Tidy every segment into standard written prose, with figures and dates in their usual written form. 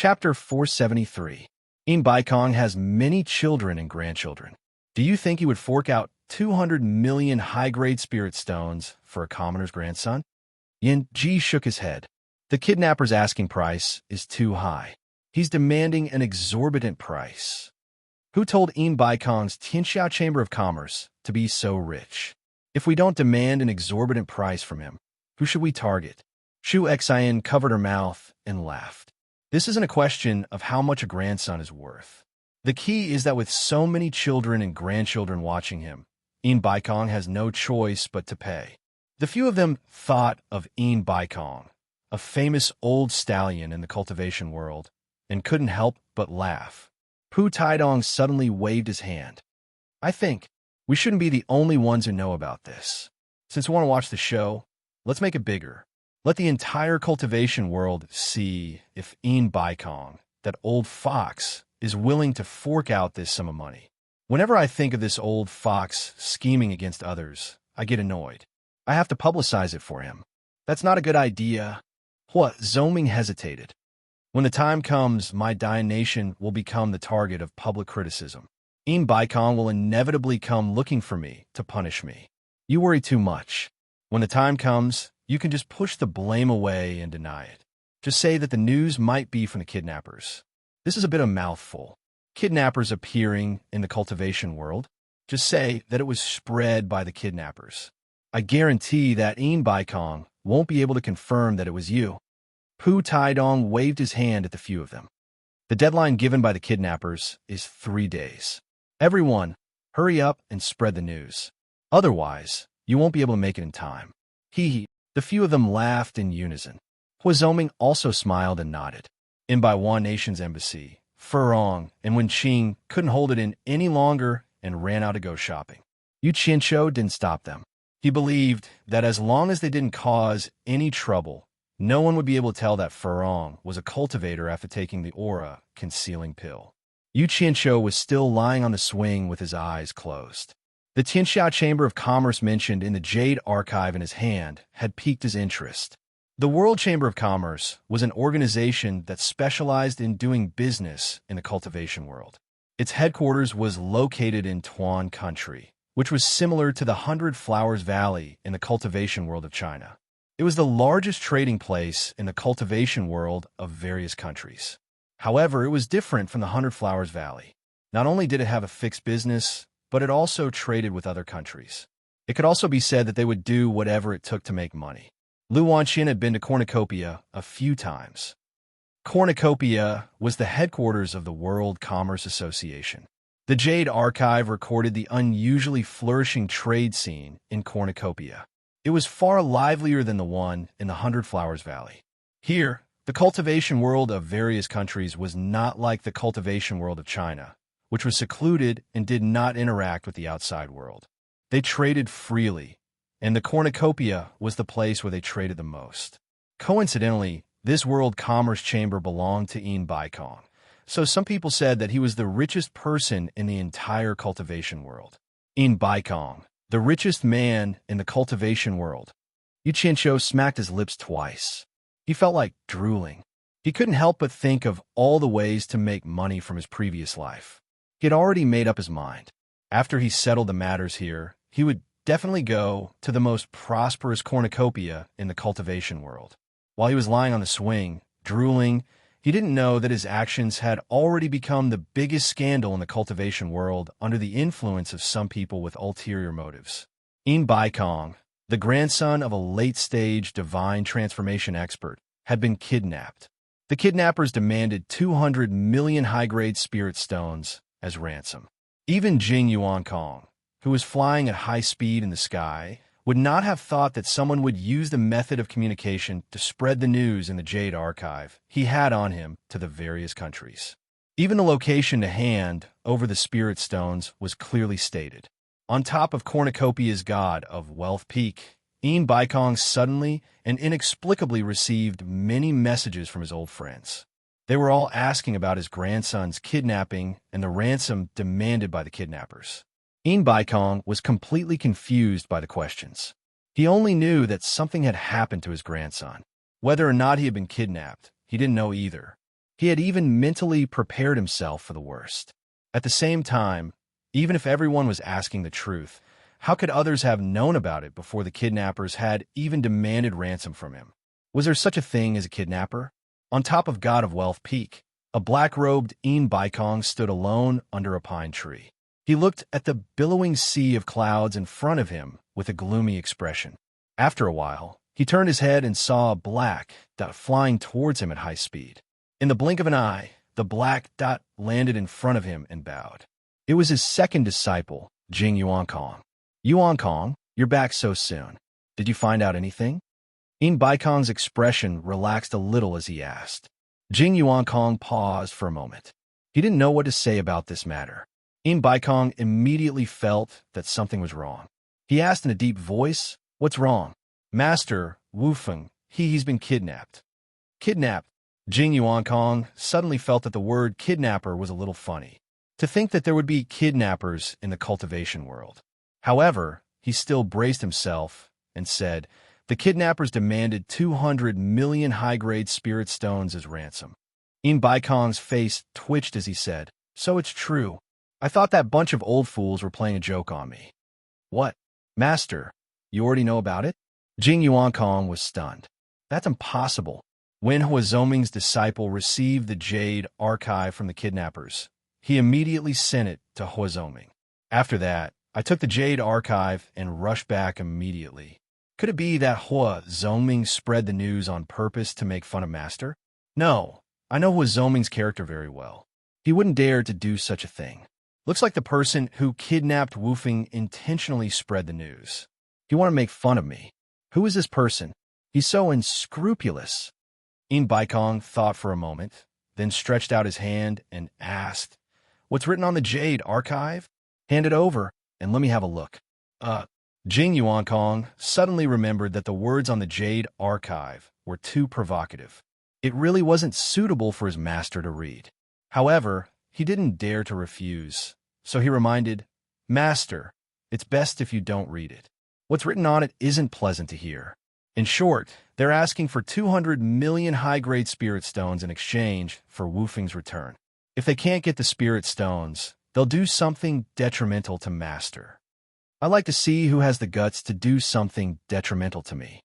Chapter 473. Imbaikong has many children and grandchildren. Do you think he would fork out 200 million high-grade spirit stones for a commoner's grandson? Yin Ji shook his head. The kidnapper's asking price is too high. He's demanding an exorbitant price. Who told Imbaikong's Tianxia Chamber of Commerce to be so rich? If we don't demand an exorbitant price from him, who should we target? Shu Xian covered her mouth and laughed. This isn't a question of how much a grandson is worth. The key is that with so many children and grandchildren watching him, Imbaikong has no choice but to pay. The few of them thought of Imbaikong, a famous old stallion in the cultivation world, and couldn't help but laugh. Pu Taidong suddenly waved his hand. I think we shouldn't be the only ones who know about this. Since we want to watch the show, let's make it bigger. Let the entire cultivation world see if Imbaikong, that old fox, is willing to fork out this sum of money. Whenever I think of this old fox scheming against others, I get annoyed. I have to publicize it for him. That's not a good idea. What? Zoming hesitated. When the time comes, my dying nation will become the target of public criticism. Imbaikong will inevitably come looking for me to punish me. You worry too much. When the time comes, you can just push the blame away and deny it. Just say that the news might be from the kidnappers. This is a bit of a mouthful. Kidnappers appearing in the cultivation world. Just say that it was spread by the kidnappers. I guarantee that Imbaikong won't be able to confirm that it was you. Pu Taidong waved his hand at the few of them. The deadline given by the kidnappers is 3 days. Everyone, hurry up and spread the news. Otherwise, you won't be able to make it in time. Hee. The few of them laughed in unison. Huazoming also smiled and nodded. In by one nation's embassy, Furong and Wenqing couldn't hold it in any longer and ran out to go shopping. Yu Qianqiu didn't stop them. He believed that as long as they didn't cause any trouble, no one would be able to tell that Furong was a cultivator after taking the aura-concealing pill. Yu Qianqiu was still lying on the swing with his eyes closed. The Tianxia Chamber of Commerce mentioned in the Jade archive in his hand had piqued his interest. The World Chamber of Commerce was an organization that specialized in doing business in the cultivation world. Its headquarters was located in Tuan Country, which was similar to the 100 Flowers Valley in the cultivation world of China. It was the largest trading place in the cultivation world of various countries. However, it was different from the 100 Flowers Valley. Not only did it have a fixed business, but it also traded with other countries. It could also be said that they would do whatever it took to make money. Lu Wanqin had been to Cornucopia a few times. Cornucopia was the headquarters of the World Commerce Association. The Jade archive recorded the unusually flourishing trade scene in Cornucopia. It was far livelier than the one in the 100 Flowers Valley. Here, the cultivation world of various countries was not like the cultivation world of China, which was secluded and did not interact with the outside world. They traded freely, and the Cornucopia was the place where they traded the most. Coincidentally, this World Commerce Chamber belonged to Imbaikong, so some people said that he was the richest person in the entire cultivation world. Imbaikong, the richest man in the cultivation world. Yu Qianqiu smacked his lips twice. He felt like drooling. He couldn't help but think of all the ways to make money from his previous life. He had already made up his mind. After he settled the matters here, he would definitely go to the most prosperous cornucopia in the cultivation world. While he was lying on the swing, drooling, he didn't know that his actions had already become the biggest scandal in the cultivation world under the influence of some people with ulterior motives. Imbaikong, the grandson of a late-stage divine transformation expert, had been kidnapped. The kidnappers demanded 200 million high-grade spirit stones as ransom. Even Jing Yuankong, who was flying at high speed in the sky, would not have thought that someone would use the method of communication to spread the news in the Jade archive he had on him to the various countries. Even the location to hand over the spirit stones was clearly stated. On top of Cornucopia's god of Wealth Peak, Imbaikong suddenly and inexplicably received many messages from his old friends. They were all asking about his grandson's kidnapping and the ransom demanded by the kidnappers. Imbaikong was completely confused by the questions. He only knew that something had happened to his grandson. Whether or not he had been kidnapped, he didn't know either. He had even mentally prepared himself for the worst. At the same time, even if everyone was asking the truth, how could others have known about it before the kidnappers had even demanded ransom from him? Was there such a thing as a kidnapper? On top of God of Wealth Peak, a black-robed Baikong stood alone under a pine tree. He looked at the billowing sea of clouds in front of him with a gloomy expression. After a while, he turned his head and saw a black dot flying towards him at high speed. In the blink of an eye, the black dot landed in front of him and bowed. It was his second disciple, Jing Yuankong. Yuankong, you're back so soon. Did you find out anything? Baikong's expression relaxed a little as he asked. Jing Yuankong paused for a moment. He didn't know what to say about this matter. Baikong immediately felt that something was wrong. He asked in a deep voice, "What's wrong?" "Master, Wufeng, he's been kidnapped." Kidnapped? Jing Yuankong suddenly felt that the word kidnapper was a little funny. To think that there would be kidnappers in the cultivation world. However, he still braced himself and said, "The kidnappers demanded 200 million high-grade spirit stones as ransom." Baikong's face twitched as he said, "So it's true. I thought that bunch of old fools were playing a joke on me." "What? Master, you already know about it?" Jing Yuankong was stunned. "That's impossible." When Huazoming's disciple received the Jade archive from the kidnappers, he immediately sent it to Huazoming. After that, I took the Jade archive and rushed back immediately. Could it be that Huazoming spread the news on purpose to make fun of Master? No, I know Huazoming's character very well. He wouldn't dare to do such a thing. Looks like the person who kidnapped Wufeng intentionally spread the news. He wanted to make fun of me. Who is this person? He's so unscrupulous. Baikong thought for a moment, then stretched out his hand and asked, "What's written on the Jade archive? Hand it over, and let me have a look." Jing Yuankong suddenly remembered that the words on the Jade archive were too provocative. It really wasn't suitable for his master to read. However, he didn't dare to refuse, so he reminded, "Master, it's best if you don't read it. What's written on it isn't pleasant to hear. In short, they're asking for 200 million high-grade spirit stones in exchange for Wufeng's return. If they can't get the spirit stones, they'll do something detrimental to Master. I like to see who has the guts to do something detrimental to me."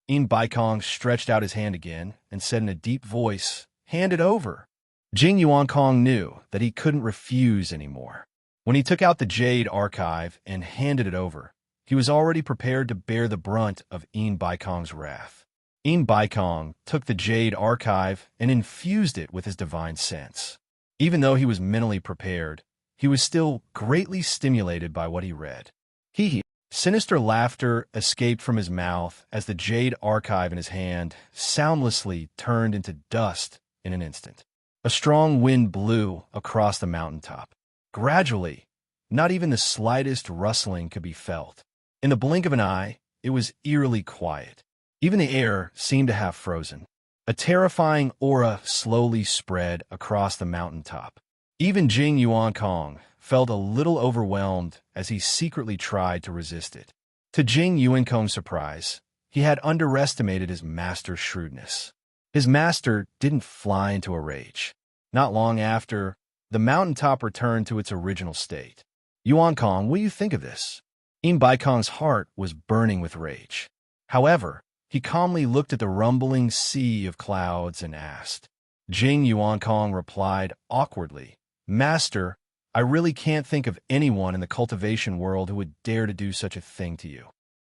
Baikong stretched out his hand again and said in a deep voice, "Hand it over." Jing Yuankong knew that he couldn't refuse anymore. When he took out the Jade archive and handed it over, he was already prepared to bear the brunt of Baikong's wrath. Baikong took the Jade archive and infused it with his divine sense. Even though he was mentally prepared, he was still greatly stimulated by what he read. Hee. Sinister laughter escaped from his mouth as the Jade archive in his hand soundlessly turned into dust in an instant. A strong wind blew across the mountaintop. Gradually, not even the slightest rustling could be felt. In the blink of an eye, it was eerily quiet. Even the air seemed to have frozen. A terrifying aura slowly spread across the mountaintop. Even Jing Yuankong felt a little overwhelmed as he secretly tried to resist it. To Jing Yuankong's surprise, he had underestimated his master's shrewdness. His master didn't fly into a rage. Not long after, the mountaintop returned to its original state. "Yuankong, what do you think of this?" Baikong's heart was burning with rage. However, he calmly looked at the rumbling sea of clouds and asked. Jing Yuankong replied awkwardly, "Master, I really can't think of anyone in the cultivation world who would dare to do such a thing to you.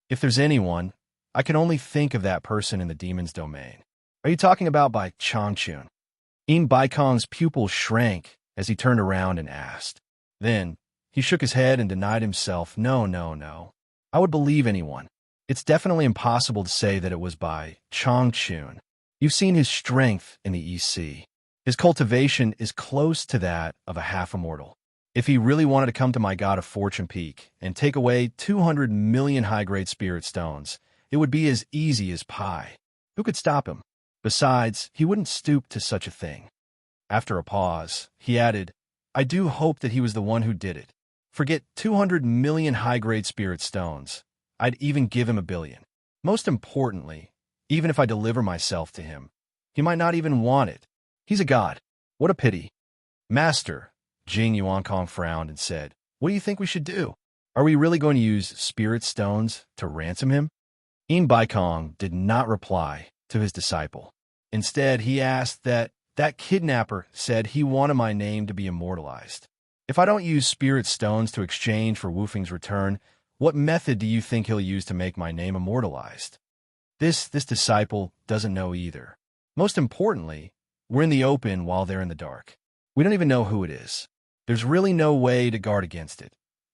If there's anyone, I can only think of that person in the demon's domain." "Are you talking about by Changchun?" Baikong's pupils shrank as he turned around and asked. Then, he shook his head and denied himself, No. I would believe anyone. It's definitely impossible to say that it was by Changchun. You've seen his strength in the EC. His cultivation is close to that of a half-immortal. If he really wanted to come to my God of Fortune Peak and take away 200 million high-grade spirit stones, it would be as easy as pie. Who could stop him? Besides, he wouldn't stoop to such a thing. After a pause, he added, "I do hope that he was the one who did it. Forget 200 million high-grade spirit stones. I'd even give him 1 billion. Most importantly, even if I deliver myself to him, he might not even want it. He's a god. What a pity. Master, Jing Yuankong frowned and said, what do you think we should do? Are we really going to use spirit stones to ransom him? Yin Baikong did not reply to his disciple. Instead, he asked that kidnapper said he wanted my name to be immortalized. If I don't use spirit stones to exchange for Wu Feng's return, what method do you think he'll use to make my name immortalized? This disciple doesn't know either. Most importantly, we're in the open while they're in the dark. We don't even know who it is. There's really no way to guard against it,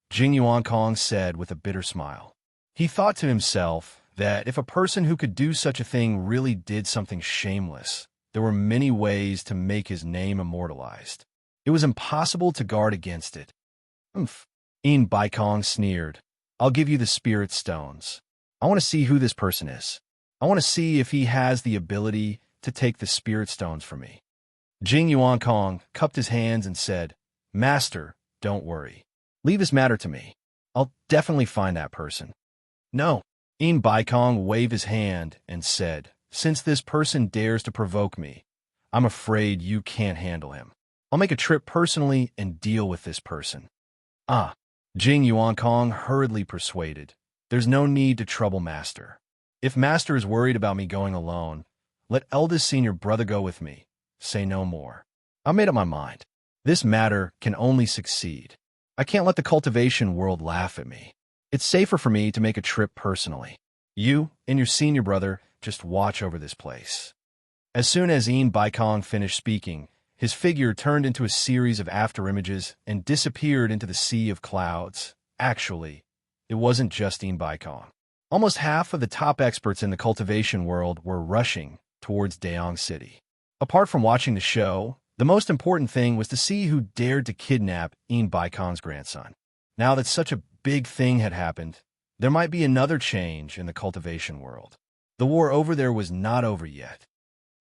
Jing Yuankong said with a bitter smile. He thought to himself that if a person who could do such a thing really did something shameless, there were many ways to make his name immortalized. It was impossible to guard against it. Yin Baikong sneered. I'll give you the spirit stones. I want to see who this person is. I want to see if he has the ability to take the spirit stones from me. Jing Yuankong cupped his hands and said, Master, don't worry. Leave this matter to me. I'll definitely find that person. No. Yin Baikong waved his hand and said, since this person dares to provoke me, I'm afraid you can't handle him. I'll make a trip personally and deal with this person. Jing Yuankong hurriedly persuaded. There's no need to trouble Master. If Master is worried about me going alone, let eldest senior brother go with me. Say no more. I made up my mind. This matter can only succeed. I can't let the cultivation world laugh at me. It's safer for me to make a trip personally. You and your senior brother just watch over this place. As soon as Yin Baikong finished speaking, his figure turned into a series of afterimages and disappeared into the sea of clouds. Actually, it wasn't just Yin Baikong. Almost half of the top experts in the cultivation world were rushing towards Daong City. Apart from watching the show, the most important thing was to see who dared to kidnap Yin Baikong's grandson. Now that such a big thing had happened, there might be another change in the cultivation world. The war over there was not over yet.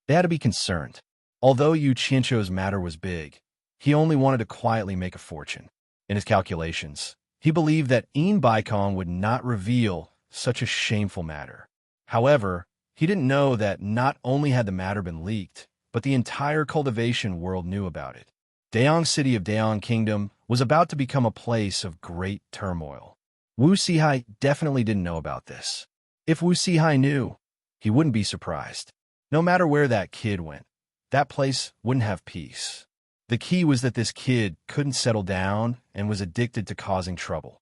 They had to be concerned. Although Yu Qianzhou's matter was big, he only wanted to quietly make a fortune. In his calculations, he believed that Yin Baikong would not reveal such a shameful matter. However, he didn't know that not only had the matter been leaked, but the entire cultivation world knew about it. Daong City of Daong Kingdom was about to become a place of great turmoil. Wu Sihai definitely didn't know about this. If Wu Sihai knew, he wouldn't be surprised. No matter where that kid went, that place wouldn't have peace. The key was that this kid couldn't settle down and was addicted to causing trouble.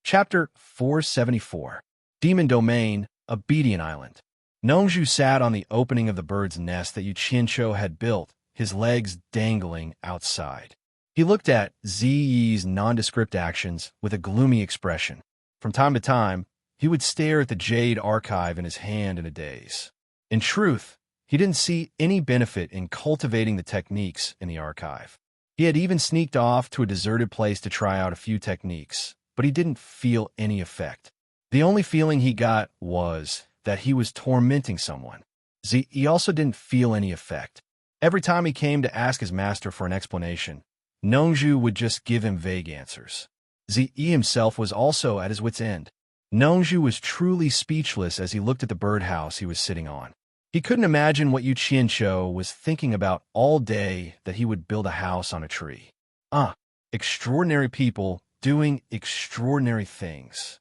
Chapter 474. Demon Domain, Obedient Island. Nongzhu sat on the opening of the bird's nest that Yu Qianzhou had built, his legs dangling outside. He looked at Ziyi's nondescript actions with a gloomy expression. From time to time, he would stare at the Jade archive in his hand in a daze. In truth, he didn't see any benefit in cultivating the techniques in the archive. He had even sneaked off to a deserted place to try out a few techniques, but he didn't feel any effect. The only feeling he got was that he was tormenting someone. He also didn't feel any effect. Every time he came to ask his master for an explanation, Nongzhu would just give him vague answers. Ziyi himself was also at his wit's end. Nongzhu was truly speechless as he looked at the birdhouse he was sitting on. He couldn't imagine what Yu Qianzhou was thinking about all day that he would build a house on a tree. Extraordinary people doing extraordinary things.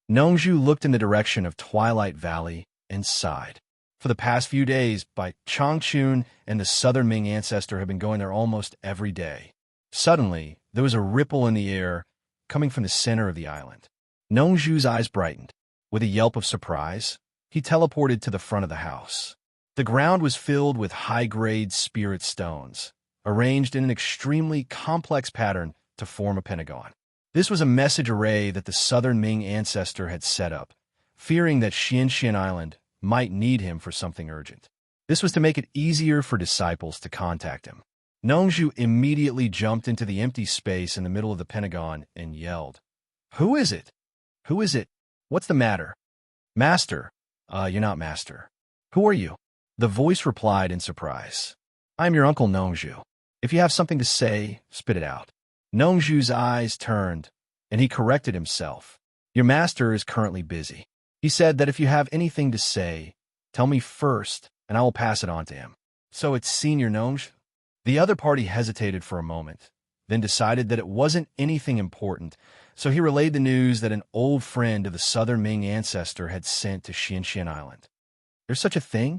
Nongzhu looked in the direction of Twilight Valley and sighed. For the past few days, Bai Changchun and the Southern Ming ancestor had been going there almost every day. Suddenly, there was a ripple in the air coming from the center of the island. Nongzhu's eyes brightened. With a yelp of surprise, he teleported to the front of the house. The ground was filled with high-grade spirit stones, arranged in an extremely complex pattern to form a pentagon. This was a message array that the Southern Ming ancestor had set up, fearing that Xianxian Island might need him for something urgent. This was to make it easier for disciples to contact him. Nongzhu immediately jumped into the empty space in the middle of the pentagon and yelled, "Who is it? Who is it? What's the matter?" "Master." You're not Master." "Who are you?" The voice replied in surprise. "I'm your uncle Nongzhu. If you have something to say, spit it out." Nongzhu's eyes turned, and he corrected himself. "Your master is currently busy. He said that if you have anything to say, tell me first, and I will pass it on to him." So it's Senior Gnomes? The other party hesitated for a moment, then decided that it wasn't anything important, so he relayed the news that an old friend of the Southern Ming ancestor had sent to Xianxian Island. There's such a thing?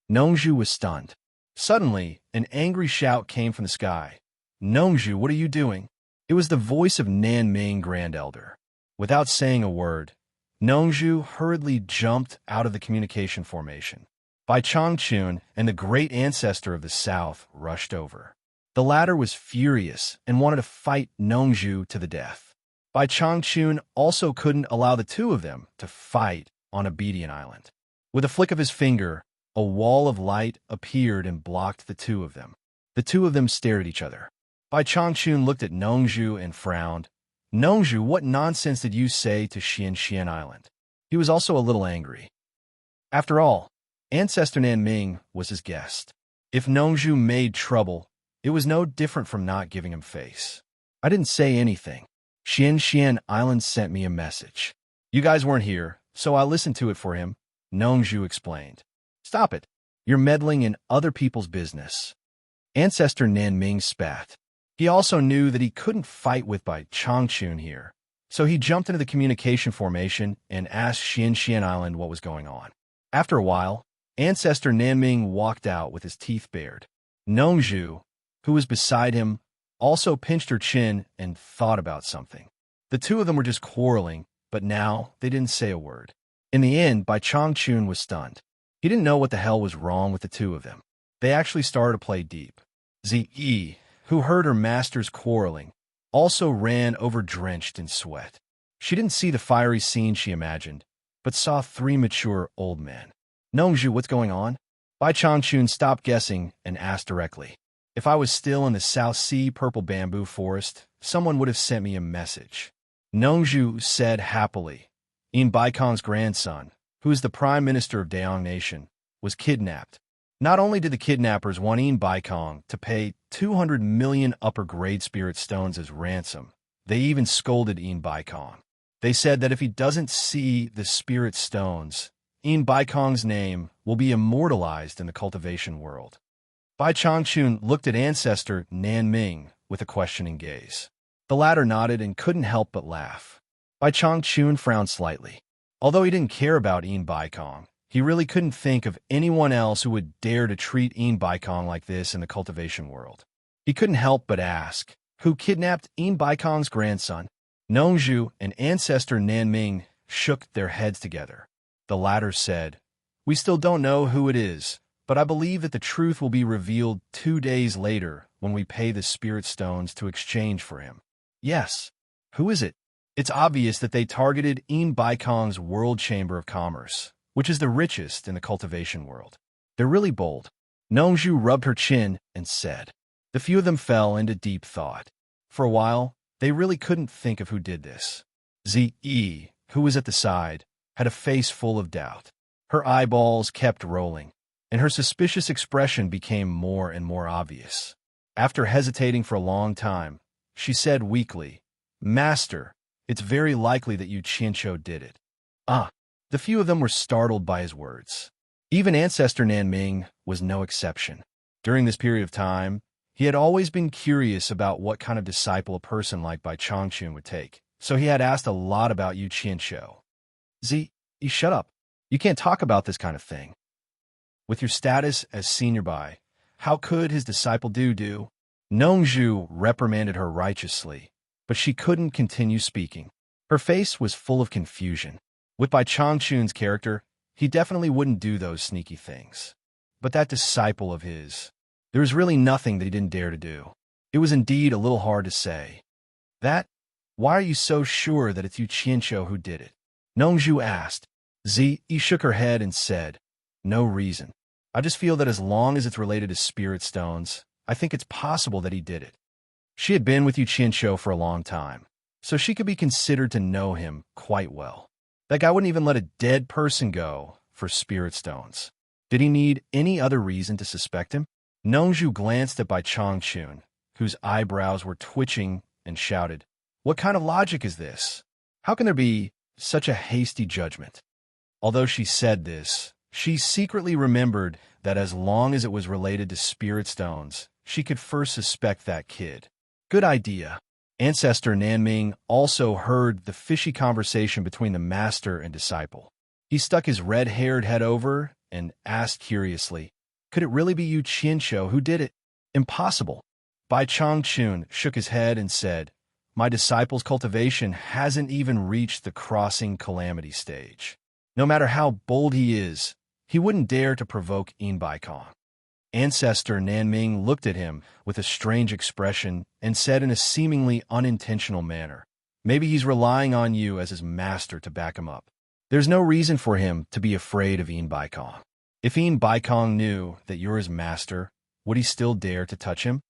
Nongzhu was stunned. Suddenly, an angry shout came from the sky. Nongzhu, what are you doing? It was the voice of Nan Ming Grand Elder. Without saying a word, Nongzhu hurriedly jumped out of the communication formation. Bai Changchun and the great ancestor of the south rushed over. The latter was furious and wanted to fight Nongzhu to the death. Bai Changchun also couldn't allow the two of them to fight on Obedient Island. With a flick of his finger, a wall of light appeared and blocked the two of them. The two of them stared at each other. Bai Changchun looked at Nongzhu and frowned. Nongzhu, what nonsense did you say to Xianxian Island? He was also a little angry. After all, Ancestor Nanming was his guest. If Nongzhu made trouble, it was no different from not giving him face. I didn't say anything. Xianxian Island sent me a message. You guys weren't here, so I listened to it for him, Nongzhu explained. Stop it. You're meddling in other people's business. Ancestor Nanming spat. He also knew that he couldn't fight with Bai Changchun here, so he jumped into the communication formation and asked Xianxian Island what was going on. After a while, Ancestor Nanming walked out with his teeth bared. Nongzhu, who was beside him, also pinched her chin and thought about something. The two of them were just quarreling, but now they didn't say a word. In the end, Bai Changchun was stunned. He didn't know what the hell was wrong with the two of them. They actually started to play deep. Zi, who heard her masters quarreling, also ran over drenched in sweat. She didn't see the fiery scene she imagined, but saw three mature old men. Nongzhu, what's going on? Bai Changchun stopped guessing and asked directly. If I was still in the South Sea purple bamboo forest, someone would have sent me a message. Nongzhu said happily. In Baikong's grandson, who is the prime minister of Daong Nation, was kidnapped. Not only did the kidnappers want In Baikong to pay 200 million upper-grade spirit stones as ransom, they even scolded In Baikong. They said that if he doesn't see the spirit stones, In Baikong's name will be immortalized in the cultivation world. Bai Changchun looked at Ancestor Nanming with a questioning gaze. The latter nodded and couldn't help but laugh. Bai Changchun frowned slightly. Although he didn't care about In Baikong, he really couldn't think of anyone else who would dare to treat In Baikong like this in the cultivation world. He couldn't help but ask, who kidnapped In Baikong's grandson? Nongzhu and Ancestor Nanming shook their heads together. The latter said, We still don't know who it is, but I believe that the truth will be revealed 2 days later when we pay the spirit stones to exchange for him. Yes. Who is it? It's obvious that they targeted In Baikong's World Chamber of Commerce, which is the richest in the cultivation world. They're really bold. Nongzhu rubbed her chin and said. The few of them fell into deep thought. For a while, they really couldn't think of who did this. Zi, who was at the side, had a face full of doubt. Her eyeballs kept rolling, and her suspicious expression became more and more obvious. After hesitating for a long time, she said weakly, Master, it's very likely that Yu Qianqiu did it. The few of them were startled by his words. Even Ancestor Nanming was no exception. During this period of time, he had always been curious about what kind of disciple a person like Bai Changchun would take, so he had asked a lot about Yu Qianqiu. Zi, you shut up. You can't talk about this kind of thing. With your status as senior Bai, how could his disciple do? Nongzhu reprimanded her righteously, but she couldn't continue speaking. Her face was full of confusion. With Bai Changchun's character, he definitely wouldn't do those sneaky things. But that disciple of his, there was really nothing that he didn't dare to do. It was indeed a little hard to say. Why are you so sure that it's Yu Qianqiu who did it? Nongzhu asked. Zi shook her head and said, No reason. I just feel that as long as it's related to spirit stones, I think it's possible that he did it. She had been with Yu Qianqiu for a long time, so she could be considered to know him quite well. That guy wouldn't even let a dead person go for spirit stones. Did he need any other reason to suspect him? Nongzhu glanced at Bai Changchun, whose eyebrows were twitching, and shouted, What kind of logic is this? How can there be such a hasty judgment? Although she said this, she secretly remembered that as long as it was related to spirit stones, she could first suspect that kid. Good idea. Ancestor Nanming also heard the fishy conversation between the master and disciple. He stuck his red-haired head over and asked curiously, "Could it really be you Qianqiu who did it?" "Impossible." Bai Changchun shook his head and said, "My disciple's cultivation hasn't even reached the crossing calamity stage. No matter how bold he is, he wouldn't dare to provoke Baikong." Ancestor Nanming looked at him with a strange expression and said in a seemingly unintentional manner, "Maybe he's relying on you as his master to back him up. There's no reason for him to be afraid of Baikong. If Baikong knew that you're his master, would he still dare to touch him?"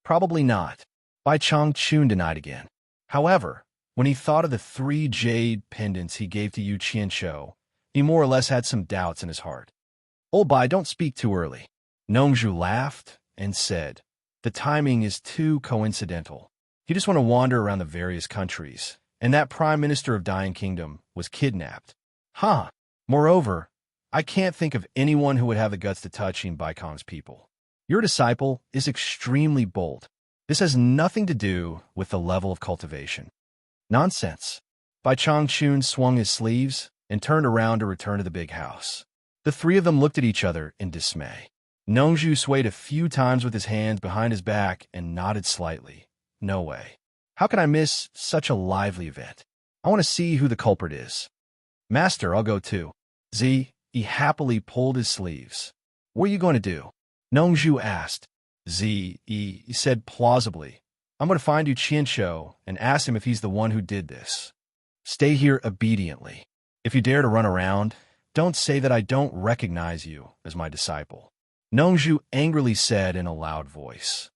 "Probably not," Bai Changchun denied again. However, when he thought of the 3 jade pendants he gave to Yu Qianqiu, he more or less had some doubts in his heart. "Old Bai, don't speak too early." Nongzhu laughed and said, "The timing is too coincidental. You just want to wander around the various countries, and that Prime Minister of Dying Kingdom was kidnapped." "Huh. Moreover, I can't think of anyone who would have the guts to touch Baikong's people. Your disciple is extremely bold. This has nothing to do with the level of cultivation." "Nonsense." Bai Changchun swung his sleeves and turned around to return to the big house. The 3 of them looked at each other in dismay. Nongzhu swayed a few times with his hands behind his back and nodded slightly. "No way. How can I miss such a lively event? I want to see who the culprit is." "Master, I'll go too." He happily pulled his sleeves. "What are you going to do?" Nongzhu asked. He said plausibly, "I'm going to find Yu Qianqiu and ask him if he's the one who did this. Stay here obediently. If you dare to run around, don't say that I don't recognize you as my disciple." Nongzhu angrily said in a loud voice.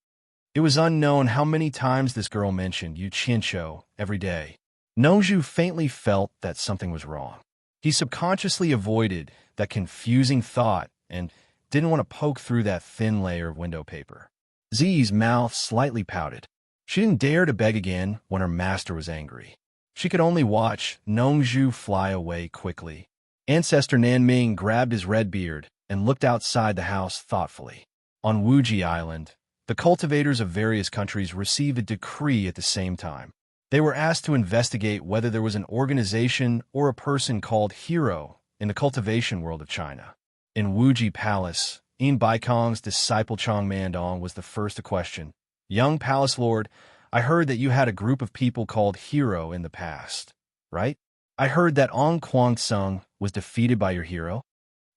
It was unknown how many times this girl mentioned Yu Qianqiu every day. Nongzhu faintly felt that something was wrong. He subconsciously avoided that confusing thought and didn't want to poke through that thin layer of window paper. Zi's mouth slightly pouted. She didn't dare to beg again when her master was angry. She could only watch Nongzhu fly away quickly. Ancestor Nanming grabbed his red beard and looked outside the house thoughtfully. On Wuji Island, the cultivators of various countries received a decree at the same time. They were asked to investigate whether there was an organization or a person called Hero in the cultivation world of China. In Wuji Palace, Baikong's disciple Chong Mandong was the first to question. "Young Palace Lord, I heard that you had a group of people called Hero in the past, right? I heard that Ong Kuang-sung was defeated by your hero.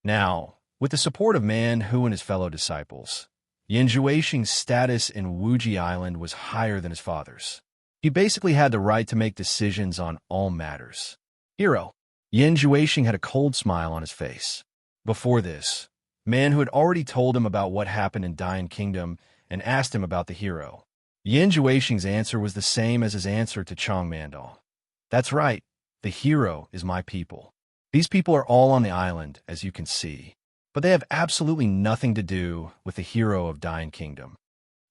Now, with the support of Man Hu and his fellow disciples, Yin Juexing's status in Wuji Island was higher than his father's. He basically had the right to make decisions on all matters." "Hero." Yin Juexing had a cold smile on his face. Before this, Man Hu had already told him about what happened in Dying Kingdom and asked him about the hero. Yin Juexing's answer was the same as his answer to Chong Mandong. "That's right. The hero is my people. These people are all on the island, as you can see, but they have absolutely nothing to do with the hero of Dying Kingdom."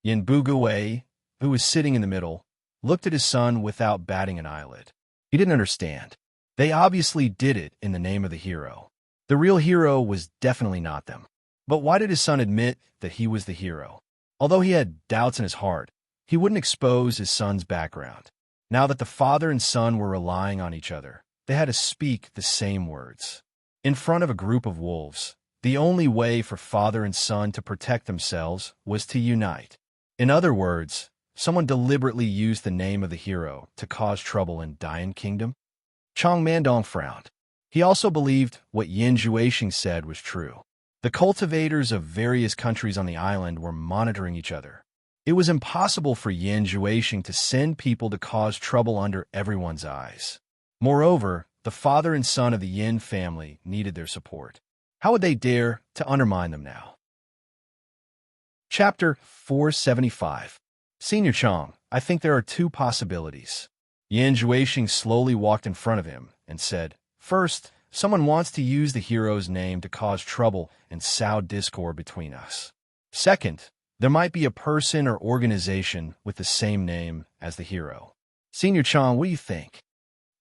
Yin Bugui, who was sitting in the middle, looked at his son without batting an eyelid. He didn't understand. They obviously did it in the name of the hero. The real hero was definitely not them. But why did his son admit that he was the hero? Although he had doubts in his heart, he wouldn't expose his son's background. Now that the father and son were relying on each other, they had to speak the same words. In front of a group of wolves, the only way for father and son to protect themselves was to unite. In other words, someone deliberately used the name of the hero to cause trouble in Dying Kingdom. Chong Mandong frowned. He also believed what Yin Juexing said was true. The cultivators of various countries on the island were monitoring each other. It was impossible for Yin Juexing to send people to cause trouble under everyone's eyes. Moreover, the father and son of the Yin family needed their support. How would they dare to undermine them now? Chapter 475. Senior Chong, I think there are 2 possibilities. Yin Juexing slowly walked in front of him and said, "First, someone wants to use the hero's name to cause trouble and sow discord between us. Second, there might be a person or organization with the same name as the hero. Senior Chong, what do you think?"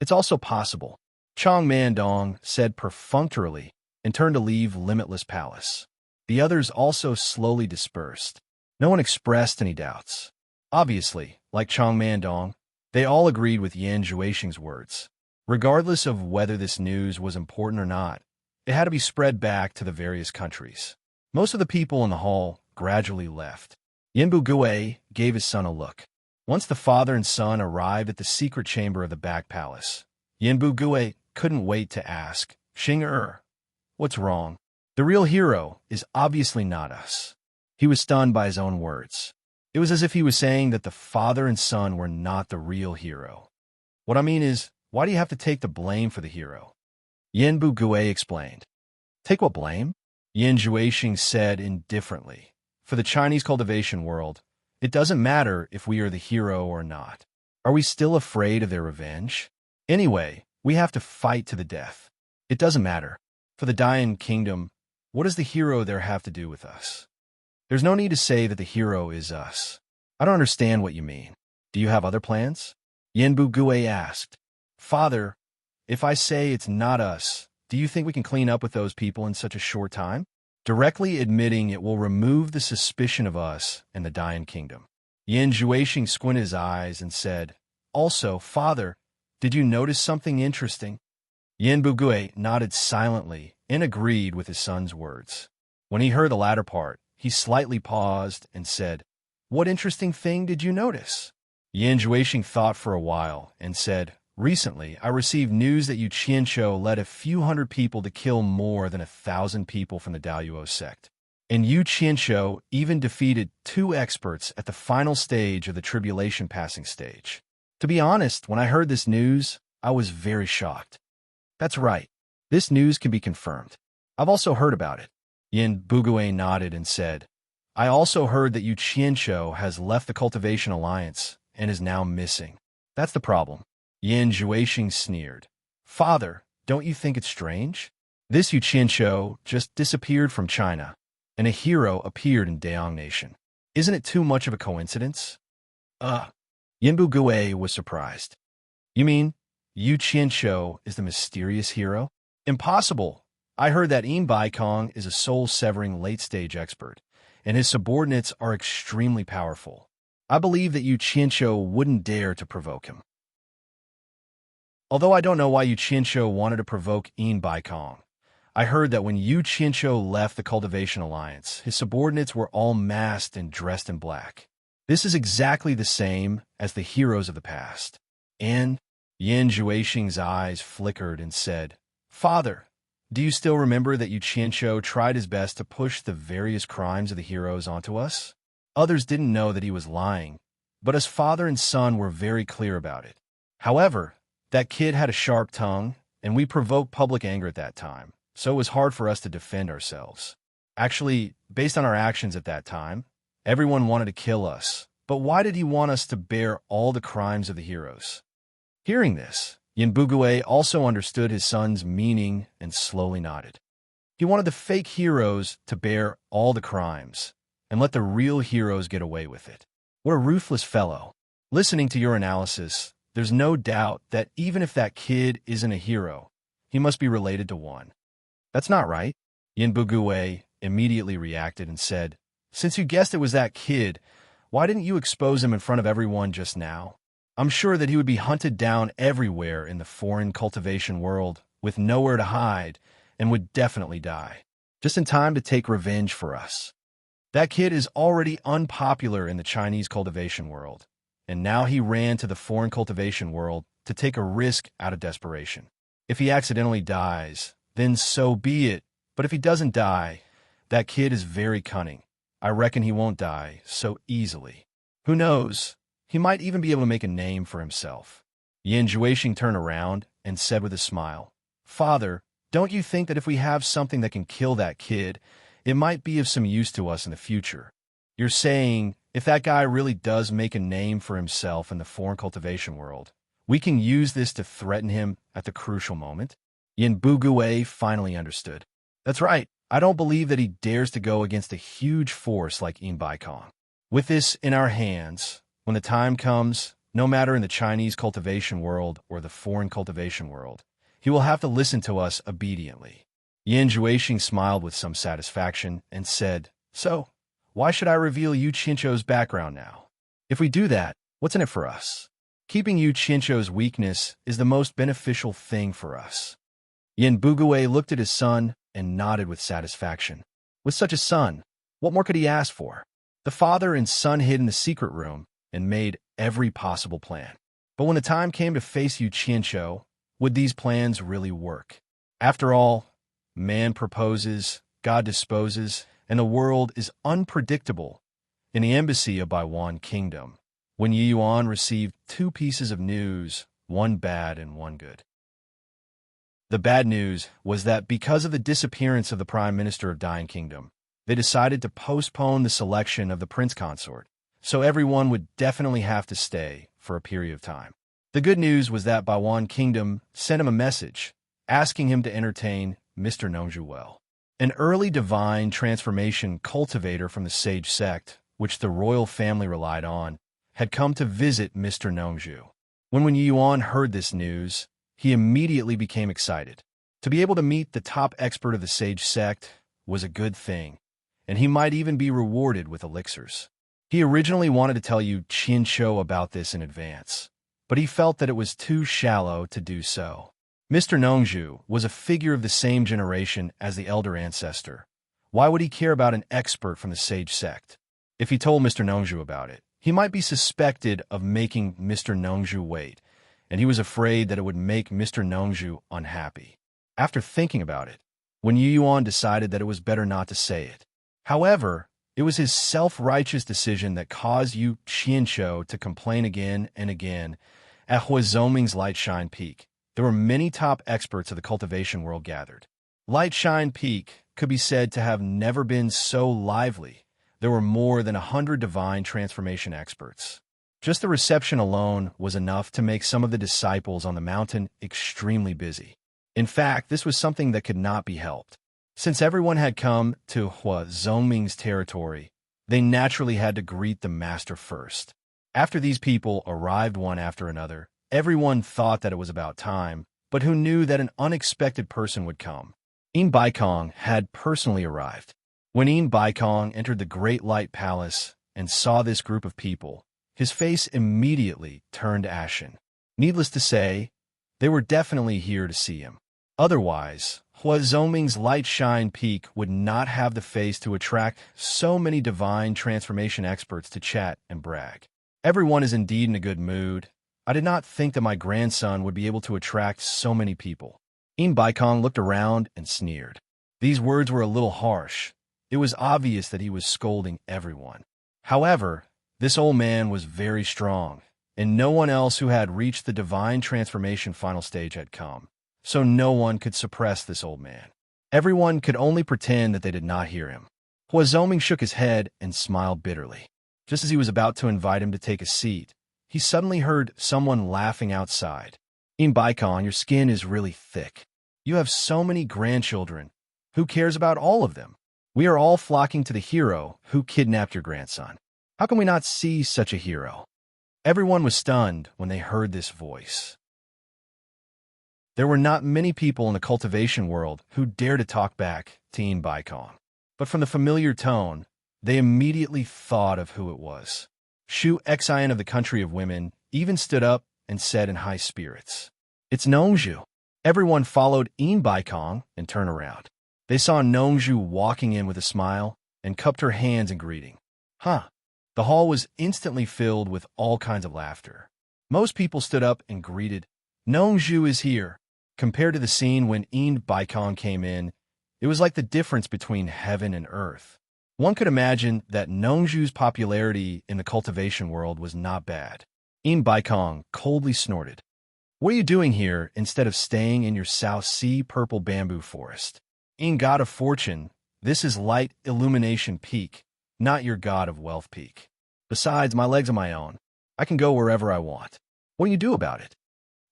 "It's also possible," Chong Mandong said perfunctorily and turned to leave Limitless Palace. The others also slowly dispersed. No one expressed any doubts. Obviously, like Chong Mandong, they all agreed with Yan Zhuixing's words. Regardless of whether this news was important or not, it had to be spread back to the various countries. Most of the people in the hall gradually left. Yin Bugui gave his son a look. Once the father and son arrived at the secret chamber of the back palace, Yin Bugui couldn't wait to ask, Xing what's wrong? The real hero is obviously not us. He was stunned by his own words. It was as if he was saying that the father and son were not the real hero. What I mean is, why do you have to take the blame for the hero? Yin Bugui explained. Take what blame? Yan Zhuixing said indifferently. For the Chinese cultivation world, it doesn't matter if we are the hero or not. Are we still afraid of their revenge? Anyway, we have to fight to the death. It doesn't matter. For the Dian Kingdom, what does the hero there have to do with us? There's no need to say that the hero is us. I don't understand what you mean. Do you have other plans? Yin Bugui asked. Father, if I say it's not us, do you think we can clean up with those people in such a short time? Directly admitting it will remove the suspicion of us and the Dian Kingdom. Yan Zhuixing squinted his eyes and said, Also, Father, did you notice something interesting? Yin Bugui nodded silently and agreed with his son's words. When he heard the latter part, he slightly paused and said, What interesting thing did you notice? Yan Zhuixing thought for a while and said, Recently, I received news that Yu Qianshou led a few hundred people to kill more than 1,000 people from the Daoyuo sect. And Yu Qianshou even defeated 2 experts at the final stage of the tribulation passing stage. To be honest, when I heard this news, I was very shocked. That's right. This news can be confirmed. I've also heard about it. Yin Bugui nodded and said, I also heard that Yu Qianshou has left the Cultivation Alliance and is now missing. That's the problem. Yan Zhuixing sneered. Father, don't you think it's strange? This Yu Qianshou just disappeared from China, and a hero appeared in Daong Nation. Isn't it too much of a coincidence? Yin Bugui was surprised. You mean Yu Qianshou is the mysterious hero? Impossible. I heard that Baikong is a soul-severing late-stage expert, and his subordinates are extremely powerful. I believe that Yu Qianshou wouldn't dare to provoke him. Although I don't know why Yu Qianshou wanted to provoke Baikong, I heard that when Yu Qianshou left the Cultivation Alliance, his subordinates were all masked and dressed in black. This is exactly the same as the heroes of the past. And Yan Zhuixing's eyes flickered and said, Father, do you still remember that Yu Qianshou tried his best to push the various crimes of the heroes onto us? Others didn't know that he was lying, but his father and son were very clear about it. However, that kid had a sharp tongue, and we provoked public anger at that time, so it was hard for us to defend ourselves. Actually, based on our actions at that time, everyone wanted to kill us, but why did he want us to bear all the crimes of the heroes? Hearing this, Yin Bugui also understood his son's meaning and slowly nodded. He wanted the fake heroes to bear all the crimes and let the real heroes get away with it. What a ruthless fellow. Listening to your analysis, there's no doubt that even if that kid isn't a hero, he must be related to one. That's not right. Yin Bugui immediately reacted and said, Since you guessed it was that kid, why didn't you expose him in front of everyone just now? I'm sure that he would be hunted down everywhere in the foreign cultivation world with nowhere to hide and would definitely die, just in time to take revenge for us. That kid is already unpopular in the Chinese cultivation world, and now he ran to the foreign cultivation world to take a risk out of desperation. If he accidentally dies, then so be it, but if he doesn't die, that kid is very cunning. I reckon he won't die so easily. Who knows? He might even be able to make a name for himself. Yan Zhuixing turned around and said with a smile, Father, don't you think that if we have something that can kill that kid, it might be of some use to us in the future? You're saying, if that guy really does make a name for himself in the foreign cultivation world, we can use this to threaten him at the crucial moment? Yin Bugui finally understood. That's right. I don't believe that he dares to go against a huge force like Baikong. With this in our hands, when the time comes, no matter in the Chinese cultivation world or the foreign cultivation world, he will have to listen to us obediently. Yin Juexing smiled with some satisfaction and said, "So, why should I reveal Yu Qianzhou's background now? If we do that, what's in it for us? Keeping Yu Qianzhou's weakness is the most beneficial thing for us." Yin Bugue looked at his son and nodded with satisfaction. With such a son, what more could he ask for? The father and son hid in the secret room and made every possible plan. But when the time came to face Yu Qianzhou, would these plans really work? After all, man proposes, God disposes, and the world is unpredictable. In the embassy of Baiwan Kingdom, when Yi Yuan received two pieces of news, one bad and one good. The bad news was that because of the disappearance of the Prime Minister of Dying Kingdom, they decided to postpone the selection of the Prince Consort, so everyone would definitely have to stay for a period of time. The good news was that Baiwan Kingdom sent him a message, asking him to entertain Mr. Nongzhu well. An early divine transformation cultivator from the Sage Sect, which the royal family relied on, had come to visit Mr. Nongzhu. When Yi Yuan heard this news, he immediately became excited. To be able to meet the top expert of the Sage Sect was a good thing, and he might even be rewarded with elixirs. He originally wanted to tell Yu Qianzhou about this in advance, but he felt that it was too shallow to do so. Mr. Nongzhu was a figure of the same generation as the elder ancestor. Why would he care about an expert from the Sage Sect? If he told Mr. Nongzhu about it, he might be suspected of making Mr. Nongzhu wait, and he was afraid that it would make Mr. Nongzhu unhappy. After thinking about it, Yi Yuan decided that it was better not to say it. However, it was his self-righteous decision that caused Yu Qianzhou to complain again and again. At Huazhongming's Lightshine Peak, there were many top experts of the cultivation world gathered. Lightshine Peak could be said to have never been so lively. There were more than 100 divine transformation experts. Just the reception alone was enough to make some of the disciples on the mountain extremely busy. In fact, this was something that could not be helped. Since everyone had come to Huazhongming's territory, they naturally had to greet the master first. After these people arrived one after another, everyone thought that it was about time, but who knew that an unexpected person would come? Yin Baikong had personally arrived. When Yin Baikong entered the Great Light Palace and saw this group of people, his face immediately turned ashen. Needless to say, they were definitely here to see him. Otherwise, Huazhongming's Lightshine Peak would not have the face to attract so many divine transformation experts to chat and brag. Everyone is indeed in a good mood. I did not think that my grandson would be able to attract so many people. Yin Baikong looked around and sneered. These words were a little harsh. It was obvious that he was scolding everyone. However, this old man was very strong, and no one else who had reached the divine transformation final stage had come, so no one could suppress this old man. Everyone could only pretend that they did not hear him. Huazhongming shook his head and smiled bitterly. Just as he was about to invite him to take a seat, he suddenly heard someone laughing outside. Yin Baikong, your skin is really thick. You have so many grandchildren. Who cares about all of them? We are all flocking to the hero who kidnapped your grandson. How can we not see such a hero? Everyone was stunned when they heard this voice. There were not many people in the cultivation world who dared to talk back to Yin Baikong, but from the familiar tone, they immediately thought of who it was. Shu Xian of the Country of Women even stood up and said in high spirits, "It's Nongzhu." Everyone followed Yin Baikong and turned around. They saw Nongzhu walking in with a smile and cupped her hands in greeting. Huh. The hall was instantly filled with all kinds of laughter. Most people stood up and greeted, "Nongzhu is here." Compared to the scene when Yin Baikong came in, it was like the difference between heaven and earth. One could imagine that Nongzhu's popularity in the cultivation world was not bad. Yin Baikong coldly snorted. "What are you doing here instead of staying in your South Sea purple bamboo forest? Yin God of Fortune, this is Light Illumination Peak, not your God of Wealth Peak. Besides, my legs are my own. I can go wherever I want. What do you do about it?"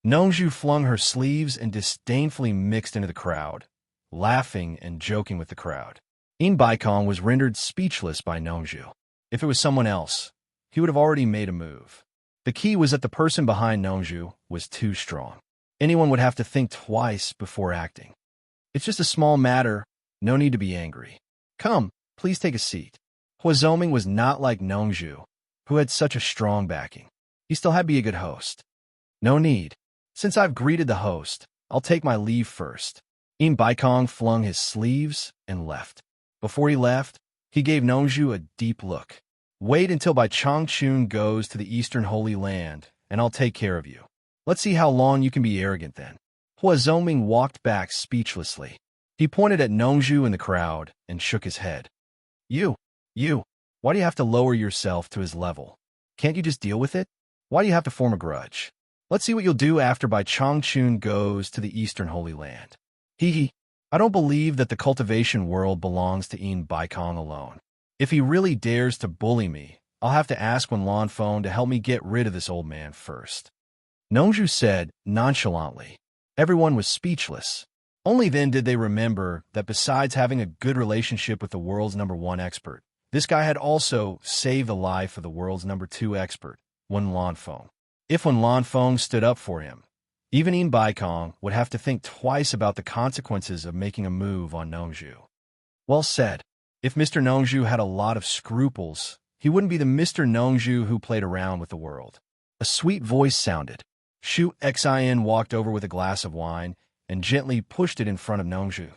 Nongzhu flung her sleeves and disdainfully mixed into the crowd, laughing and joking with the crowd. Yin Baikong was rendered speechless by Nongzhu. If it was someone else, he would have already made a move. The key was that the person behind Nongzhu was too strong. Anyone would have to think twice before acting. It's just a small matter. No need to be angry. Come, please take a seat. Huazoming was not like Nongju, who had such a strong backing. He still had to be a good host. No need. Since I've greeted the host, I'll take my leave first. Baikong flung his sleeves and left. Before he left, he gave Nongju a deep look. Wait until Bai Changchun goes to the Eastern Holy Land, and I'll take care of you. Let's see how long you can be arrogant then. Huazoming walked back speechlessly. He pointed at Nongju in the crowd and shook his head. You, why do you have to lower yourself to his level? Can't you just deal with it? Why do you have to form a grudge? Let's see what you'll do after Bai Changchun goes to the Eastern Holy Land. I don't believe that the cultivation world belongs to Baikong alone. If he really dares to bully me, I'll have to ask Wen Lanfeng to help me get rid of this old man first. Nongju said nonchalantly. Everyone was speechless. Only then did they remember that besides having a good relationship with the world's #1 expert, this guy had also saved the life of the world's #2 expert, Wen Lanfeng. If Wen Lanfeng stood up for him, even Baikong would have to think twice about the consequences of making a move on Nongju. Well said. If Mr. Nongju had a lot of scruples, he wouldn't be the Mr. Nongju who played around with the world. A sweet voice sounded. Shu Xin walked over with a glass of wine and gently pushed it in front of Nongju.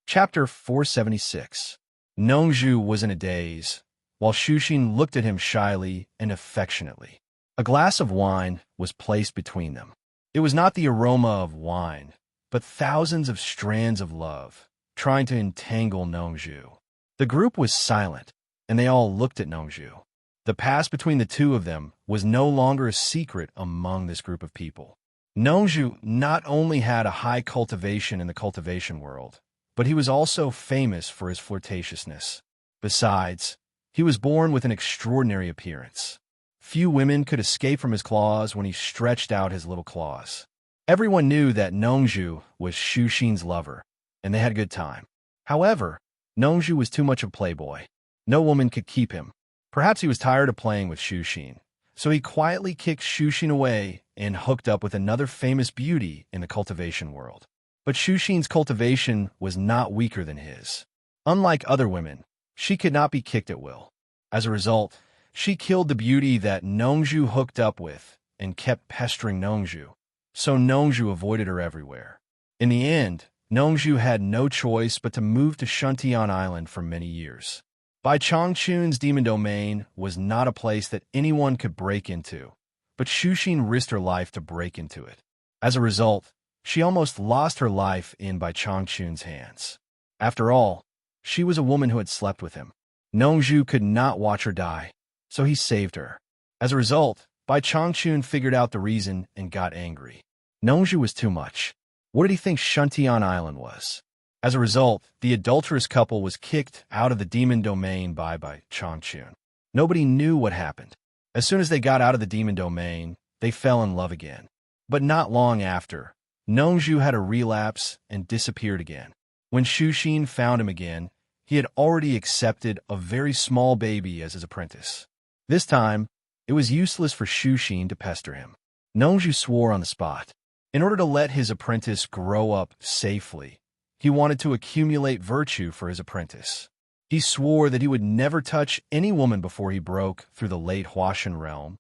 Chapter 476. Nongju was in a daze, while Shuxin looked at him shyly and affectionately. A glass of wine was placed between them. It was not the aroma of wine, but thousands of strands of love, trying to entangle Nongju. The group was silent, and they all looked at Nongju. The past between the two of them was no longer a secret among this group of people. Nongju not only had a high cultivation in the cultivation world, but he was also famous for his flirtatiousness. Besides, he was born with an extraordinary appearance. Few women could escape from his claws when he stretched out his little claws. Everyone knew that Nongju was Shuxin's lover, and they had a good time. However, Nongju was too much of a playboy. No woman could keep him. Perhaps he was tired of playing with Shuxin, so he quietly kicked Shuxin away and hooked up with another famous beauty in the cultivation world. But Shuxin's cultivation was not weaker than his. Unlike other women, she could not be kicked at will. As a result, she killed the beauty that Nongju hooked up with and kept pestering Nongju, so Nongju avoided her everywhere. In the end, Nongju had no choice but to move to Shuntian Island for many years. Bai Changchun's demon domain was not a place that anyone could break into, but Shuxin risked her life to break into it. As a result, she almost lost her life in Bai Changchun's hands. After all, she was a woman who had slept with him. Nongju could not watch her die, so he saved her. As a result, Bai Changchun figured out the reason and got angry. Nongju was too much. What did he think Shuntian Island was? As a result, the adulterous couple was kicked out of the demon domain by Bai Changchun. Nobody knew what happened. As soon as they got out of the demon domain, they fell in love again. But not long after, Nongju had a relapse and disappeared again. When Shuxin found him again, he had already accepted a very small baby as his apprentice. This time, it was useless for Shuxin to pester him. Nongju swore on the spot. In order to let his apprentice grow up safely, he wanted to accumulate virtue for his apprentice. He swore that he would never touch any woman before he broke through the late Huashan realm,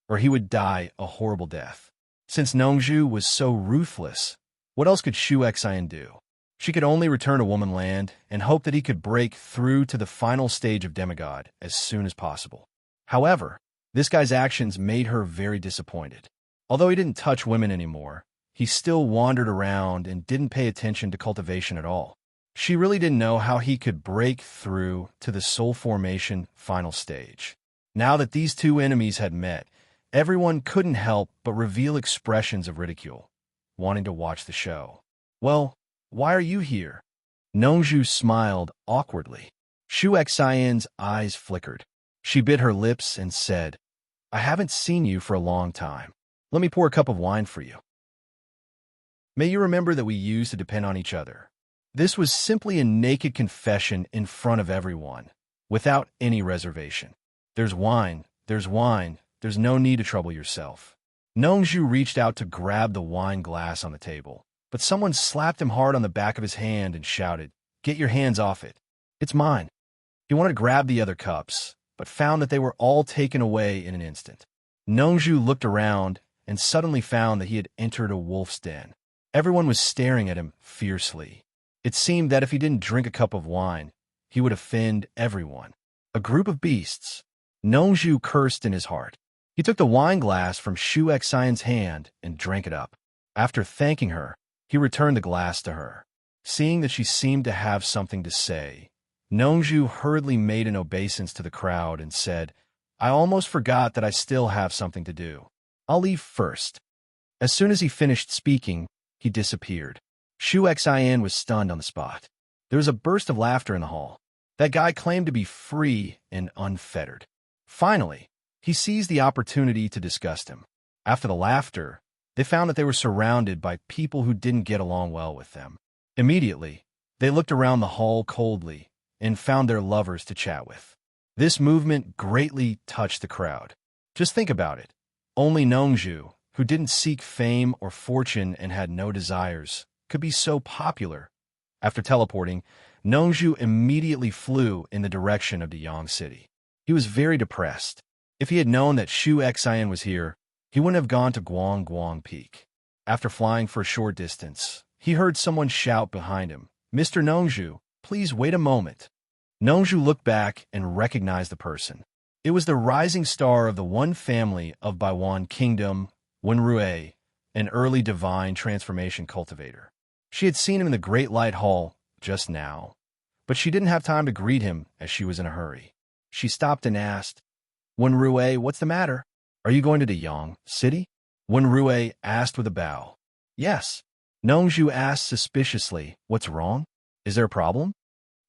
or he would die a horrible death. Since Nongju was so ruthless, what else could Shu Xian do? She could only return to womanland and hope that he could break through to the final stage of demigod as soon as possible. However, this guy's actions made her very disappointed. Although he didn't touch women anymore, he still wandered around and didn't pay attention to cultivation at all. She really didn't know how he could break through to the soul formation final stage. Now that these two enemies had met, everyone couldn't help but reveal expressions of ridicule, wanting to watch the show. Well, why are you here? Nongju smiled awkwardly. Shu Xian's eyes flickered. She bit her lips and said, I haven't seen you for a long time. Let me pour a cup of wine for you. May you remember that we used to depend on each other. This was simply a naked confession in front of everyone, without any reservation. There's wine, there's no need to trouble yourself. Nongju reached out to grab the wine glass on the table, but someone slapped him hard on the back of his hand and shouted, "Get your hands off it. It's mine." He wanted to grab the other cups, but found that they were all taken away in an instant. Nongju looked around and suddenly found that he had entered a wolf's den. Everyone was staring at him fiercely. It seemed that if he didn't drink a cup of wine, he would offend everyone. A group of beasts. Nongju cursed in his heart. He took the wine glass from Shu Xian's hand and drank it up. After thanking her, he returned the glass to her. Seeing that she seemed to have something to say, Nongju hurriedly made an obeisance to the crowd and said, "I almost forgot that I still have something to do. I'll leave first." As soon as he finished speaking, he disappeared. Shu Xian was stunned on the spot. There was a burst of laughter in the hall. That guy claimed to be free and unfettered. Finally, he seized the opportunity to disgust him. After the laughter, they found that they were surrounded by people who didn't get along well with them. Immediately, they looked around the hall coldly and found their lovers to chat with. This movement greatly touched the crowd. Just think about it. Only Nongju, who didn't seek fame or fortune and had no desires, could be so popular. After teleporting, Nongju immediately flew in the direction of the Yang City. He was very depressed. If he had known that Shu Xian was here, he wouldn't have gone to Guang Peak. After flying for a short distance, he heard someone shout behind him, "Mr. Nongju, please wait a moment." Nongju looked back and recognized the person. It was the rising star of the one family of Baiwan Kingdom, Wenrui, an early divine transformation cultivator. She had seen him in the Great Light Hall just now, but she didn't have time to greet him as she was in a hurry. She stopped and asked, "Wenrui, what's the matter? Are you going to the Yang City?" Wenrui asked with a bow. "Yes." Nongju asked suspiciously, "What's wrong? Is there a problem?"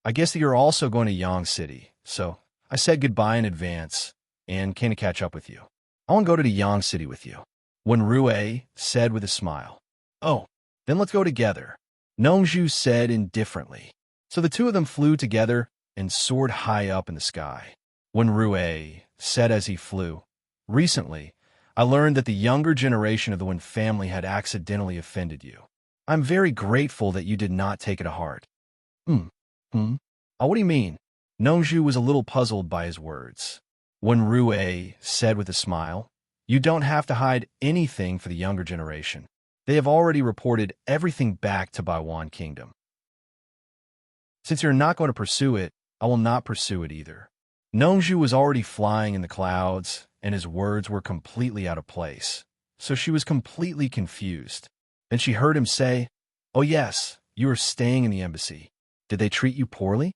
"I guess that you're also going to Yang City, so I said goodbye in advance and came to catch up with you. I want to go to the Yang City with you," Wenrui said with a smile. "Oh, then let's go together," Nongju said indifferently. So the two of them flew together and soared high up in the sky. Wenrui said as he flew, "Recently, I learned that the younger generation of the Wen family had accidentally offended you. I'm very grateful that you did not take it to heart." What do you mean?" Nongju was a little puzzled by his words. Wenrui said with a smile, "You don't have to hide anything for the younger generation. They have already reported everything back to Baiwan Kingdom. Since you're not going to pursue it, I will not pursue it either." Nongju was already flying in the clouds, and his words were completely out of place, so she was completely confused. Then she heard him say, "Oh yes, you are staying in the embassy. Did they treat you poorly?"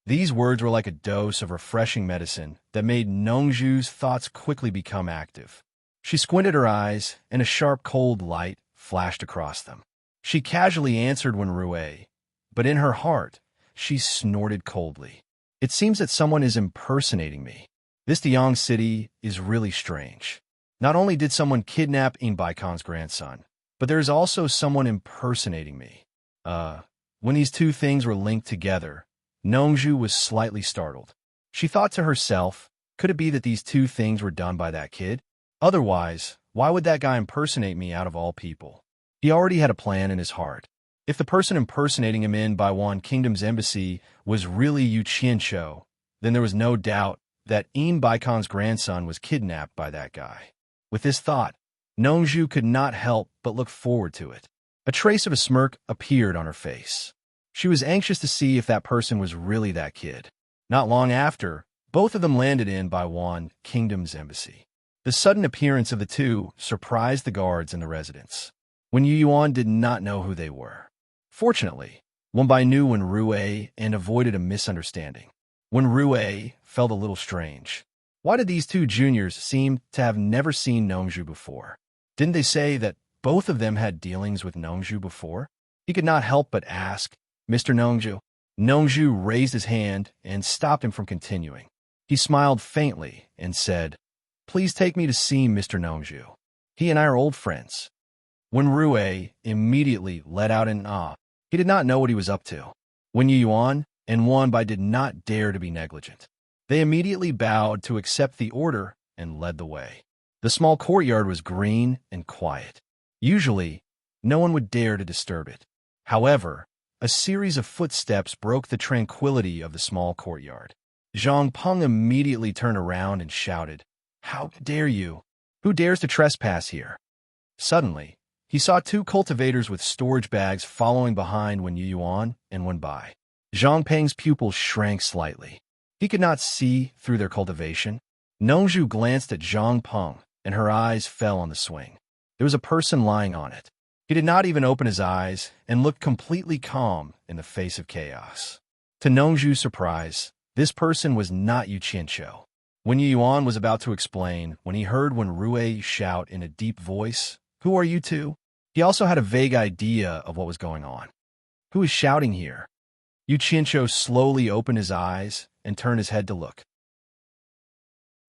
These words were like a dose of refreshing medicine that made Nongju's thoughts quickly become active. She squinted her eyes, and a sharp cold light flashed across them. She casually answered Wenrui, but in her heart, she snorted coldly. "It seems that someone is impersonating me. This Yang City is really strange. Not only did someone kidnap Inbaikon's grandson, but there is also someone impersonating me." When these two things were linked together, Nongju was slightly startled. She thought to herself, could it be that these two things were done by that kid? Otherwise, why would that guy impersonate me out of all people? He already had a plan in his heart. If the person impersonating him in Baiwan Kingdom's embassy was really Yu Qianshou, then there was no doubt that Baikon's grandson was kidnapped by that guy. With this thought, Nongju could not help but look forward to it. A trace of a smirk appeared on her face. She was anxious to see if that person was really that kid. Not long after, both of them landed in Baiwan Kingdom's embassy. The sudden appearance of the two surprised the guards in the residence. Wen Yuan did not know who they were. Fortunately, Wenbai knew Wenrui and avoided a misunderstanding. Wenrui felt a little strange. Why did these two juniors seem to have never seen Nongju before? Didn't they say that both of them had dealings with Nongju before? He could not help but ask, "Mr. Nongju?" Nongju raised his hand and stopped him from continuing. He smiled faintly and said, "Please take me to see Mr. Nongju. He and I are old friends." Wenrui immediately let out an ah. He did not know what he was up to. Wen Yuan and Wenbai did not dare to be negligent. They immediately bowed to accept the order and led the way. The small courtyard was green and quiet. Usually, No one would dare to disturb it. However, a series of footsteps broke the tranquility of the small courtyard. Zhang Peng immediately turned around and shouted, "How dare you? Who dares to trespass here?" Suddenly, he saw two cultivators with storage bags following behind when Yu Yuan and went by. Zhang Peng's pupils shrank slightly. He could not see through their cultivation. Nongzhu glanced at Zhang Peng, and her eyes fell on the swing. There was a person lying on it. He did not even open his eyes and looked completely calm in the face of chaos. To Nongzhu's surprise, this person was not Yu Qianqiu. When Yu Yuan was about to explain, when he heard Rui shout in a deep voice, "Who are you two?" he also had a vague idea of what was going on. Who is shouting here? Yu Qianqiu slowly opened his eyes and turned his head to look.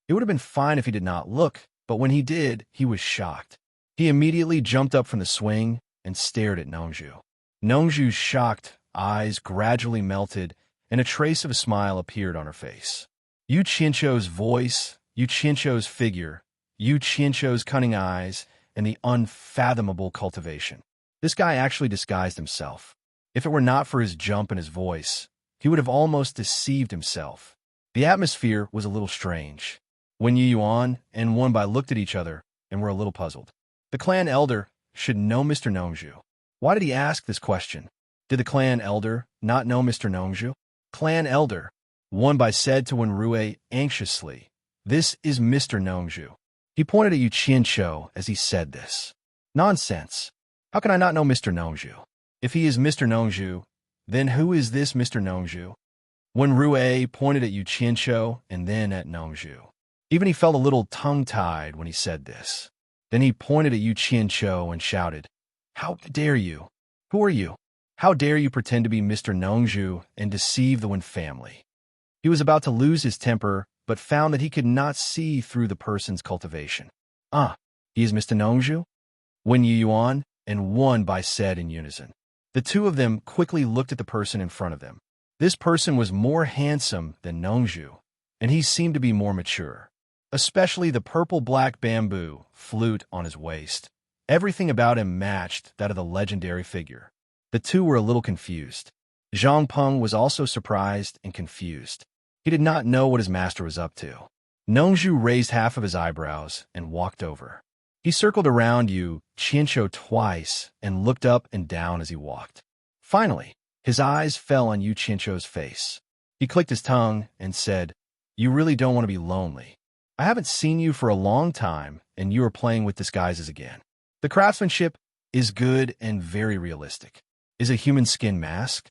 It would have been fine if he did not look, but when he did, he was shocked. He immediately jumped up from the swing and stared at Nongzhu. Nongzhu's shocked eyes gradually melted, and a trace of a smile appeared on her face. Yu Qianqiu's voice, Yu Qianqiu's figure, Yu Qianqiu's cunning eyes, and the unfathomable cultivation. This guy actually disguised himself. If it were not for his jump and his voice, he would have almost deceived himself. The atmosphere was a little strange. When Yu Yuan and Wenbai looked at each other and were a little puzzled. The clan elder should know Mr. Nongzhu. Why did he ask this question? Did the clan elder not know Mr. Nongzhu? Clan elder, Wenbai said to Rui anxiously, "This is Mr. Nongzhu." He pointed at Yu Qianqiu as he said this. Nonsense. How can I not know Mr. Nongzhu? If he is Mr. Nongzhu, then who is this Mr. Nongzhu? Rui pointed at Yu Qianqiu and then at Nongzhu. Even he felt a little tongue-tied when he said this. Then he pointed at Yu Qianqiu and shouted, "How dare you? Who are you? How dare you pretend to be Mr. Nongzhu and deceive the Wen family?" He was about to lose his temper, but found that he could not see through the person's cultivation. He is Mr. Nongzhu? When Yu Yuan and Wenbai said in unison. The two of them quickly looked at the person in front of them. This person was more handsome than Nongzhu, and he seemed to be more mature. Especially the purple-black bamboo flute on his waist. Everything about him matched that of the legendary figure. The two were a little confused. Zhang Peng was also surprised and confused. He did not know what his master was up to. Nongzhu raised half of his eyebrows and walked over. He circled around Yu Qianqiu twice and looked up and down as he walked. Finally, his eyes fell on Yu Qianqiu's face. He clicked his tongue and said, "You really don't want to be lonely. I haven't seen you for a long time, and you are playing with disguises again. The craftsmanship is good and very realistic. Is a human skin mask?"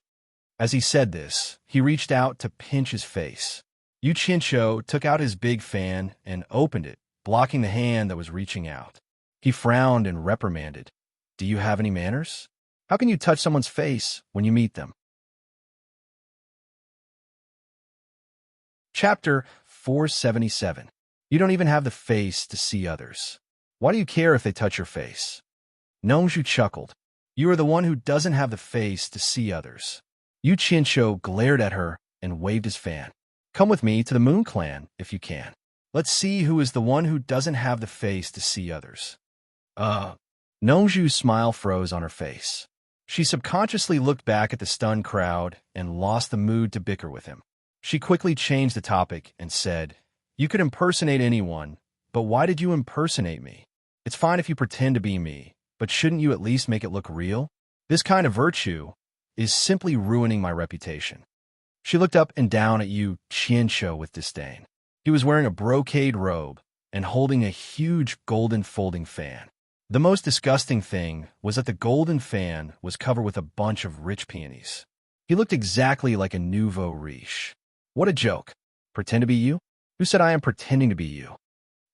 As he said this, he reached out to pinch his face. Yu Qianqiu took out his big fan and opened it, blocking the hand that was reaching out. He frowned and reprimanded, "Do you have any manners? How can you touch someone's face when you meet them?" Chapter 477. You don't even have the face to see others. Why do you care if they touch your face? Nongzhu chuckled. You are the one who doesn't have the face to see others. Yu Qianqiu glared at her and waved his fan. Come with me to the Moon Clan, if you can. Let's see who is the one who doesn't have the face to see others. Nongzhu's smile froze on her face. She subconsciously looked back at the stunned crowd and lost the mood to bicker with him. She quickly changed the topic and said, "You could impersonate anyone, but why did you impersonate me? It's fine if you pretend to be me, but shouldn't you at least make it look real? This kind of virtue is simply ruining my reputation." She looked up and down at Yu Qianqiu with disdain. He was wearing a brocade robe and holding a huge golden folding fan. The most disgusting thing was that the golden fan was covered with a bunch of rich peonies. He looked exactly like a nouveau riche. What a joke. Pretend to be you? Who said I am pretending to be you?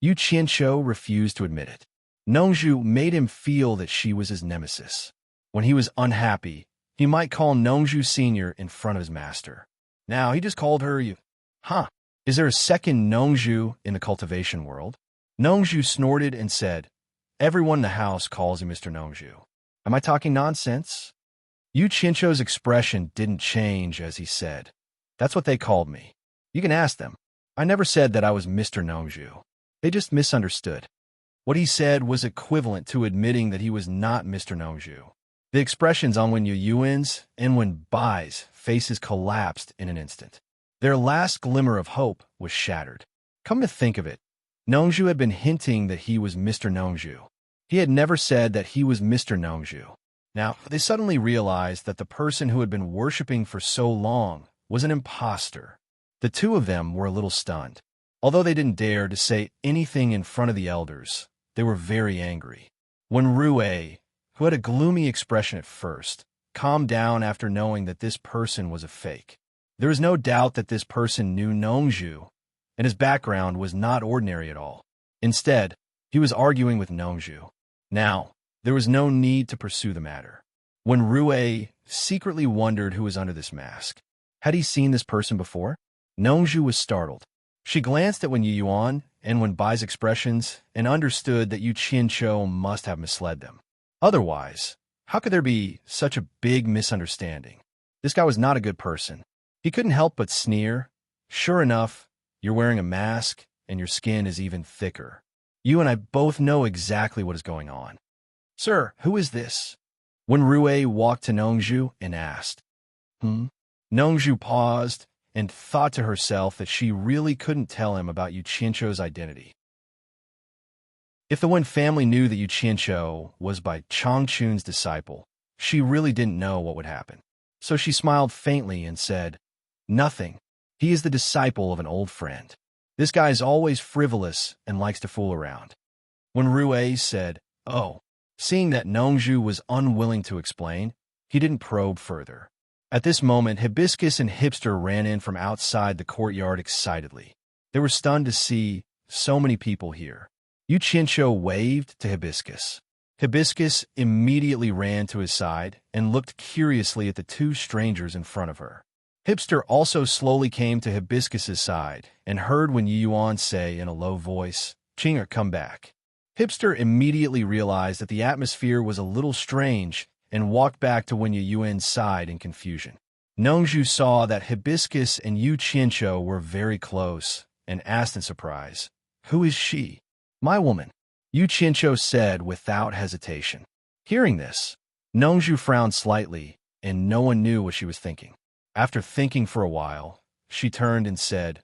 Yu Qianqiu refused to admit it. Nongzhu made him feel that she was his nemesis. When he was unhappy, he might call Nongzhu Sr. in front of his master. Now he just called her you. Is there a second Nongzhu in the cultivation world? Nongzhu snorted and said, "Everyone in the house calls you Mr. Nongzhu. Am I talking nonsense?" Yu Qianqiu's expression didn't change as he said, "That's what they called me. You can ask them. I never said that I was Mr. Nongzhu. They just misunderstood." What he said was equivalent to admitting that he was not Mr. Nongju. The expressions on Wen Yuan's and Wen Bai's faces collapsed in an instant. Their last glimmer of hope was shattered. Come to think of it, Nongju had been hinting that he was Mr. Nongju. He had never said that he was Mr. Nongju. Now, they suddenly realized that the person who had been worshipping for so long was an imposter. The two of them were a little stunned. Although they didn't dare to say anything in front of the elders, they were very angry. When Rue, who had a gloomy expression at first, calmed down after knowing that this person was a fake. There was no doubt that this person knew Nongju, and his background was not ordinary at all. Instead, he was arguing with Nongju. Now, there was no need to pursue the matter. When Rue secretly wondered who was under this mask, had he seen this person before? Nongju was startled. She glanced at Wen Yuan and Wen Bai's expressions and understood that Yu Qianqiu must have misled them. Otherwise, how could there be such a big misunderstanding? This guy was not a good person. He couldn't help but sneer. Sure enough, you're wearing a mask and your skin is even thicker. You and I both know exactly what is going on. Sir, who is this? When Rue walked to Nongju and asked. Nongju paused and thought to herself that she really couldn't tell him about Yu Qianqiu's identity. If the Wen family knew that Yu Qianqiu was by Changchun's disciple, she really didn't know what would happen. So she smiled faintly and said, "Nothing. He is the disciple of an old friend. This guy is always frivolous and likes to fool around." When Rue said, "Oh," seeing that Nongju was unwilling to explain, he didn't probe further. At this moment, Hibiscus and Hipster ran in from outside the courtyard excitedly. They were stunned to see so many people here. Yu Qianqiu waved to Hibiscus. Hibiscus immediately ran to his side and looked curiously at the two strangers in front of her. Hipster also slowly came to Hibiscus's side and heard Wen Yuan say in a low voice, "Qinger, come back." Hipster immediately realized that the atmosphere was a little strange and walked back to Wen Yuan's side in confusion. Nongju saw that Hibiscus and Yu Qianqiu were very close and asked in surprise, "Who is she?" "My woman," Yu Qianqiu said without hesitation. Hearing this, Nongju frowned slightly, and no one knew what she was thinking. After thinking for a while, she turned and said,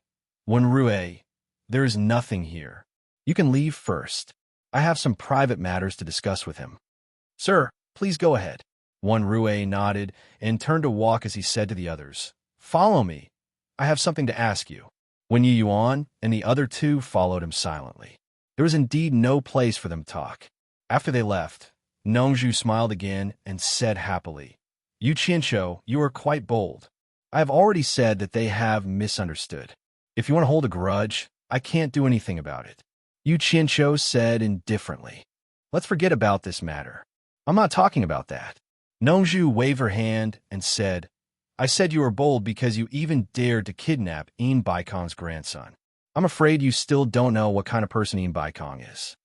"Wen Rue, there is nothing here. You can leave first. I have some private matters to discuss with him." "Sir, please go ahead." Wen Rue nodded and turned to walk as he said to the others, "Follow me. I have something to ask you." Wen Yuan and the other two followed him silently. There was indeed no place for them to talk. After they left, Nongju smiled again and said happily, "Yu Qianqiu, you are quite bold. I have already said that they have misunderstood. If you want to hold a grudge, I can't do anything about it." Yu Qianqiu said indifferently, "Let's forget about this matter. I'm not talking about that." Nongju waved her hand and said, "I said you were bold because you even dared to kidnap Baikong's grandson. I'm afraid you still don't know what kind of person Baikong is."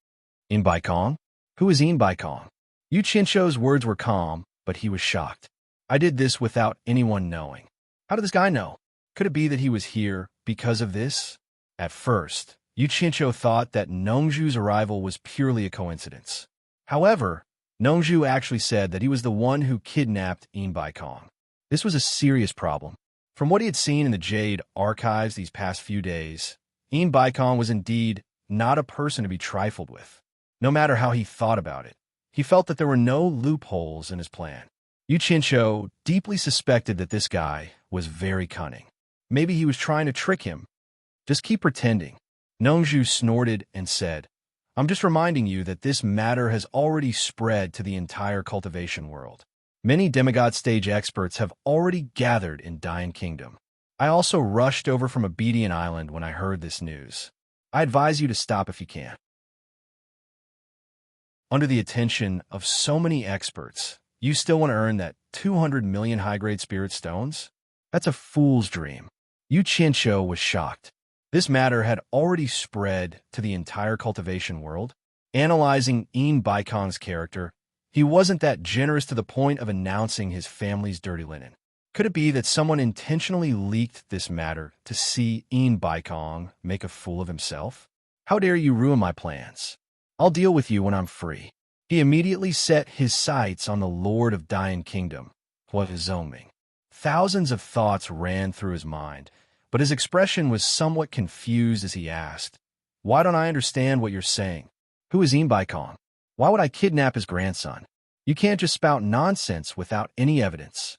"Baikong? Who is Baikong?" Yu Qianqiu's words were calm, but he was shocked. "I did this without anyone knowing." How did this guy know? Could it be that he was here because of this? At first, Yu Qianqiu thought that Nongju's arrival was purely a coincidence. However, Nongju actually said that he was the one who kidnapped Baikong. This was a serious problem. From what he had seen in the Jade archives these past few days, Baikong was indeed not a person to be trifled with. No matter how he thought about it, he felt that there were no loopholes in his plan. Yu Qianqiu deeply suspected that this guy was very cunning. Maybe he was trying to trick him. "Just keep pretending." Nongju snorted and said, "I'm just reminding you that this matter has already spread to the entire cultivation world. Many demigod stage experts have already gathered in Dian Kingdom. I also rushed over from Obedient Island when I heard this news. I advise you to stop if you can." Under the attention of so many experts, you still want to earn that 200 million high-grade spirit stones? That's a fool's dream. Yu Qianqiu was shocked. This matter had already spread to the entire cultivation world. Analyzing Baikong's character, he wasn't that generous to the point of announcing his family's dirty linen. Could it be that someone intentionally leaked this matter to see Baikong make a fool of himself? "How dare you ruin my plans?" I'll deal with you when I'm free. He immediately set his sights on the Lord of Dian Kingdom, Huazongming. Thousands of thoughts ran through his mind, but his expression was somewhat confused as he asked, "Why don't I understand what you're saying? Who is Imbaikong? Why would I kidnap his grandson? You can't just spout nonsense without any evidence."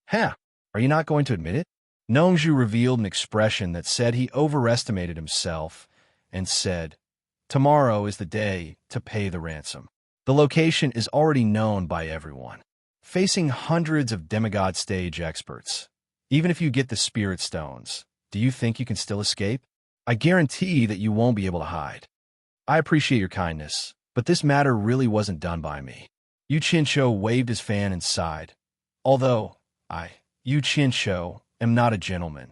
"Huh, are you not going to admit it?" Nongzhu revealed an expression that said he overestimated himself and said, "Tomorrow is the day to pay the ransom. The location is already known by everyone. Facing hundreds of demigod stage experts, even if you get the spirit stones, do you think you can still escape? I guarantee that you won't be able to hide. I appreciate your kindness, but this matter really wasn't done by me." Yu Qinsho waved his fan and sighed. "Although Yu Qinsho, am not a gentleman.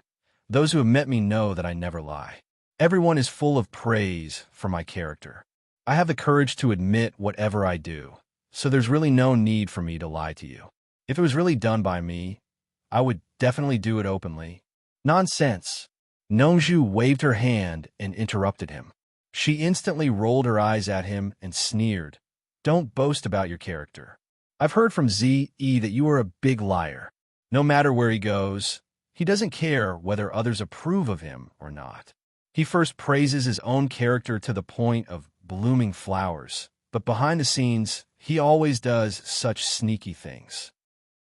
Those who have met me know that I never lie. Everyone is full of praise for my character. I have the courage to admit whatever I do, so there's really no need for me to lie to you. If it was really done by me, I would definitely do it openly." "Nonsense." Nongzhu waved her hand and interrupted him. She instantly rolled her eyes at him and sneered. "Don't boast about your character. I've heard from Ze that you are a big liar. No matter where he goes, he doesn't care whether others approve of him or not. He first praises his own character to the point of blooming flowers, but behind the scenes, he always does such sneaky things."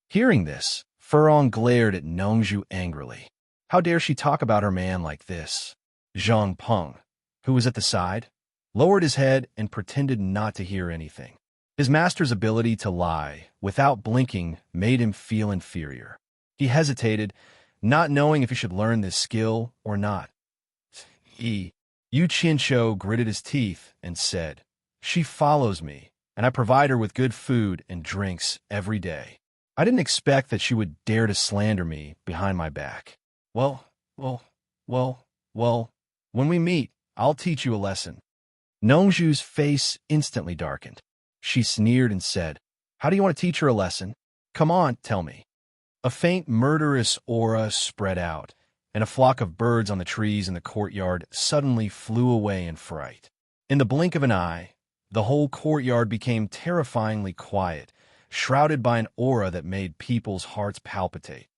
Hearing this, Furong glared at Nongzhu angrily. How dare she talk about her man like this? Zhang Peng, who was at the side, lowered his head and pretended not to hear anything. His master's ability to lie without blinking made him feel inferior. He hesitated, not knowing if he should learn this skill or not. Yu Qinsho gritted his teeth and said, "She follows me, and I provide her with good food and drinks every day. I didn't expect that she would dare to slander me behind my back. Well, when we meet, I'll teach you a lesson." Nongzhu's face instantly darkened. She sneered and said, "How do you want to teach her a lesson? Come on, tell me." A faint murderous aura spread out, and a flock of birds on the trees in the courtyard suddenly flew away in fright. In the blink of an eye, the whole courtyard became terrifyingly quiet, shrouded by an aura that made people's hearts palpitate.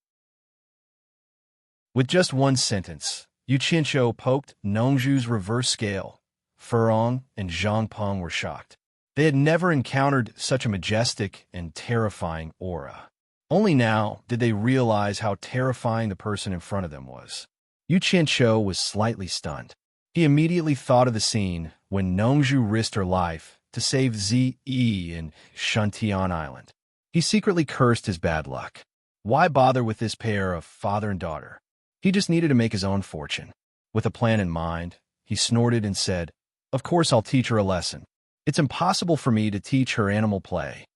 With just one sentence, Yu Qinsho poked Nongzhu's reverse scale. Furong and Zhang Peng were shocked. They had never encountered such a majestic and terrifying aura. Only now did they realize how terrifying the person in front of them was. Yu Qinsho was slightly stunned. He immediately thought of the scene when Nongzhu risked her life to save Ze in Shantian Island. He secretly cursed his bad luck. Why bother with this pair of father and daughter? He just needed to make his own fortune. With a plan in mind, he snorted and said, "Of course I'll teach her a lesson. It's impossible for me to teach her animal play.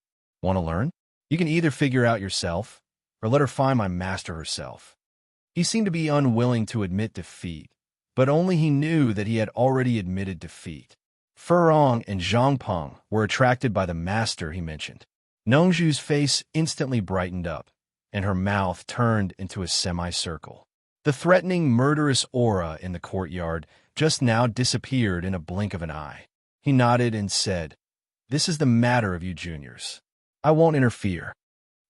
Want to learn? You can either figure out yourself, or let her find my master herself." He seemed to be unwilling to admit defeat, but only he knew that he had already admitted defeat. Furong and Zhang Peng were attracted by the master he mentioned. Nongzhu's face instantly brightened up, and her mouth turned into a semicircle. The threatening, murderous aura in the courtyard just now disappeared in a blink of an eye. He nodded and said, "This is the matter of you juniors. I won't interfere."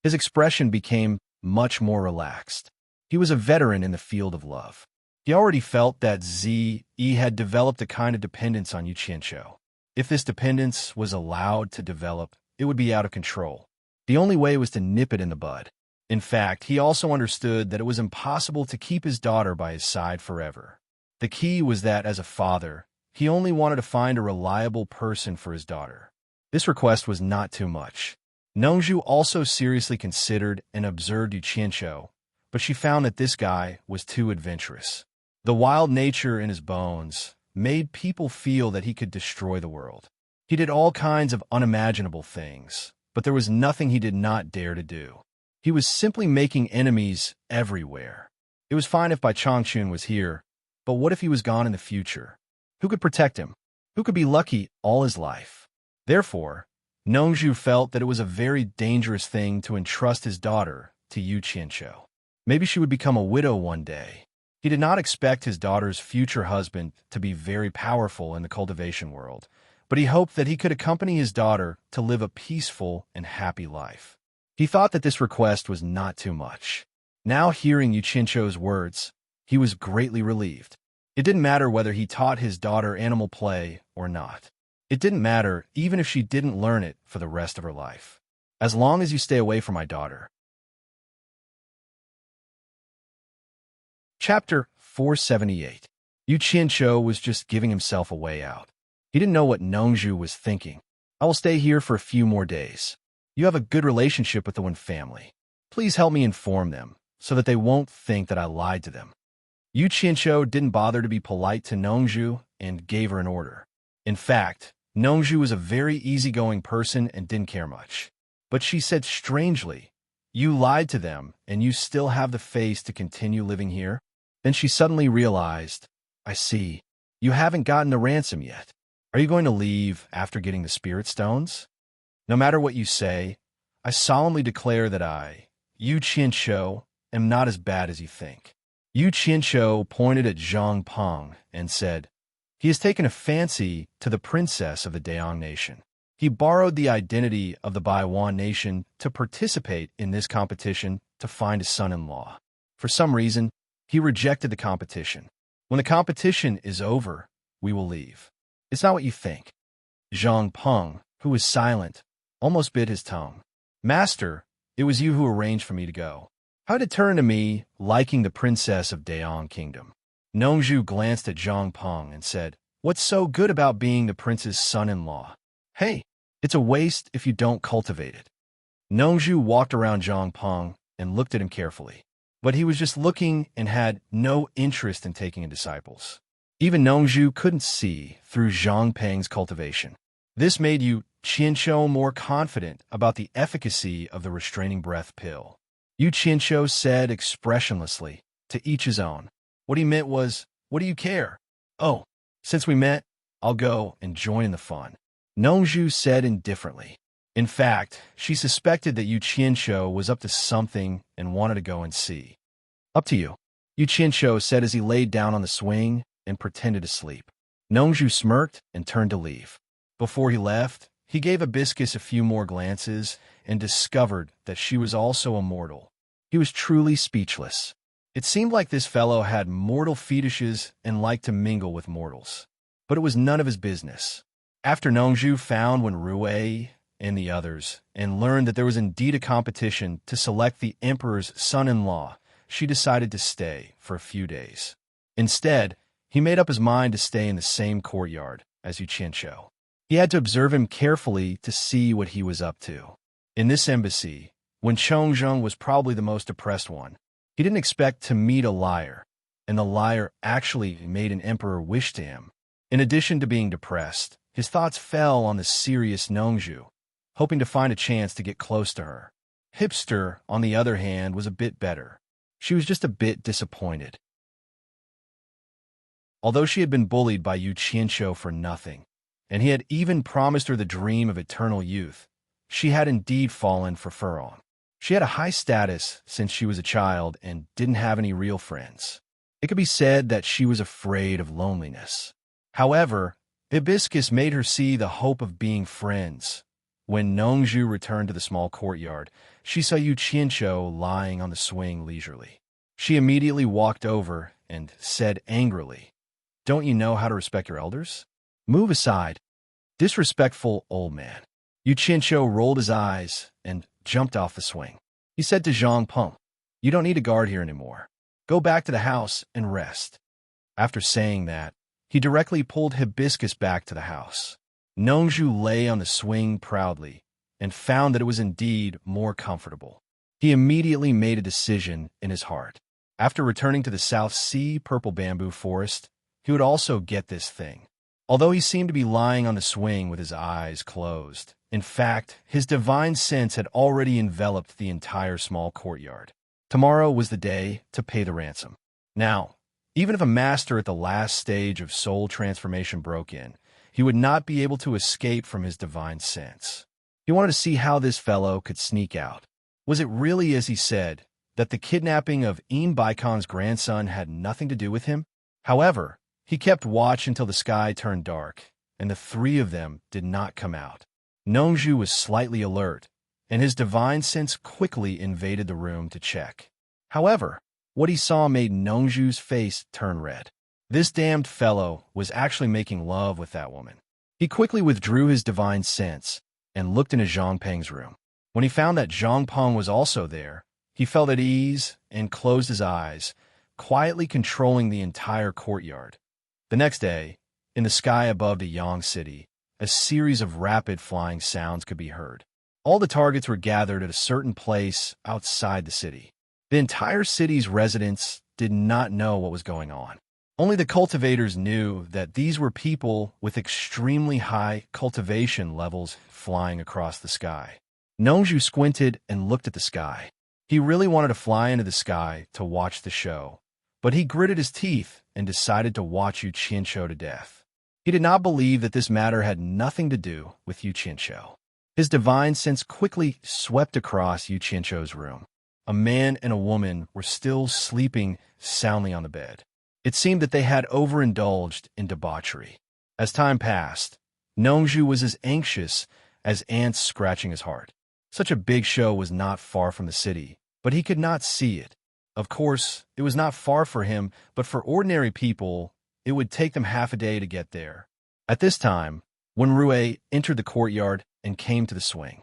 His expression became much more relaxed. He was a veteran in the field of love. He already felt that Ze had developed a kind of dependence on Yu Qinsho. If this dependence was allowed to develop, it would be out of control. The only way was to nip it in the bud. In fact, he also understood that it was impossible to keep his daughter by his side forever. The key was that, as a father, he only wanted to find a reliable person for his daughter. This request was not too much. Nongzhu also seriously considered and observed Yu Qinsho, but she found that this guy was too adventurous. The wild nature in his bones made people feel that he could destroy the world. He did all kinds of unimaginable things, but there was nothing he did not dare to do. He was simply making enemies everywhere. It was fine if Bai Changchun was here, but what if he was gone in the future? Who could protect him? Who could be lucky all his life? Therefore, Nongzhu felt that it was a very dangerous thing to entrust his daughter to Yu Qinsho. Maybe she would become a widow one day. He did not expect his daughter's future husband to be very powerful in the cultivation world, but he hoped that he could accompany his daughter to live a peaceful and happy life. He thought that this request was not too much. Now hearing Yuchincho's words, he was greatly relieved. It didn't matter whether he taught his daughter animal play or not. It didn't matter even if she didn't learn it for the rest of her life. As long as you stay away from my daughter. Chapter 478. Yuchincho was just giving himself a way out. He didn't know what Nongzhu was thinking. I will stay here for a few more days. You have a good relationship with the Wen family. Please help me inform them, so that they won't think that I lied to them. Yuchincho didn't bother to be polite to Nongzhu and gave her an order. In fact, Nongzhu was a very easygoing person and didn't care much. But she said strangely, "You lied to them, and you still have the face to continue living here?" Then she suddenly realized, "I see. You haven't gotten the ransom yet. Are you going to leave after getting the spirit stones? No matter what you say, I solemnly declare that I, Yuchincho, am not as bad as you think." Yuchincho pointed at Zhang Peng and said, "He has taken a fancy to the princess of the Daong nation. He borrowed the identity of the Baiwan nation to participate in this competition to find a son-in-law. For some reason, he rejected the competition. When the competition is over, we will leave. It's not what you think." Zhang Peng, who was silent, almost bit his tongue. "Master, it was you who arranged for me to go. How did it turn to me liking the princess of Daong Kingdom?" Nongzhu glanced at Zhang Peng and said, "What's so good about being the prince's son-in-law? Hey, it's a waste if you don't cultivate it." Nongzhu walked around Zhang Peng and looked at him carefully. But he was just looking and had no interest in taking in disciples. Even Nongzhu couldn't see through Zhang Peng's cultivation. This made Yuchincho more confident about the efficacy of the restraining breath pill. Yuchincho said expressionlessly, to each his own. What he meant was, "What do you care? Oh, since we met, I'll go and join in the fun." Nongzhu said indifferently. In fact, she suspected that Yuchincho was up to something and wanted to go and see. "Up to you," Yuchincho said as he laid down on the swing and pretended to sleep. Nongzhu smirked and turned to leave. Before he left, he gave Hibiscus a few more glances and discovered that she was also immortal. He was truly speechless. It seemed like this fellow had mortal fetishes and liked to mingle with mortals. But it was none of his business. After Nongzhu found Wen Rui and the others and learned that there was indeed a competition to select the emperor's son-in-law, she decided to stay for a few days. Instead, he made up his mind to stay in the same courtyard as Yuchincho. He had to observe him carefully to see what he was up to. In this embassy, when Chongzheng was probably the most depressed one, he didn't expect to meet a liar, and the liar actually made an emperor wish to him. In addition to being depressed, his thoughts fell on the serious Nongzhu, hoping to find a chance to get close to her. Hipster, on the other hand, was a bit better. She was just a bit disappointed. Although she had been bullied by Yuchincho for nothing, and he had even promised her the dream of eternal youth, she had indeed fallen for Furon. She had a high status since she was a child and didn't have any real friends. It could be said that she was afraid of loneliness. However, Hibiscus made her see the hope of being friends. When Nongzhu returned to the small courtyard, she saw Yuchincho lying on the swing leisurely. She immediately walked over and said angrily, "Don't you know how to respect your elders? Move aside, disrespectful old man." Yuchincho rolled his eyes and jumped off the swing. He said to Zhang Peng, "You don't need a guard here anymore. Go back to the house and rest." After saying that, he directly pulled Hibiscus back to the house. Nongzhu lay on the swing proudly and found that it was indeed more comfortable. He immediately made a decision in his heart. After returning to the South Sea purple bamboo forest, he would also get this thing. Although he seemed to be lying on the swing with his eyes closed, in fact, his divine sense had already enveloped the entire small courtyard. Tomorrow was the day to pay the ransom. Now, even if a master at the last stage of soul transformation broke in, he would not be able to escape from his divine sense. He wanted to see how this fellow could sneak out. Was it really as he said, that the kidnapping of Baikon's grandson had nothing to do with him? However, he kept watch until the sky turned dark, and the three of them did not come out. Nongju was slightly alert, and his divine sense quickly invaded the room to check. However, what he saw made Nongju's face turn red. This damned fellow was actually making love with that woman. He quickly withdrew his divine sense and looked into Zhang Peng's room. When he found that Zhang Peng was also there, he felt at ease and closed his eyes, quietly controlling the entire courtyard. The next day, in the sky above the Yang city, a series of rapid flying sounds could be heard. All the targets were gathered at a certain place outside the city. The entire city's residents did not know what was going on. Only the cultivators knew that these were people with extremely high cultivation levels flying across the sky. Nongju squinted and looked at the sky. He really wanted to fly into the sky to watch the show, but he gritted his teeth and decided to watch Yu Qianqiu to death. He did not believe that this matter had nothing to do with Yu Qianqiu. His divine sense quickly swept across Yu Qianqiu's room. A man and a woman were still sleeping soundly on the bed. It seemed that they had overindulged in debauchery. As time passed, Nongju was as anxious as ants scratching his heart. Such a big show was not far from the city, but he could not see it. Of course, it was not far for him, but for ordinary people, it would take them half a day to get there. At this time, when Rue entered the courtyard and came to the swing.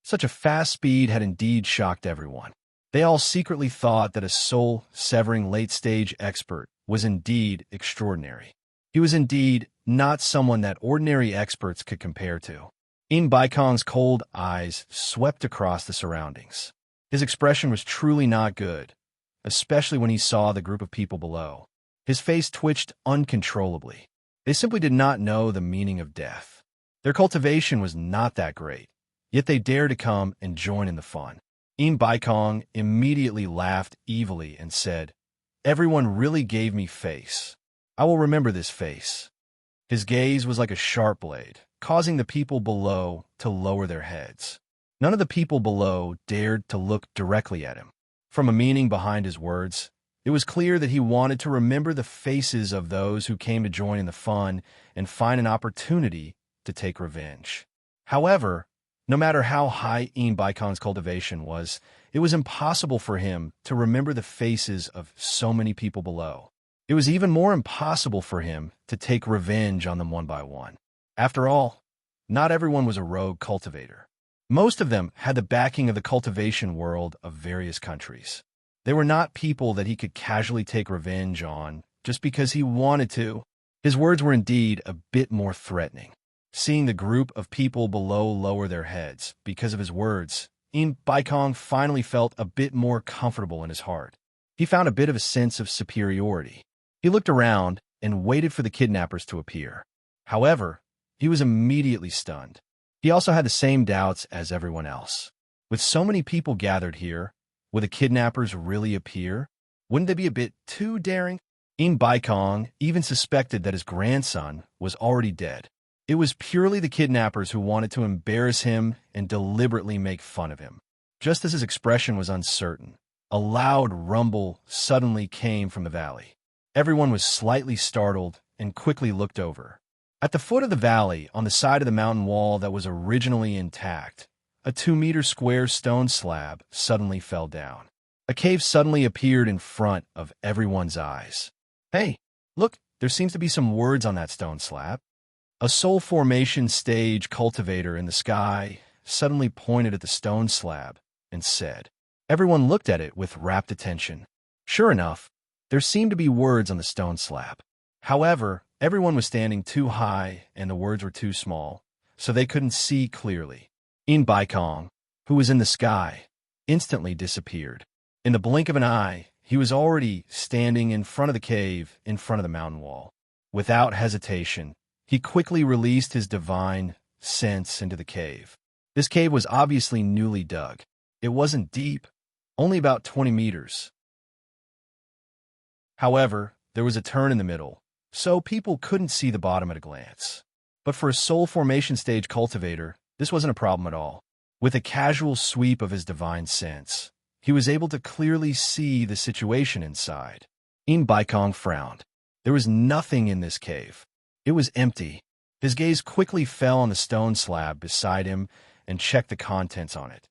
Such a fast speed had indeed shocked everyone. They all secretly thought that a soul-severing late-stage expert was indeed extraordinary. He was indeed not someone that ordinary experts could compare to. Baikong's cold eyes swept across the surroundings. His expression was truly not good, especially when he saw the group of people below. His face twitched uncontrollably. They simply did not know the meaning of death. Their cultivation was not that great, yet they dared to come and join in the fun. Baikong immediately laughed evilly and said, "Everyone really gave me face. I will remember this face." His gaze was like a sharp blade, causing the people below to lower their heads. None of the people below dared to look directly at him. From a meaning behind his words, it was clear that he wanted to remember the faces of those who came to join in the fun and find an opportunity to take revenge. However, no matter how high Baikong's cultivation was, it was impossible for him to remember the faces of so many people below. It was even more impossible for him to take revenge on them one by one. After all, not everyone was a rogue cultivator. Most of them had the backing of the cultivation world of various countries. They were not people that he could casually take revenge on just because he wanted to. His words were indeed a bit more threatening. Seeing the group of people below lower their heads because of his words, Baikong finally felt a bit more comfortable in his heart. He found a bit of a sense of superiority. He looked around and waited for the kidnappers to appear. However, he was immediately stunned. He also had the same doubts as everyone else. With so many people gathered here, would the kidnappers really appear? Wouldn't they be a bit too daring? Baikong even suspected that his grandson was already dead. It was purely the kidnappers who wanted to embarrass him and deliberately make fun of him. Just as his expression was uncertain, a loud rumble suddenly came from the valley. Everyone was slightly startled and quickly looked over. At the foot of the valley, on the side of the mountain wall that was originally intact, a 2-meter square stone slab suddenly fell down. A cave suddenly appeared in front of everyone's eyes. "Hey, look, there seems to be some words on that stone slab." A soul formation stage cultivator in the sky suddenly pointed at the stone slab and said. Everyone looked at it with rapt attention. Sure enough, there seemed to be words on the stone slab. However, everyone was standing too high and the words were too small, so they couldn't see clearly. Baikong, who was in the sky, instantly disappeared. In the blink of an eye, he was already standing in front of the cave, in front of the mountain wall. Without hesitation, he quickly released his divine sense into the cave. This cave was obviously newly dug. It wasn't deep, only about 20 meters. However, there was a turn in the middle, so people couldn't see the bottom at a glance. But for a soul formation stage cultivator, this wasn't a problem at all. With a casual sweep of his divine sense, he was able to clearly see the situation inside. Baikong frowned. There was nothing in this cave. It was empty. His gaze quickly fell on the stone slab beside him and checked the contents on it.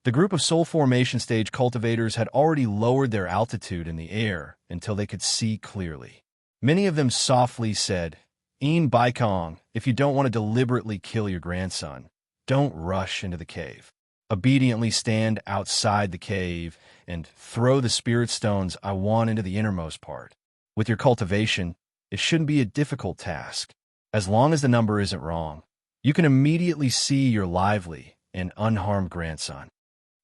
The group of soul formation stage cultivators had already lowered their altitude in the air until they could see clearly. Many of them softly said, Baikong, if you don't want to deliberately kill your grandson, don't rush into the cave. Obediently stand outside the cave and throw the spirit stones I want into the innermost part. With your cultivation, it shouldn't be a difficult task. As long as the number isn't wrong, you can immediately see your lively and unharmed grandson.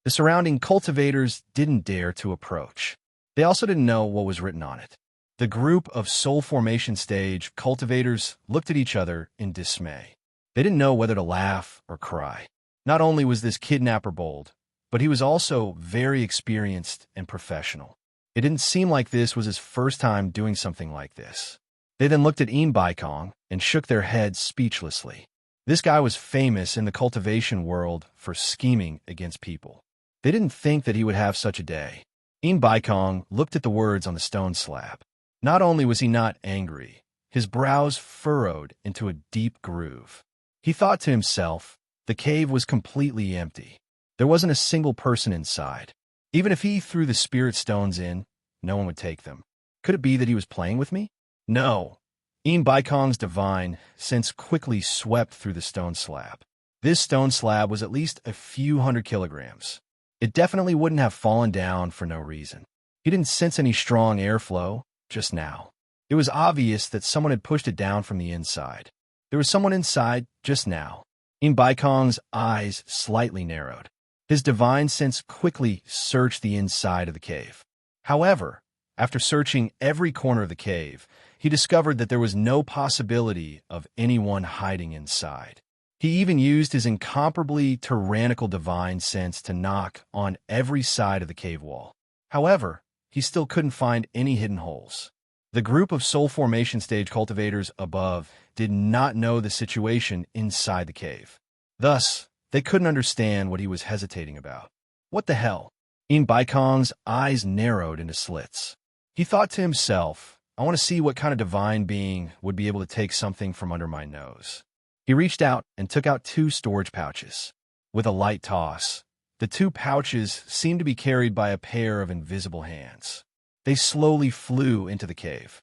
The surrounding cultivators didn't dare to approach. They also didn't know what was written on it. The group of soul formation stage cultivators looked at each other in dismay. They didn't know whether to laugh or cry. Not only was this kidnapper bold, but he was also very experienced and professional. It didn't seem like this was his first time doing something like this. They then looked at Baikong and shook their heads speechlessly. This guy was famous in the cultivation world for scheming against people. They didn't think that he would have such a day. Baikong looked at the words on the stone slab. Not only was he not angry, his brows furrowed into a deep groove. He thought to himself, the cave was completely empty. There wasn't a single person inside. Even if he threw the spirit stones in, no one would take them. Could it be that he was playing with me? No. Baikong's divine sense quickly swept through the stone slab. This stone slab was at least a few hundred kilograms. It definitely wouldn't have fallen down for no reason. He didn't sense any strong airflow just now. It was obvious that someone had pushed it down from the inside. There was someone inside just now. Baikong's eyes slightly narrowed. His divine sense quickly searched the inside of the cave. However, after searching every corner of the cave, he discovered that there was no possibility of anyone hiding inside. He even used his incomparably tyrannical divine sense to knock on every side of the cave wall. However, he still couldn't find any hidden holes. The group of soul formation stage cultivators above did not know the situation inside the cave. Thus, they couldn't understand what he was hesitating about. What the hell? Baikong's eyes narrowed into slits. He thought to himself, I want to see what kind of divine being would be able to take something from under my nose. He reached out and took out 2 storage pouches. With a light toss, the 2 pouches seemed to be carried by a pair of invisible hands. They slowly flew into the cave.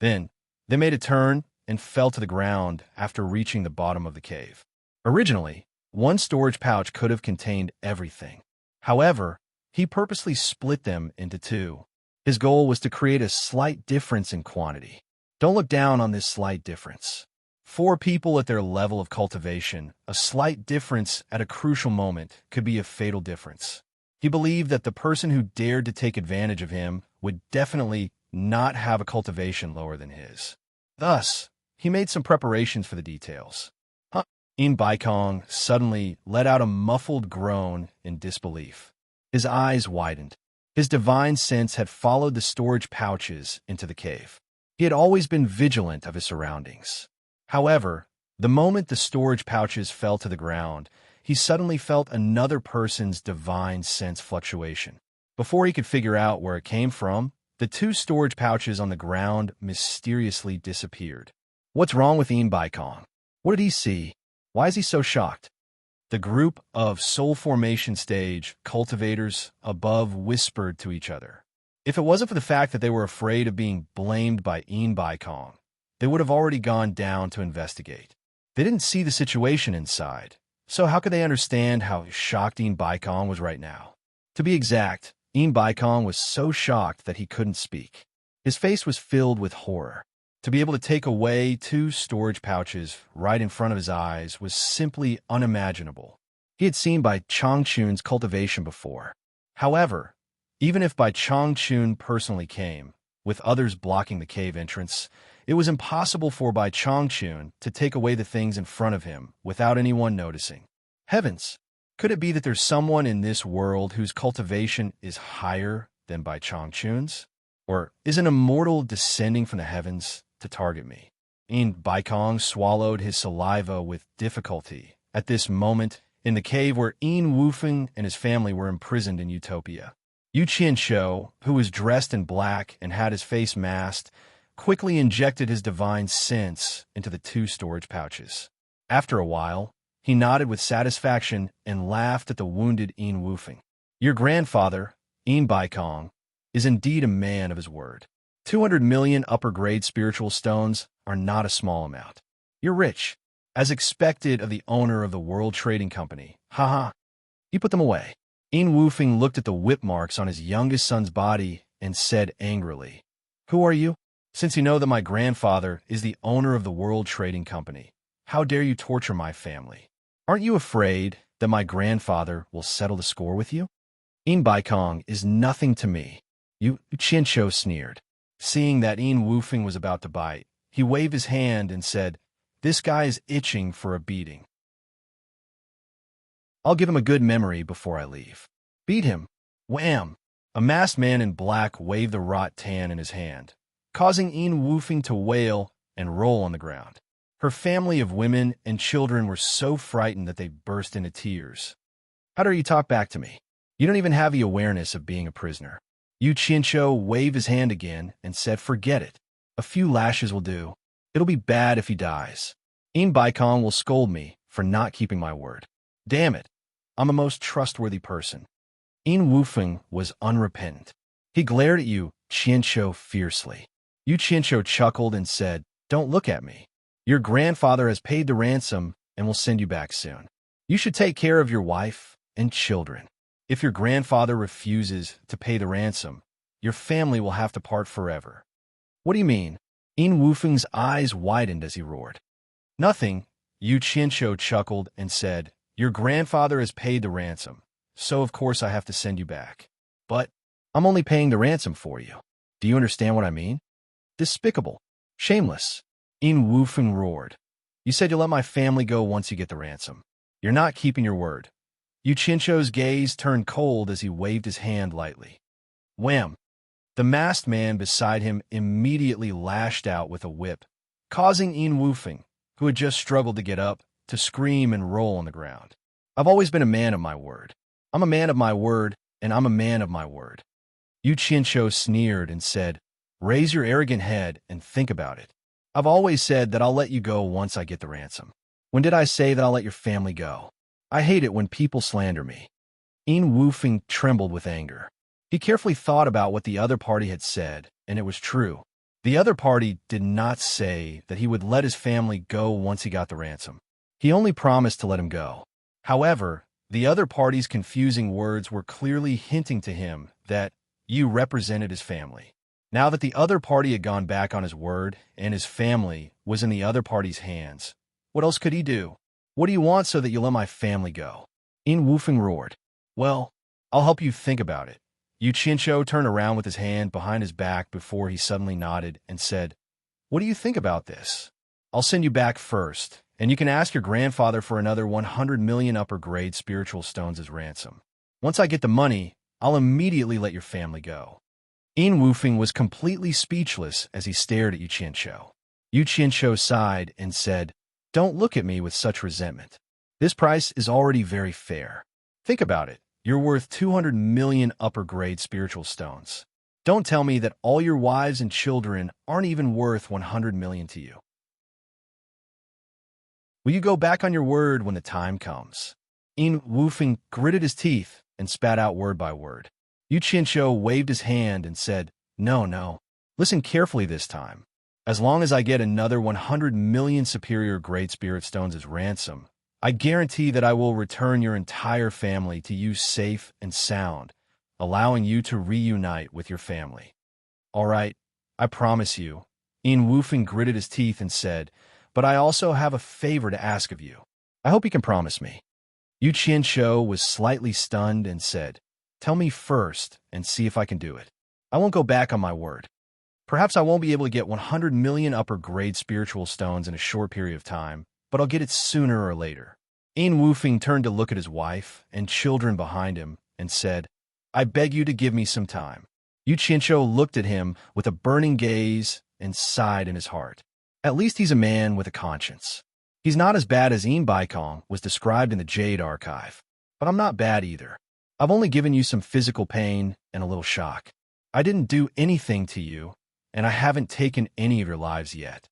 Then, they made a turn and fell to the ground after reaching the bottom of the cave. Originally, 1 storage pouch could have contained everything. However, he purposely split them into 2. His goal was to create a slight difference in quantity. Don't look down on this slight difference. For people at their level of cultivation, a slight difference at a crucial moment could be a fatal difference. He believed that the person who dared to take advantage of him would definitely not have a cultivation lower than his. Thus, he made some preparations for the details. Baikong suddenly let out a muffled groan in disbelief. His eyes widened. His divine sense had followed the storage pouches into the cave. He had always been vigilant of his surroundings. However, the moment the storage pouches fell to the ground, he suddenly felt another person's divine sense fluctuation. Before he could figure out where it came from, the 2 storage pouches on the ground mysteriously disappeared. What's wrong with Baikong? What did he see? Why is he so shocked? The group of soul formation stage cultivators above whispered to each other. If it wasn't for the fact that they were afraid of being blamed by Baikong, they would have already gone down to investigate. They didn't see the situation inside, so how could they understand how shocked Baikong was right now? To be exact, Baikong was so shocked that he couldn't speak. His face was filled with horror. To be able to take away 2 storage pouches right in front of his eyes was simply unimaginable. He had seen Bai Changchun's cultivation before. However, even if Bai Changchun personally came, with others blocking the cave entrance, it was impossible for Bai Changchun to take away the things in front of him without anyone noticing. Heavens! Could it be that there's someone in this world whose cultivation is higher than Bai Changchun's? Or is an immortal descending from the heavens to target me? Baikong swallowed his saliva with difficulty at this moment in the cave where Wufeng and his family were imprisoned in Utopia. Yu Qianshou, who was dressed in black and had his face masked, quickly injected his divine sense into the two storage pouches. After a while, he nodded with satisfaction and laughed at the wounded Yin Wufeng. Your grandfather, Yin Baikong, is indeed a man of his word. 200 million upper-grade spiritual stones are not a small amount. You're rich, as expected of the owner of the World Trading Company. Haha. You put them away. Yin Wufeng looked at the whip marks on his youngest son's body and said angrily, Who are you? Since you know that my grandfather is the owner of the World Trading Company, how dare you torture my family? Aren't you afraid that my grandfather will settle the score with you? Yin Baikong is nothing to me. Yu Qianshou sneered. Seeing that Yin Wufeng was about to bite, he waved his hand and said, This guy is itching for a beating. I'll give him a good memory before I leave. Beat him. Wham! A masked man in black waved the rattan in his hand, causing Yin Wufeng to wail and roll on the ground. Her family of women and children were so frightened that they burst into tears. How dare you talk back to me? You don't even have the awareness of being a prisoner. Yu Qianshou waved his hand again and said, Forget it. A few lashes will do. It'll be bad if he dies. Yin Baikong will scold me for not keeping my word. Damn it. I'm a most trustworthy person. Yin Wufeng was unrepentant. He glared at Yu Qianshou fiercely. Yu Qianshou chuckled and said, Don't look at me. Your grandfather has paid the ransom and will send you back soon. You should take care of your wife and children. If your grandfather refuses to pay the ransom, your family will have to part forever. What do you mean? Yin Wufeng's eyes widened as he roared. Nothing. Yu Qianshou chuckled and said, Your grandfather has paid the ransom, so of course I have to send you back. But I'm only paying the ransom for you. Do you understand what I mean? Despicable. Shameless. Yin Wufeng roared. You said you'll let my family go once you get the ransom. You're not keeping your word. Yu Qianshou's gaze turned cold as he waved his hand lightly. Wham! The masked man beside him immediately lashed out with a whip, causing Yin Wufeng, who had just struggled to get up, to scream and roll on the ground. I've always been a man of my word. I'm a man of my word, and I'm a man of my word. Yu Qianshou sneered and said, Raise your arrogant head and think about it. I've always said that I'll let you go once I get the ransom. When did I say that I'll let your family go? I hate it when people slander me. Yin Wufeng trembled with anger. He carefully thought about what the other party had said, and it was true. The other party did not say that he would let his family go once he got the ransom. He only promised to let him go. However, the other party's confusing words were clearly hinting to him that Yu represented his family. Now that the other party had gone back on his word and his family was in the other party's hands, what else could he do? What do you want so that you let my family go? Yin Wufeng roared. Well, I'll help you think about it. Yu Qianshou turned around with his hand behind his back before he suddenly nodded and said, What do you think about this? I'll send you back first, and you can ask your grandfather for another 100 million upper-grade spiritual stones as ransom. Once I get the money, I'll immediately let your family go. Yin Wufeng was completely speechless as he stared at Yu Qianshou. Yu Qianshou sighed and said, Don't look at me with such resentment. This price is already very fair. Think about it. You're worth 200 million upper-grade spiritual stones. Don't tell me that all your wives and children aren't even worth 100 million to you. Will you go back on your word when the time comes? Yin Wufeng gritted his teeth and spat out word by word. Yu Qianshou waved his hand and said, No. Listen carefully this time. As long as I get another 100 million superior great spirit stones as ransom, I guarantee that I will return your entire family to you safe and sound, allowing you to reunite with your family. All right, I promise you. Yin Wufeng gritted his teeth and said, But I also have a favor to ask of you. I hope you can promise me. Yu Qianshou was slightly stunned and said, Tell me first and see if I can do it. I won't go back on my word. Perhaps I won't be able to get 100 million upper-grade spiritual stones in a short period of time, but I'll get it sooner or later. Yin Wufeng turned to look at his wife and children behind him and said, I beg you to give me some time. Yu Qianshou looked at him with a burning gaze and sighed in his heart. At least he's a man with a conscience. He's not as bad as Yin Baikong was described in the Jade archive, but I'm not bad either. I've only given you some physical pain in a little shock. I didn't do anything to you, and I haven't taken any of your lives yet.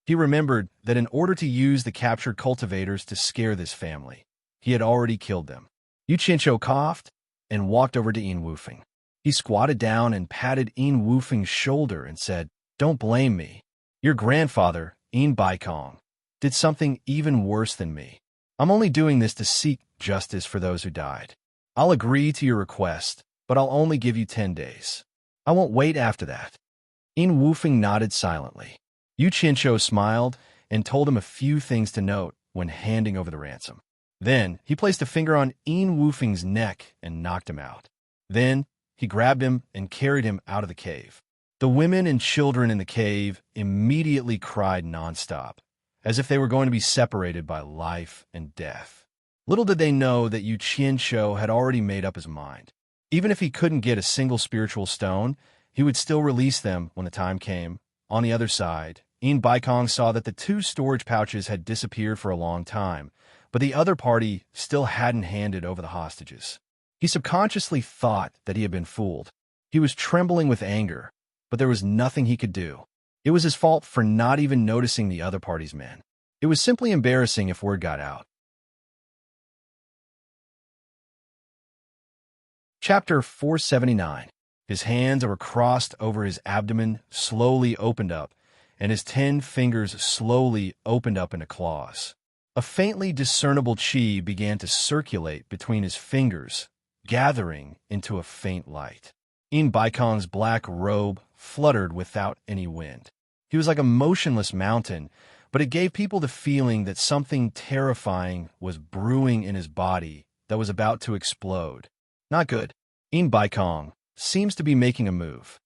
He remembered that in order to use the captured cultivators to scare this family, he had already killed them. Yu Qianqiu coughed and walked over to Yin Wufeng. He squatted down and patted Yin Wufeng's shoulder and said, "Don't blame me. Your grandfather, Yin Baikong, did something even worse than me. I'm only doing this to seek justice for those who died. I'll agree to your request, but I'll only give you 10 days. I won't wait after that." Yin Wufeng nodded silently. Yu Qianqiu smiled and told him a few things to note when handing over the ransom. Then he placed a finger on Yin Wufeng's neck and knocked him out. Then he grabbed him and carried him out of the cave. The women and children in the cave immediately cried nonstop, as if they were going to be separated by life and death. Little did they know that Yu Qianqiu had already made up his mind. Even if he couldn't get a single spiritual stone, he would still release them when the time came. On the other side, Yin Baikong saw that the 2 storage pouches had disappeared for a long time, but the other party still hadn't handed over the hostages. He subconsciously thought that he had been fooled. He was trembling with anger, but there was nothing he could do. It was his fault for not even noticing the other party's men. It was simply embarrassing if word got out. Chapter 479. His hands were crossed over his abdomen, slowly opened up, and his 10 fingers slowly opened up into claws. A faintly discernible qi began to circulate between his fingers, gathering into a faint light. Yin Baikong's black robe fluttered without any wind. He was like a motionless mountain, but it gave people the feeling that something terrifying was brewing in his body that was about to explode. Not good. Yin Baikong seems to be making a move.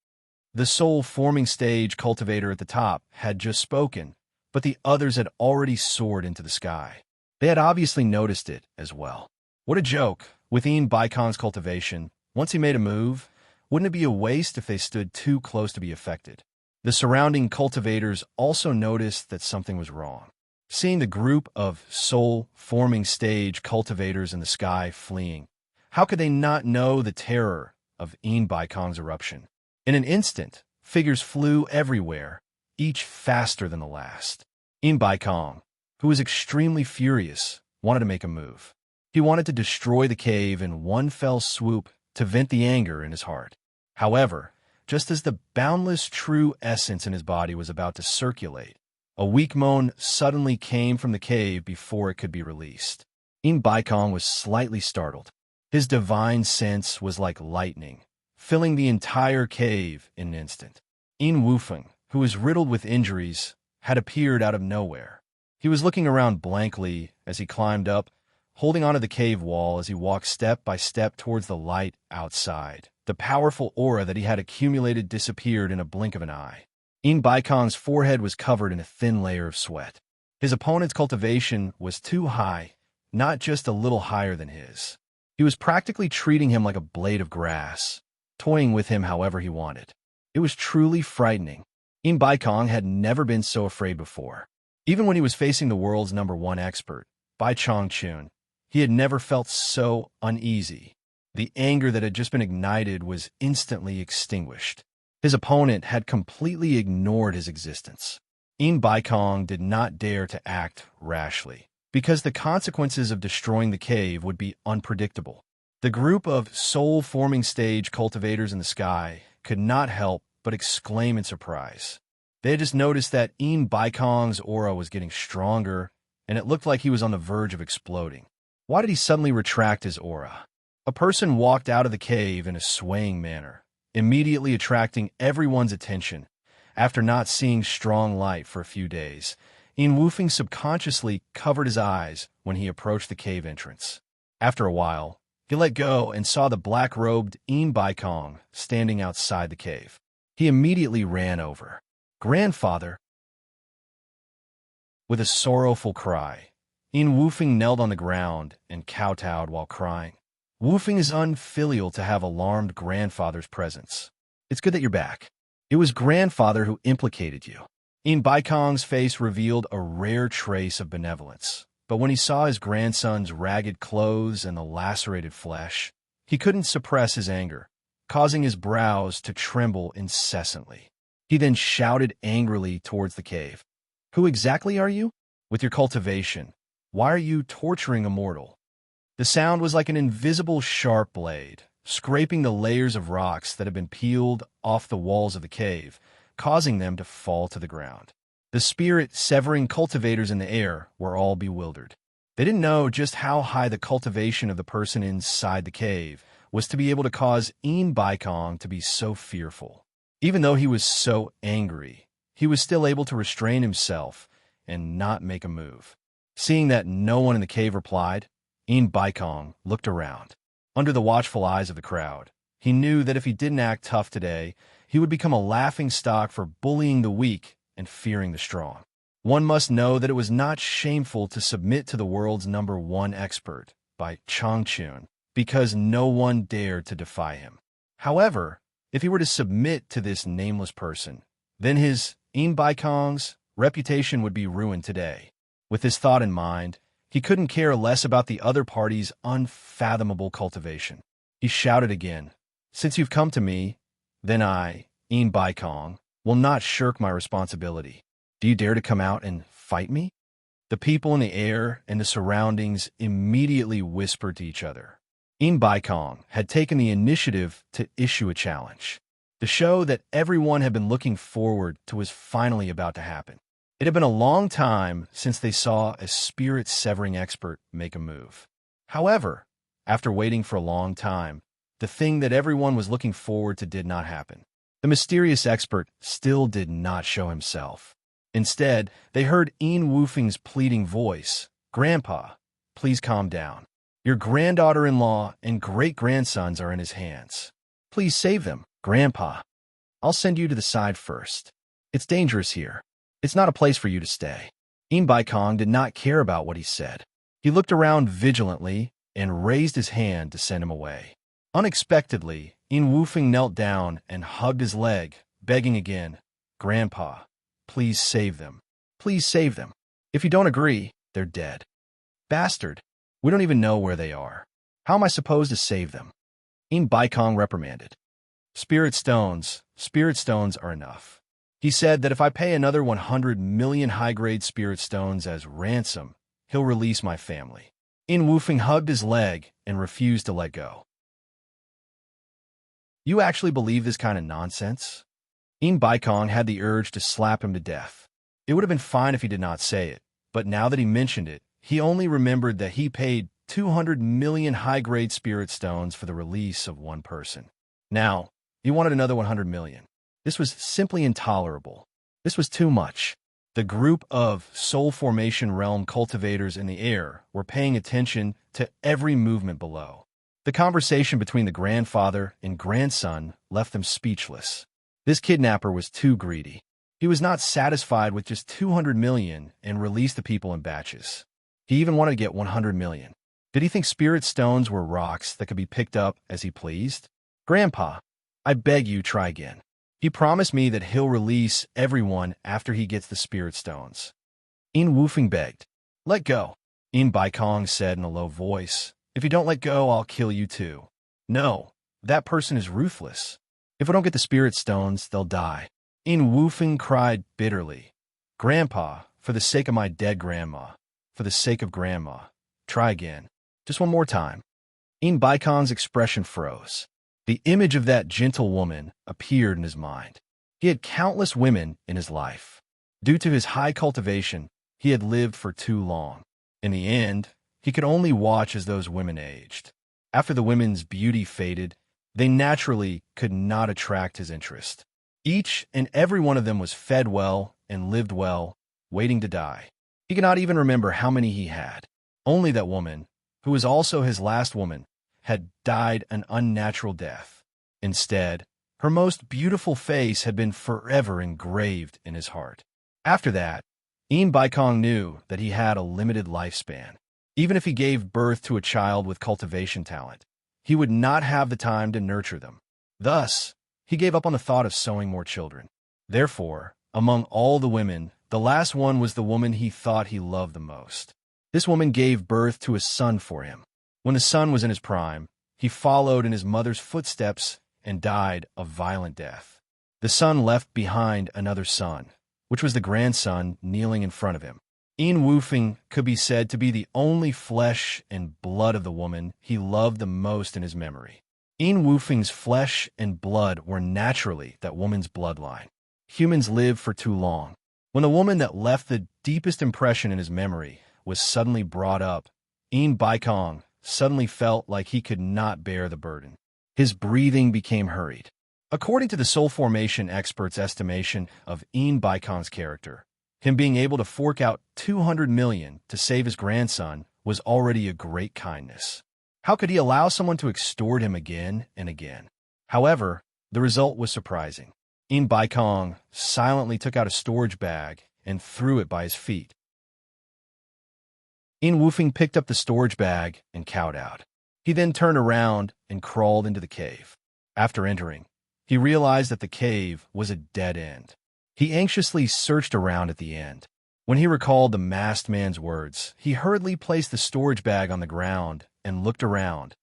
The soul-forming stage cultivator at the top had just spoken, but the others had already soared into the sky. They had obviously noticed it as well. What a joke. With Yin Baikong's cultivation, once he made a move, wouldn't it be a waste if they stood too close to be affected? The surrounding cultivators also noticed that something was wrong. Seeing the group of soul-forming stage cultivators in the sky fleeing, how could they not know the terror of Yin Baikong's eruption? In an instant, figures flew everywhere, each faster than the last. Yin Baikong, who was extremely furious, wanted to make a move. He wanted to destroy the cave in one fell swoop to vent the anger in his heart. However, just as the boundless true essence in his body was about to circulate, a weak moan suddenly came from the cave before it could be released. Yin Baikong was slightly startled. His divine sense was like lightning, filling the entire cave in an instant. Yin Wufeng, who was riddled with injuries, had appeared out of nowhere. He was looking around blankly as he climbed up, holding onto the cave wall as he walked step by step towards the light outside. The powerful aura that he had accumulated disappeared in a blink of an eye. Yin Baikong's forehead was covered in a thin layer of sweat. His opponent's cultivation was too high, not just a little higher than his. He was practically treating him like a blade of grass, toying with him however he wanted. It was truly frightening. Yin Baikong had never been so afraid before. Even when he was facing the world's #1 expert, Bai Chongqun, he had never felt so uneasy. The anger that had just been ignited was instantly extinguished. His opponent had completely ignored his existence. Yin Baikong did not dare to act rashly, because the consequences of destroying the cave would be unpredictable. The group of soul-forming stage cultivators in the sky could not help but exclaim in surprise. They had just noticed that Yin Baikong's aura was getting stronger, and it looked like he was on the verge of exploding. Why did he suddenly retract his aura? A person walked out of the cave in a swaying manner, immediately attracting everyone's attention. After not seeing strong light for a few days, Yin Wufeng subconsciously covered his eyes when he approached the cave entrance. After a while, he let go and saw the black-robed Yin Baikong standing outside the cave. He immediately ran over. "Grandfather!" With a sorrowful cry, Yin Wufeng knelt on the ground and kowtowed while crying. Wufeng is unfilial to have alarmed grandfather's presence. It's good that you're back. It was grandfather who implicated you. Yin Baikong's face revealed a rare trace of benevolence, but when he saw his grandson's ragged clothes and the lacerated flesh, he couldn't suppress his anger. causing his brows to tremble incessantly. He then shouted angrily towards the cave. "Who exactly are you? With your cultivation, why are you torturing a mortal?" The sound was like an invisible sharp blade, scraping the layers of rocks that had been peeled off the walls of the cave, causing them to fall to the ground. The spirit-severing cultivators in the air were all bewildered. They didn't know just how high the cultivation of the person inside the cave was to be able to cause Imbark to be so fearful. Even though he was so angry, he was still able to restrain himself and not make a move. Seeing that no one in the cave replied, Imbark looked around. Under the watchful eyes of the crowd, he knew that if he didn't act tough today, he would become a laughingstock for bullying the weak and fearing the strong. One must know that it was not shameful to submit to the world's #1 expert by Changchun, because no one dared to defy him. However, if he were to submit to this nameless person, then his Imbark's reputation would be ruined today. With this thought in mind, he couldn't care less about the other party's unfathomable cultivation. He shouted again, "Since you've come to me, then I, Imbark, will not shirk my responsibility. Do you dare to come out and fight me?" The people in the air and the surroundings immediately whispered to each other. Imbark had taken the initiative to issue a challenge. The show that everyone had been looking forward to was finally about to happen. It had been a long time since they saw a spirit-severing expert make a move. However, after waiting for a long time, the thing that everyone was looking forward to did not happen. The mysterious expert still did not show himself. Instead, they heard Woofing's pleading voice, "Grandpa, please calm down. Your granddaughter-in-law and great-grandsons are in his hands. Please save them, Grandpa. I'll send you to the side first. It's dangerous here. It's not a place for you to stay." Imbark did not care about what he said. He looked around vigilantly and raised his hand to send him away. Unexpectedly, Woofing knelt down and hugged his leg, begging again, "Grandpa, please save them. Please save them. If you don't agree, they're dead." "Bastard, we don't even know where they are. How am I supposed to save them?" Imbark reprimanded. Spirit stones are enough. He said that if I pay another 100 million high-grade spirit stones as ransom, he'll release my family. Woofing hugged his leg and refused to let go. "You actually believe this kind of nonsense?" Imbark had the urge to slap him to death. It would have been fine if he did not say it, but now that he mentioned it, he only remembered that he paid 200 million high-grade spirit stones for the release of one person. Now, he wanted another 100 million. This was simply intolerable. This was too much. The group of soul formation realm cultivators in the air were paying attention to every movement below. The conversation between the grandfather and grandson left them speechless. This kidnapper was too greedy. He was not satisfied with just 200 million and released the people in batches. He even wanted to get 100 million. Did he think spirit stones were rocks that could be picked up as he pleased? "Grandpa, I beg you, try again. He promised me that he'll release everyone after he gets the spirit stones." Woofing begged. "Let go," Imbark said in a low voice. "If you don't let go, I'll kill you too." "No, that person is ruthless. If we don't get the spirit stones, they'll die." Woofing cried bitterly. "Grandpa, for the sake of my dead grandma, for the sake of Grandma, try again. Just one more time." Imbark's expression froze. The image of that gentle woman appeared in his mind. He had countless women in his life. Due to his high cultivation, he had lived for too long. In the end, he could only watch as those women aged. After the women's beauty faded, they naturally could not attract his interest. Each and every one of them was fed well and lived well, waiting to die. He could not even remember how many he had. Only that woman, who was also his last woman, had died an unnatural death. Instead, her most beautiful face had been forever engraved in his heart. After that, Imbark knew that he had a limited lifespan. Even if he gave birth to a child with cultivation talent, he would not have the time to nurture them. Thus, he gave up on the thought of sowing more children. Therefore, among all the women, the last one was the woman he thought he loved the most. This woman gave birth to a son for him. When the son was in his prime, he followed in his mother's footsteps and died a violent death. The son left behind another son, which was the grandson kneeling in front of him. Enrich could be said to be the only flesh and blood of the woman he loved the most in his memory. Enrich's flesh and blood were naturally that woman's bloodline. Humans live for too long. When the woman that left the deepest impression in his memory was suddenly brought up, Immerse suddenly felt like he could not bear the burden. His breathing became hurried. According to the soul formation expert's estimation of Immerse's character, him being able to fork out 200 million to save his grandson was already a great kindness. How could he allow someone to extort him again and again? However, the result was surprising. Immerse silently took out a storage bag and threw it by his feet. Enrich picked up the storage bag and cowed out. He then turned around and crawled into the cave. After entering, he realized that the cave was a dead end. He anxiously searched around at the end. When he recalled the masked man's words, he hurriedly placed the storage bag on the ground and looked around,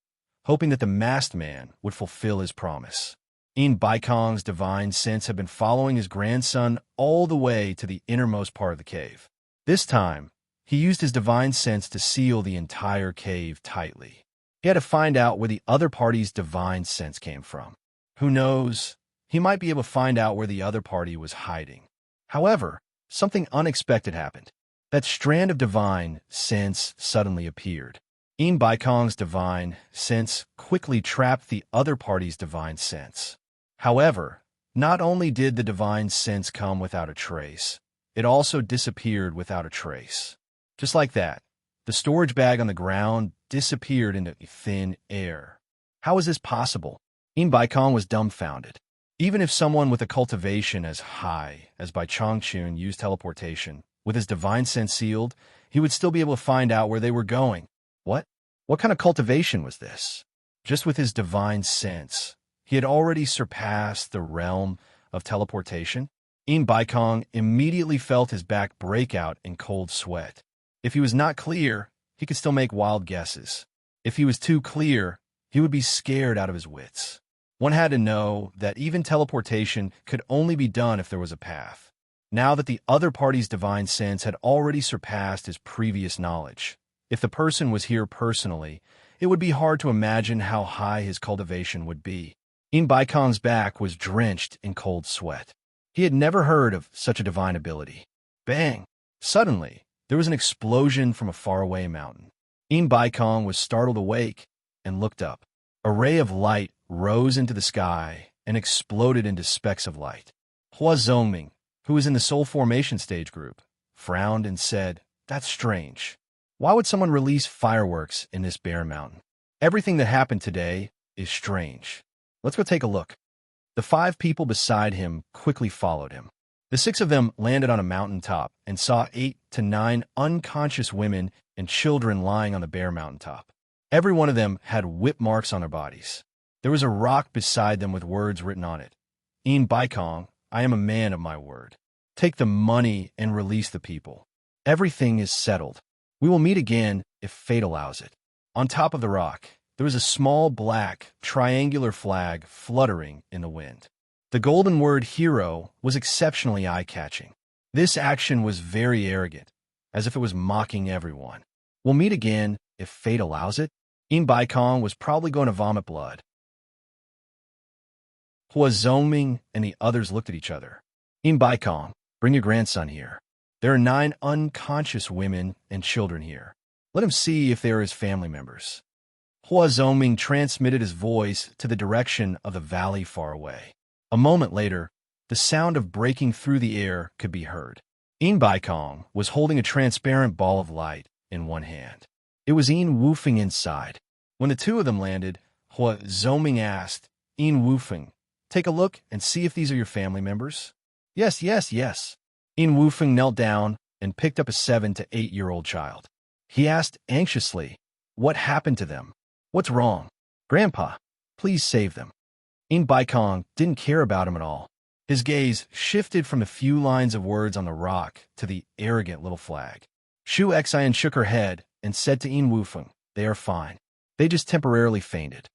hoping that the masked man would fulfill his promise. Immerse's divine sense had been following his grandson all the way to the innermost part of the cave. This time, he used his divine sense to seal the entire cave tightly. He had to find out where the other party's divine sense came from. Who knows? He might be able to find out where the other party was hiding. However, something unexpected happened. That strand of divine sense suddenly appeared. Immerse's divine sense quickly trapped the other party's divine sense. However, not only did the divine sense come without a trace, it also disappeared without a trace. Just like that, the storage bag on the ground disappeared into thin air. How is this possible? Immerse was dumbfounded. Even if someone with a cultivation as high as Bai Chongqun used teleportation, with his divine sense sealed, he would still be able to find out where they were going. What? What kind of cultivation was this? Just with his divine sense, he had already surpassed the realm of teleportation. Immerse immediately felt his back break out in cold sweat. If he was not clear, he could still make wild guesses. If he was too clear, he would be scared out of his wits. One had to know that even teleportation could only be done if there was a path. Now that the other party's divine sense had already surpassed his previous knowledge, if the person was here personally, it would be hard to imagine how high his cultivation would be. Immerse's back was drenched in cold sweat. He had never heard of such a divine ability. Bang! Suddenly, there was an explosion from a faraway mountain. Immerse was startled awake and looked up. A ray of light rose into the sky and exploded into specks of light. Hua Zongming, who was in the soul formation stage group, frowned and said, "That's strange. Why would someone release fireworks in this bare mountain? Everything that happened today is strange. Let's go take a look." The 5 people beside him quickly followed him. The 6 of them landed on a mountaintop and saw 8 to 9 unconscious women and children lying on the bare mountaintop. Every one of them had whip marks on their bodies. There was a rock beside them with words written on it. Immerse, I am a man of my word. Take the money and release the people. Everything is settled. We will meet again if fate allows it. On top of the rock, there was a small black, triangular flag fluttering in the wind. The golden word hero was exceptionally eye-catching. This action was very arrogant, as if it was mocking everyone. We'll meet again if fate allows it. Immerse was probably going to vomit blood. Hua Zongming and the others looked at each other. Immerse, bring your grandson here. There are 9 unconscious women and children here. Let him see if they are his family members. Hua Zongming transmitted his voice to the direction of the valley far away. A moment later, the sound of breaking through the air could be heard. Immerse was holding a transparent ball of light in one hand. It was Enrich inside. When the 2 of them landed, Hua Zongming asked, "Enrich, take a look and see if these are your family members." "Yes, yes, yes." Enrich knelt down and picked up a 7 to 8-year-old child. He asked anxiously, "What happened to them? What's wrong? Grandpa, please save them." Immerse didn't care about him at all. His gaze shifted from the few lines of words on the rock to the arrogant little flag. Shu Xian shook her head and said to Enrich, "They are fine. They just temporarily fainted."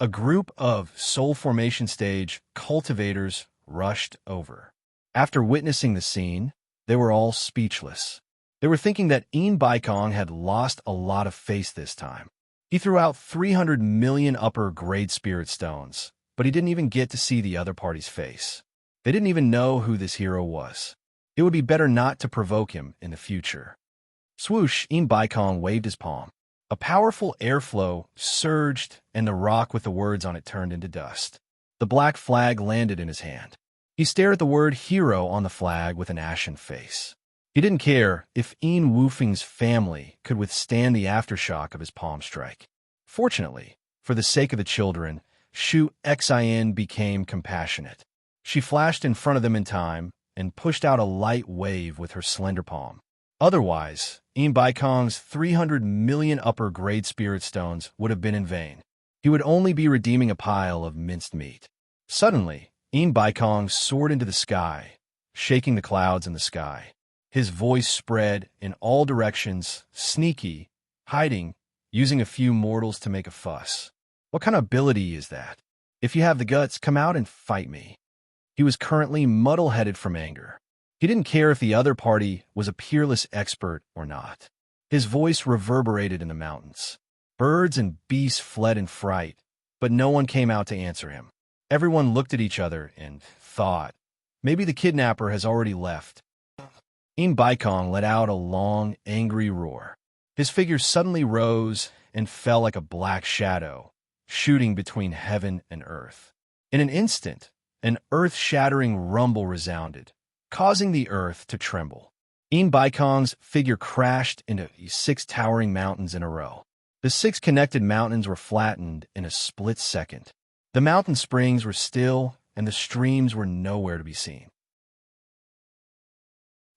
A group of soul formation stage cultivators rushed over. After witnessing the scene, they were all speechless. They were thinking that Baikong had lost a lot of face this time. He threw out 300 million upper-grade spirit stones, but he didn't even get to see the other party's face. They didn't even know who this hero was. It would be better not to provoke him in the future. Swoosh, Baikong waved his palm. A powerful airflow surged, and the rock with the words on it turned into dust. The black flag landed in his hand. He stared at the word hero on the flag with an ashen face. He didn't care if Woofing's family could withstand the aftershock of his palm strike. Fortunately, for the sake of the children, Shu Xin became compassionate. She flashed in front of them in time and pushed out a light wave with her slender palm. Otherwise, Baikong's 300 million upper-grade spirit stones would have been in vain. He would only be redeeming a pile of minced meat. Suddenly, Baikong soared into the sky, shaking the clouds in the sky. His voice spread in all directions, sneaky, hiding, using a few mortals to make a fuss. What kind of ability is that? If you have the guts, come out and fight me. He was currently muddle-headed from anger. He didn't care if the other party was a peerless expert or not. His voice reverberated in the mountains. Birds and beasts fled in fright, but no one came out to answer him. Everyone looked at each other and thought, maybe the kidnapper has already left. Baikong let out a long, angry roar. His figure suddenly rose and fell like a black shadow, shooting between heaven and earth. In an instant, an earth-shattering rumble resounded, causing the earth to tremble. Baikong's figure crashed into 6 towering mountains in a row. The 6 connected mountains were flattened in a split second. The mountain springs were still, and the streams were nowhere to be seen.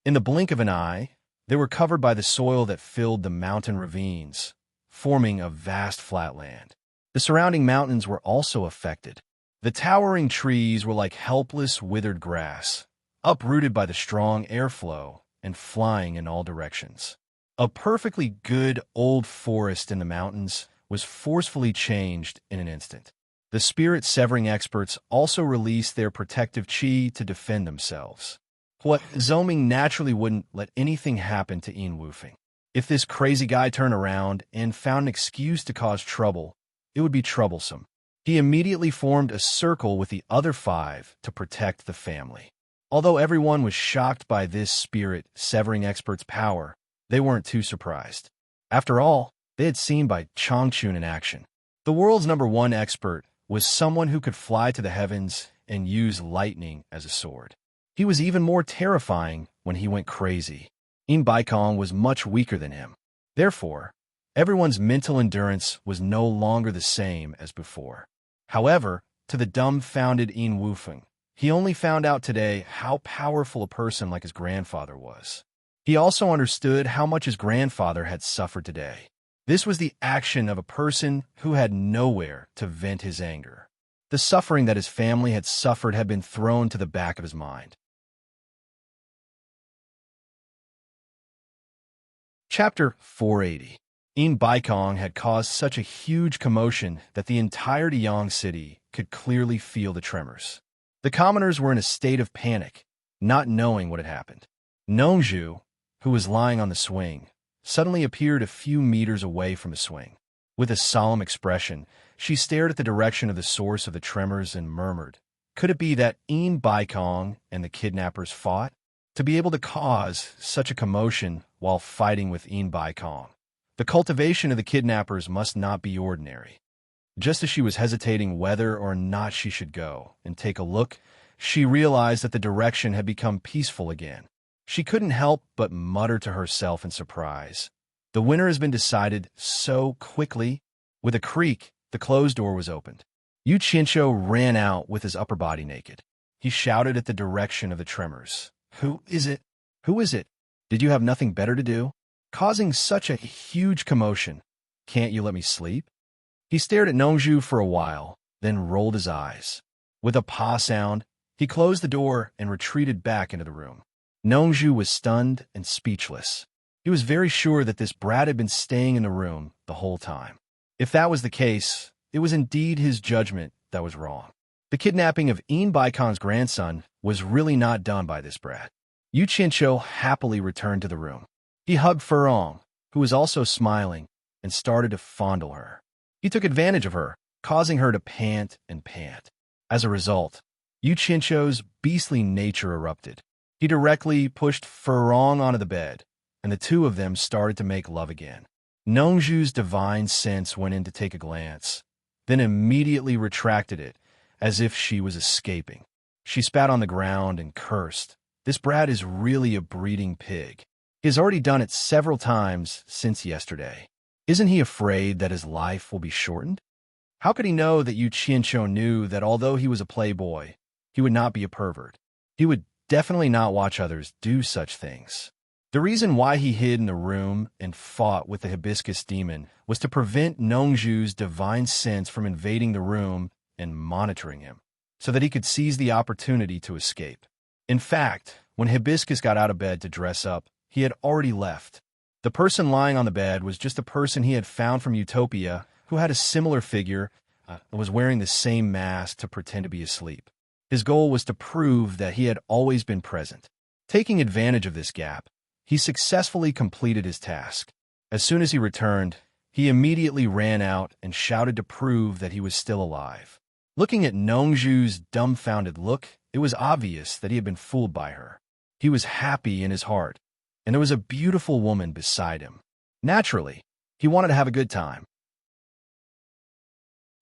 In the blink of an eye, they were covered by the soil that filled the mountain ravines, forming a vast flatland. The surrounding mountains were also affected. The towering trees were like helpless, withered grass, uprooted by the strong airflow and flying in all directions. A perfectly good old forest in the mountains was forcefully changed in an instant. The spirit-severing experts also released their protective chi to defend themselves. What Zoming naturally wouldn't let anything happen to Woofing. If this crazy guy turned around and found an excuse to cause trouble, it would be troublesome. He immediately formed a circle with the other 5 to protect the family. Although everyone was shocked by this spirit-severing expert's power, they weren't too surprised. After all, they had seen by Changchun in action. The world's #1 expert was someone who could fly to the heavens and use lightning as a sword. He was even more terrifying when he went crazy. Baikong was much weaker than him. Therefore, everyone's mental endurance was no longer the same as before. However, to the dumbfounded Woofing, he only found out today how powerful a person like his grandfather was. He also understood how much his grandfather had suffered today. This was the action of a person who had nowhere to vent his anger. The suffering that his family had suffered had been thrown to the back of his mind. Chapter 480. Baikong had caused such a huge commotion that the entire Yang city could clearly feel the tremors. The commoners were in a state of panic, not knowing what had happened. Nongzhu, who was lying on the swing, suddenly appeared a few meters away from the swing. With a solemn expression, she stared at the direction of the source of the tremors and murmured, "Could it be that Baikong and the kidnappers fought?" To be able to cause such a commotion while fighting with Baikong, the cultivation of the kidnappers must not be ordinary. Just as she was hesitating whether or not she should go and take a look, she realized that the direction had become peaceful again. She couldn't help but mutter to herself in surprise, "The winner has been decided so quickly." With a creak, the closed door was opened. Yu Qianqiu ran out with his upper body naked. He shouted at the direction of the tremors. "Who is it? Who is it? Did you have nothing better to do? Causing such a huge commotion. Can't you let me sleep?" He stared at Nongzhu for a while, then rolled his eyes. With a pa sound, he closed the door and retreated back into the room. Nongzhu was stunned and speechless. He was very sure that this brat had been staying in the room the whole time. If that was the case, it was indeed his judgment that was wrong. The kidnapping of Baikong's grandson was really not done by this brat. Yu Qianqiu happily returned to the room. He hugged Furong, who was also smiling, and started to fondle her. He took advantage of her, causing her to pant and pant. As a result, Yu Qianqiu's beastly nature erupted. He directly pushed Furong onto the bed, and the two of them started to make love again. Nongzhu's divine sense went in to take a glance, then immediately retracted it, as if she was escaping. She spat on the ground and cursed. This brat is really a breeding pig. He has already done it several times since yesterday. Isn't he afraid that his life will be shortened? How could he know that Yu Qianqiu knew that although he was a playboy, he would not be a pervert? He would definitely not watch others do such things. The reason why he hid in the room and fought with the hibiscus demon was to prevent Nongzhu's divine sense from invading the room and monitoring him, so that he could seize the opportunity to escape. In fact, when Hibiscus got out of bed to dress up, he had already left. The person lying on the bed was just a person he had found from Utopia who had a similar figure and was wearing the same mask to pretend to be asleep. His goal was to prove that he had always been present. Taking advantage of this gap, he successfully completed his task. As soon as he returned, he immediately ran out and shouted to prove that he was still alive. Looking at Nongzhu's dumbfounded look, it was obvious that he had been fooled by her. He was happy in his heart, and there was a beautiful woman beside him. Naturally, he wanted to have a good time.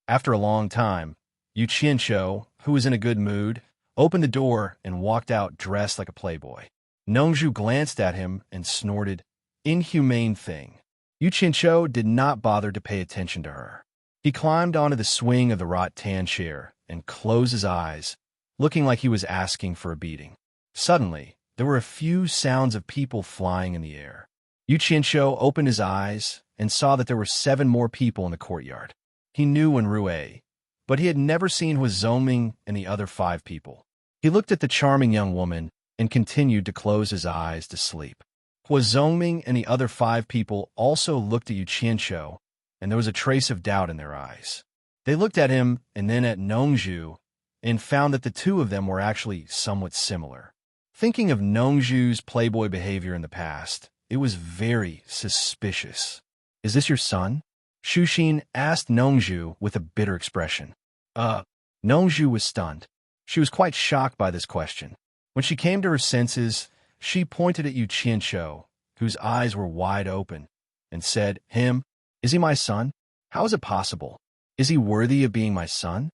After a long time, Yu Qianqiu, who was in a good mood, opened the door and walked out dressed like a playboy. Nongzhu glanced at him and snorted, "Inhumane thing." Yu Qianqiu did not bother to pay attention to her. He climbed onto the swing of the rattan chair and closed his eyes, looking like he was asking for a beating. Suddenly, there were a few sounds of people flying in the air. Yu Qianqiu opened his eyes and saw that there were 7 more people in the courtyard. He knew Wenrui, but he had never seen Hua Zongming and the other 5 people. He looked at the charming young woman and continued to close his eyes to sleep. Hua Zongming and the other 5 people also looked at Yu Qianqiu, and there was a trace of doubt in their eyes. They looked at him and then at Nongzhu and found that the two of them were actually somewhat similar. Thinking of Nongzhu's playboy behavior in the past, it was very suspicious. "Is this your son?" Shuxin asked Nongzhu with a bitter expression. Nongzhu was stunned. She was quite shocked by this question. When she came to her senses, she pointed at Yu Qianqiu, whose eyes were wide open, and said, "Him? Is he my son? How is it possible? Is he worthy of being my son?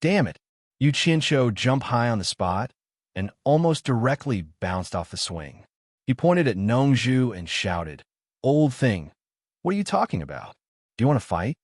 Damn it!" Yu Qianqiu jumped high on the spot and almost directly bounced off the swing. He pointed at Nongzhu and shouted, "Old thing, what are you talking about? Do you want to fight?"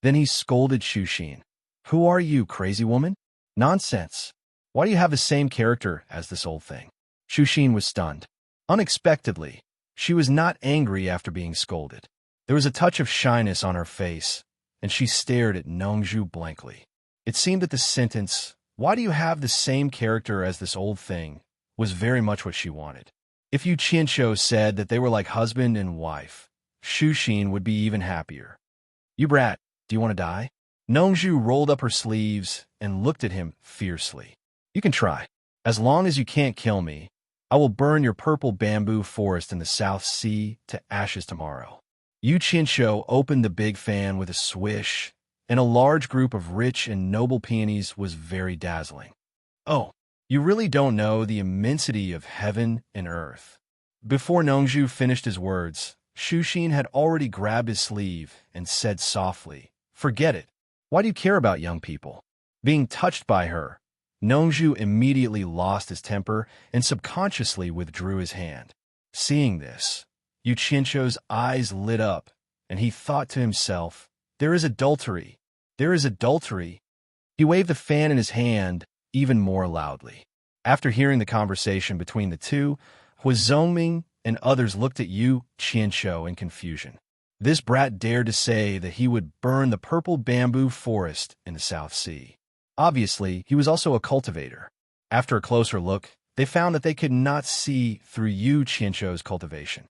Then he scolded Shuxin. "Who are you, crazy woman? Nonsense. Why do you have the same character as this old thing?" Shuxin was stunned. Unexpectedly, she was not angry after being scolded. There was a touch of shyness on her face, and she stared at Nongzhu blankly. It seemed that the sentence, "Why do you have the same character as this old thing?" was very much what she wanted. If Yu Qianqiu said that they were like husband and wife, Shuxin would be even happier. "You brat, do you want to die?" Nongzhu rolled up her sleeves and looked at him fiercely. "You can try. As long as you can't kill me, I will burn your purple bamboo forest in the South Sea to ashes tomorrow." Yu Qianqiu opened the big fan with a swish, and a large group of rich and noble peonies was very dazzling. "Oh, you really don't know the immensity of heaven and earth." Before Nongzhu finished his words, Shuxin had already grabbed his sleeve and said softly, "Forget it. Why do you care about young people?" Being touched by her, Nongzhu immediately lost his temper and subconsciously withdrew his hand. Seeing this, Yu Qianqiu's eyes lit up, and he thought to himself, "There is adultery. There is adultery." He waved the fan in his hand even more loudly. After hearing the conversation between the two, Hua Zongming and others looked at Yu Qianqiu in confusion. This brat dared to say that he would burn the purple bamboo forest in the South Sea. Obviously, he was also a cultivator. After a closer look, they found that they could not see through Yu Qianqiu's cultivation.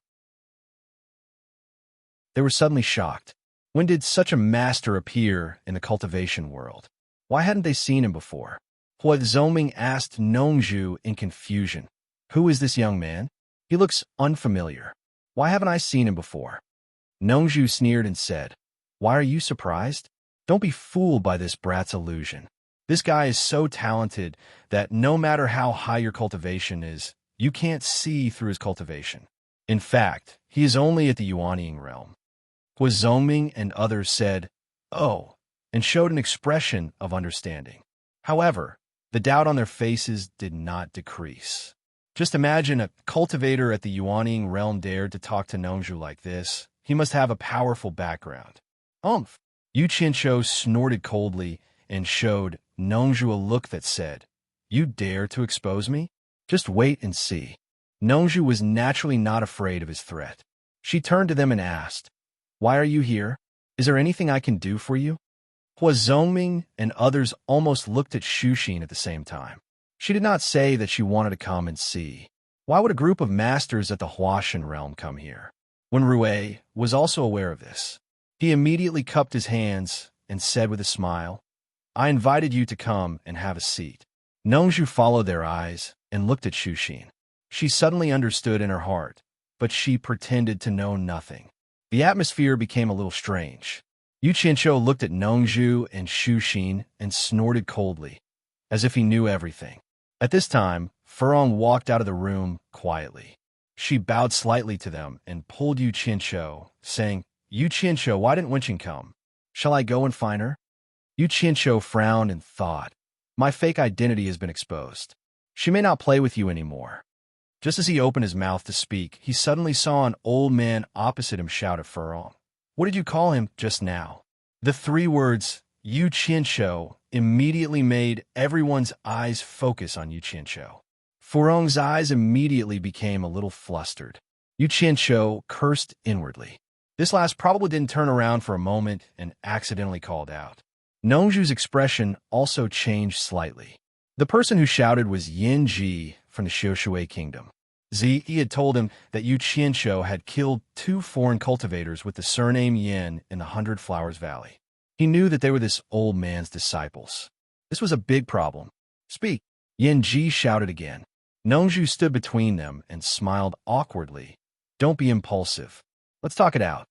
They were suddenly shocked. When did such a master appear in the cultivation world? Why hadn't they seen him before? Hua Zhongming asked Nongzhu in confusion. Who is this young man? He looks unfamiliar. Why haven't I seen him before? Nongzhu sneered and said, Why are you surprised? Don't be fooled by this brat's illusion. This guy is so talented that no matter how high your cultivation is, you can't see through his cultivation. In fact, he is only at the Yuanying realm. Hua Zhongming and others said, Oh, and showed an expression of understanding. However, the doubt on their faces did not decrease. Just imagine a cultivator at the Yuanying realm dared to talk to Nongzhu like this. He must have a powerful background. Umph! Yu Qianqiu snorted coldly and showed Nongzhu a look that said, You dare to expose me? Just wait and see. Nongzhu was naturally not afraid of his threat. She turned to them and asked, Why are you here? Is there anything I can do for you? Hua Zhongming and others almost looked at Shuxin at the same time. She did not say that she wanted to come and see. Why would a group of masters at the Huashan realm come here? When Rue was also aware of this, he immediately cupped his hands and said with a smile, I invited you to come and have a seat. Nongzhu followed their eyes and looked at Shuxin. She suddenly understood in her heart, but she pretended to know nothing. The atmosphere became a little strange. Yu Qianqiu looked at Nongzhu and Shuxin and snorted coldly, as if he knew everything. At this time, Furong walked out of the room quietly. She bowed slightly to them and pulled Yu Qianqiu, saying, Yu Qianqiu, why didn't Wenqing come? Shall I go and find her? Yu Qianqiu frowned and thought, My fake identity has been exposed. She may not play with you anymore. Just as he opened his mouth to speak, he suddenly saw an old man opposite him shout at Furong. What did you call him just now? The three words, Yu Qianqiu, immediately made everyone's eyes focus on Yu Qianqiu. Furong's eyes immediately became a little flustered. Yu Qianqiu cursed inwardly. This last probably didn't turn around for a moment and accidentally called out. Nongzhu's expression also changed slightly. The person who shouted was Yin Ji from the Xiushui kingdom. He had told him that Yu Qianqiu had killed 2 foreign cultivators with the surname Yin in the 100 Flowers Valley. He knew that they were this old man's disciples. This was a big problem. Speak, Yin Ji shouted again. Nongzhu stood between them and smiled awkwardly. Don't be impulsive. Let's talk it out.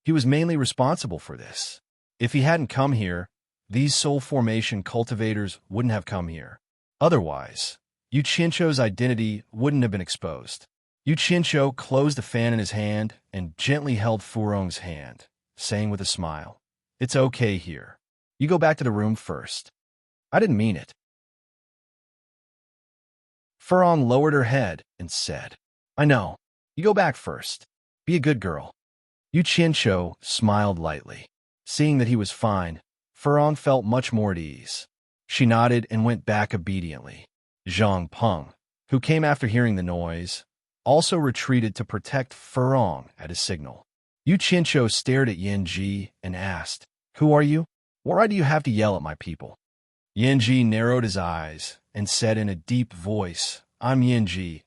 He was mainly responsible for this. If he hadn't come here, these soul formation cultivators wouldn't have come here. Otherwise, Yu Qianqiu's identity wouldn't have been exposed. Yu Qianqiu closed the fan in his hand and gently held Furong's hand, saying with a smile, It's okay here. You go back to the room first. I didn't mean it. Furong lowered her head and said, I know. You go back first. Be a good girl. Yu Qianqiu smiled lightly. Seeing that he was fine, Furong felt much more at ease. She nodded and went back obediently. Zhang Peng, who came after hearing the noise, also retreated to protect Furong at his signal. Yu Qianqiu stared at Yin Ji and asked, Who are you? Why do you have to yell at my people? Yin Ji narrowed his eyes and said in a deep voice, I'm Yin Ji,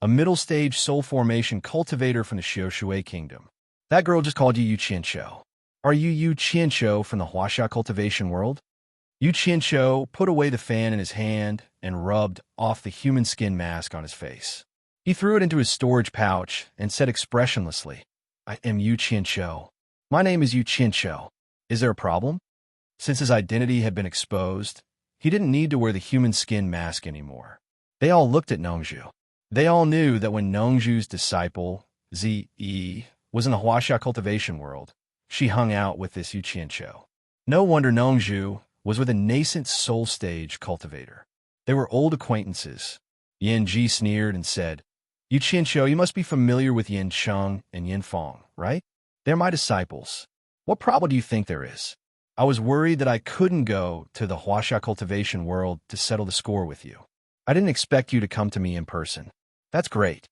a middle-stage soul formation cultivator from the Xiushui kingdom. That girl just called you Yu Qianqiu. Are you Yu Qianqiu from the Huaxia cultivation world? Yu Qianqiu put away the fan in his hand and rubbed off the human skin mask on his face. He threw it into his storage pouch and said expressionlessly, I am Yu Qianqiu. My name is Yu Qianqiu. Is there a problem? Since his identity had been exposed, he didn't need to wear the human skin mask anymore. They all looked at Nongzhu. They all knew that when Nongzhu's disciple, Zi was in the Huaxia cultivation world, she hung out with this Yu Qianqiu. No wonder Nongzhu was with a nascent soul stage cultivator. They were old acquaintances. Yin Ji sneered and said, Yu Qianqiu, you must be familiar with Yin Cheng and Yin Fong, right? They're my disciples. What problem do you think there is? I was worried that I couldn't go to the Huaxia cultivation world to settle the score with you. I didn't expect you to come to me in person. That's great.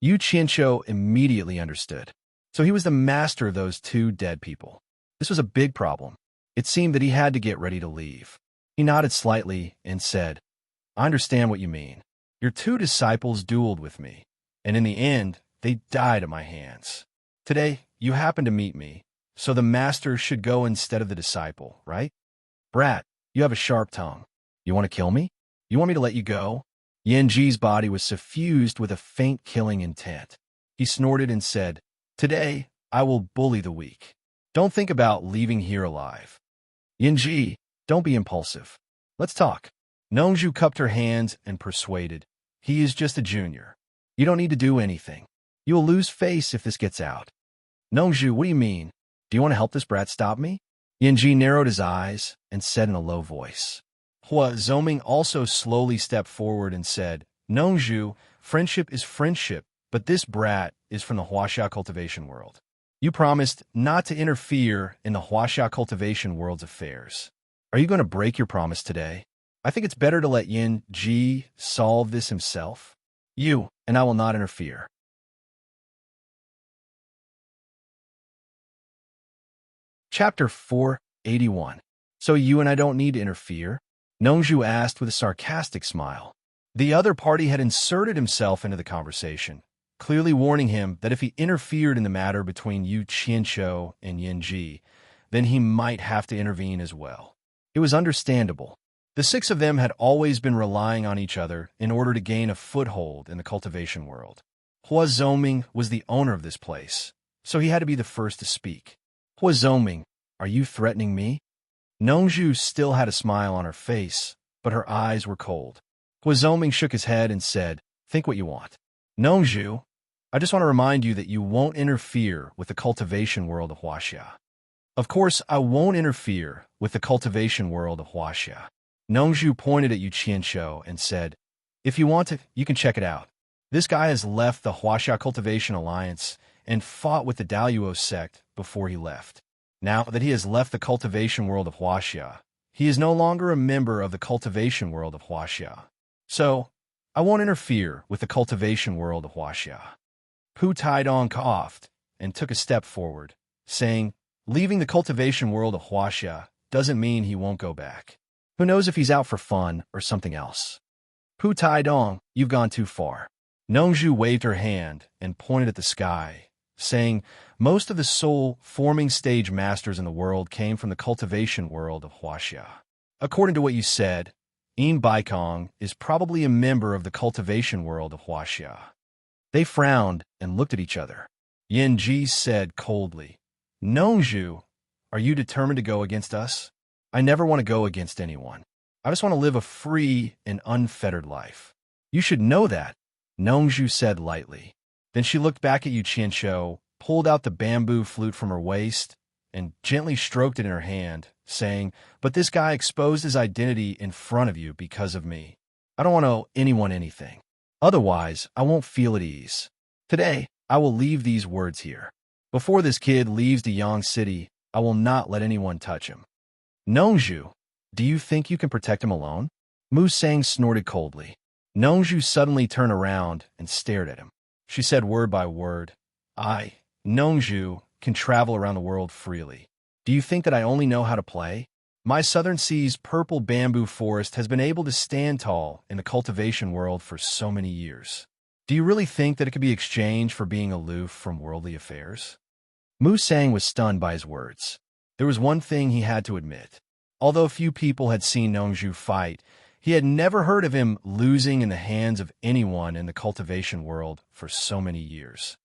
Yu Qianqiu immediately understood. So he was the master of those 2 dead people. This was a big problem. It seemed that he had to get ready to leave. He nodded slightly and said, I understand what you mean. Your 2 disciples dueled with me, and in the end, they died at my hands. Today, you happened to meet me, So the master should go instead of the disciple, right? Brat, you have a sharp tongue. You want to kill me? You want me to let you go? Yanji's body was suffused with a faint killing intent. He snorted and said, "Today, I will bully the weak. Don't think about leaving here alive." Yanji, don't be impulsive. Let's talk. Nongju cupped her hands and persuaded. He is just a junior. You don't need to do anything. You will lose face if this gets out. Nongju, what do you mean? Do you want to help this brat stop me? Yanji narrowed his eyes and said in a low voice. Hua Zoming also slowly stepped forward and said, Nongju, friendship is friendship, but this brat is from the Huaxia cultivation world. You promised not to interfere in the Huaxia cultivation world's affairs. Are you going to break your promise today? I think it's better to let Yin Ji solve this himself. You and I will not interfere. Chapter 481. So you and I don't need to interfere? Nongju asked with a sarcastic smile. The other party had inserted himself into the conversation, clearly warning him that if he interfered in the matter between Yu Qianqiu and Yin Ji, then he might have to intervene as well. It was understandable. The six of them had always been relying on each other in order to gain a foothold in the cultivation world. Hua Zoming was the owner of this place, so he had to be the first to speak. Hua Zoming, are you threatening me? Nongju still had a smile on her face, but her eyes were cold. Hua Zoming shook his head and said, think what you want. Nongju, I just want to remind you that you won't interfere with the cultivation world of Huaxia. Of course, I won't interfere with the cultivation world of Huaxia. Nongju pointed at Yu Qianqiu and said, if you want to, you can check it out. This guy has left the Huaxia Cultivation Alliance and fought with the Daluo Sect before he left. Now that he has left the cultivation world of Huaxia, he is no longer a member of the cultivation world of Huaxia. So, I won't interfere with the cultivation world of Huaxia. Pu Taidong coughed and took a step forward, saying, leaving the cultivation world of Huaxia doesn't mean he won't go back. Who knows if he's out for fun or something else. Pu Taidong, you've gone too far. Nongju waved her hand and pointed at the sky, saying, most of the soul-forming stage masters in the world came from the cultivation world of Huaxia. According to what you said, Baikong is probably a member of the cultivation world of Huaxia. They frowned and looked at each other. Yin Ji said coldly, Nongju, are you determined to go against us? I never want to go against anyone. I just want to live a free and unfettered life. You should know that, Nongju said lightly. Then she looked back at Yu Qianqiu, pulled out the bamboo flute from her waist, and gently stroked it in her hand, saying, but this guy exposed his identity in front of you because of me. I don't want to owe anyone anything. Otherwise, I won't feel at ease. Today, I will leave these words here. Before this kid leaves the Yang City, I will not let anyone touch him. Nongju, do you think you can protect him alone? Mu Sang snorted coldly. Nongju suddenly turned around and stared at him. She said word by word, I, Nongju, can travel around the world freely. Do you think that I only know how to play? My Southern Sea's purple bamboo forest has been able to stand tall in the cultivation world for so many years. Do you really think that it could be exchanged for being aloof from worldly affairs? Mu Sang was stunned by his words. There was one thing he had to admit. Although few people had seen Nongju fight, he had never heard of him losing in the hands of anyone in the cultivation world for so many years.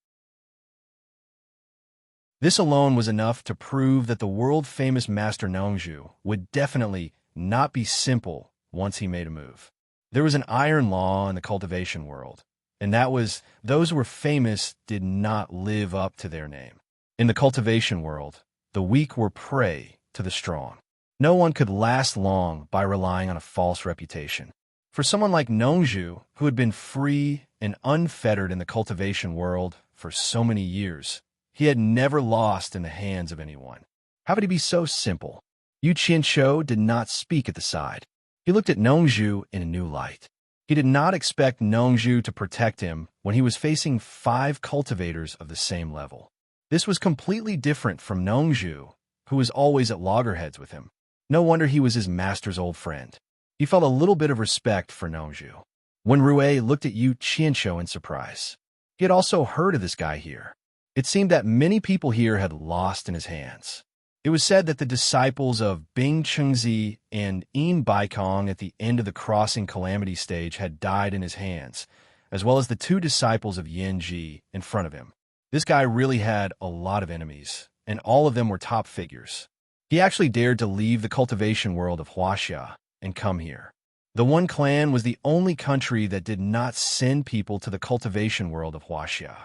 This alone was enough to prove that the world-famous Master Nongju would definitely not be simple once he made a move. There was an iron law in the cultivation world, and that was those who were famous did not live up to their name. In the cultivation world, the weak were prey to the strong. No one could last long by relying on a false reputation. For someone like Nongju, who had been free and unfettered in the cultivation world for so many years, he had never lost in the hands of anyone. How could he be so simple? Yu Qianqiu did not speak at the side. He looked at Nongju in a new light. He did not expect Nongju to protect him when he was facing 5 cultivators of the same level. This was completely different from Nongju, who was always at loggerheads with him. No wonder he was his master's old friend. He felt a little bit of respect for Nongju. When Rue looked at Yu Qianqiu in surprise, he had also heard of this guy here. It seemed that many people here had lost in his hands. It was said that the disciples of Bing Chengzi and Yin Baikong at the end of the crossing calamity stage had died in his hands, as well as the two disciples of Yin Ji in front of him. This guy really had a lot of enemies, and all of them were top figures. He actually dared to leave the cultivation world of Huaxia and come here. The One Clan was the only country that did not send people to the cultivation world of Huaxia.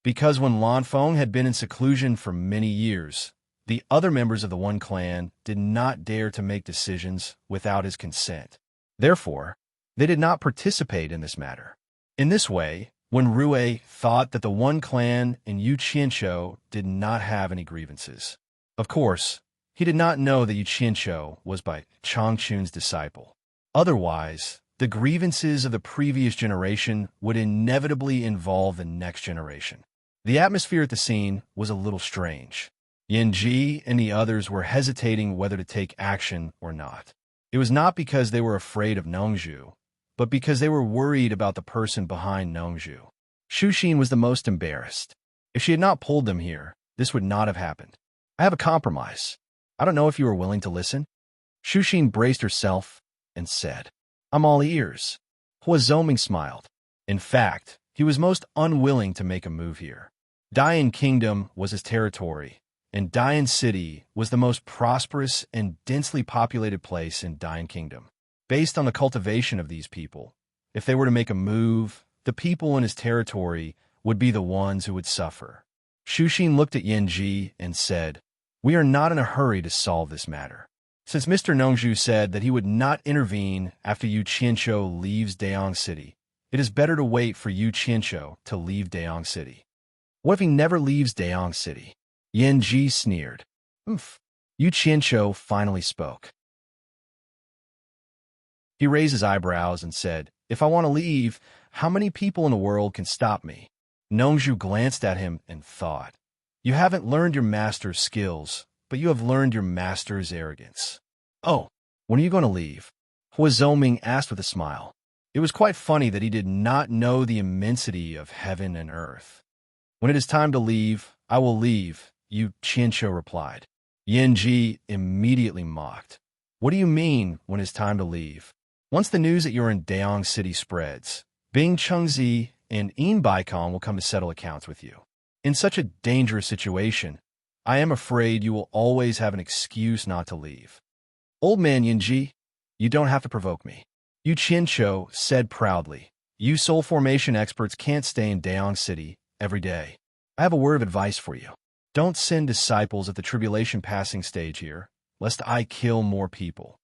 Because when Lanfeng had been in seclusion for many years, the other members of the One Clan did not dare to make decisions without his consent. Therefore, they did not participate in this matter. In this way, when Rue thought that the One Clan and Yu Qianqiu did not have any grievances. Of course, he did not know that Yu Qianqiu was by Changchun's disciple. Otherwise, the grievances of the previous generation would inevitably involve the next generation. The atmosphere at the scene was a little strange. Yin Ji and the others were hesitating whether to take action or not. It was not because they were afraid of Nongzhu, but because they were worried about the person behind Nongzhu. Shuxin was the most embarrassed. If she had not pulled them here, this would not have happened. I have a compromise. I don't know if you are willing to listen. Shuxin braced herself and said, I'm all ears. Hua Zoming smiled. In fact, he was most unwilling to make a move here. Dian Kingdom was his territory, and Dian City was the most prosperous and densely populated place in Dian Kingdom. Based on the cultivation of these people, if they were to make a move, the people in his territory would be the ones who would suffer. Shuxin looked at Yin Ji and said, We are not in a hurry to solve this matter. Since Mr. Nongzhu said that he would not intervene after Yu Qianqiu leaves Dayang City, it is better to wait for Yu Qianqiu to leave Dayang City. What if he never leaves Dayang City? Yin Ji sneered. Oomph. Yu Qianqiu finally spoke. He raised his eyebrows and said, If I want to leave, how many people in the world can stop me? Nongzhu glanced at him and thought, You haven't learned your master's skills, but you have learned your master's arrogance. Oh, when are you going to leave? Hua Zoming asked with a smile. It was quite funny that he did not know the immensity of heaven and earth. When it is time to leave, I will leave, Yu Qianqiu replied. Yin Ji immediately mocked. What do you mean, when it's time to leave? Once the news that you're in Dayang City spreads, Bing Chengzi and Yin Baikong will come to settle accounts with you. In such a dangerous situation, I am afraid you will always have an excuse not to leave. Old man Yin Ji, you don't have to provoke me. Yu Qianqiu said proudly. You soul formation experts can't stay in Dayang City every day. I have a word of advice for you. Don't send disciples at the tribulation passing stage here, lest I kill more people.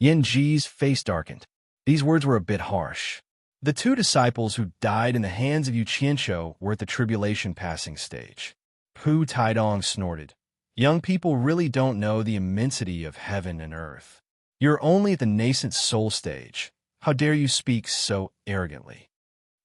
Yin Ji's face darkened. These words were a bit harsh. The two disciples who died in the hands of Yu Qianqiu were at the tribulation passing stage. Pu Taidong snorted. Young people really don't know the immensity of heaven and earth. You're only at the nascent soul stage. How dare you speak so arrogantly?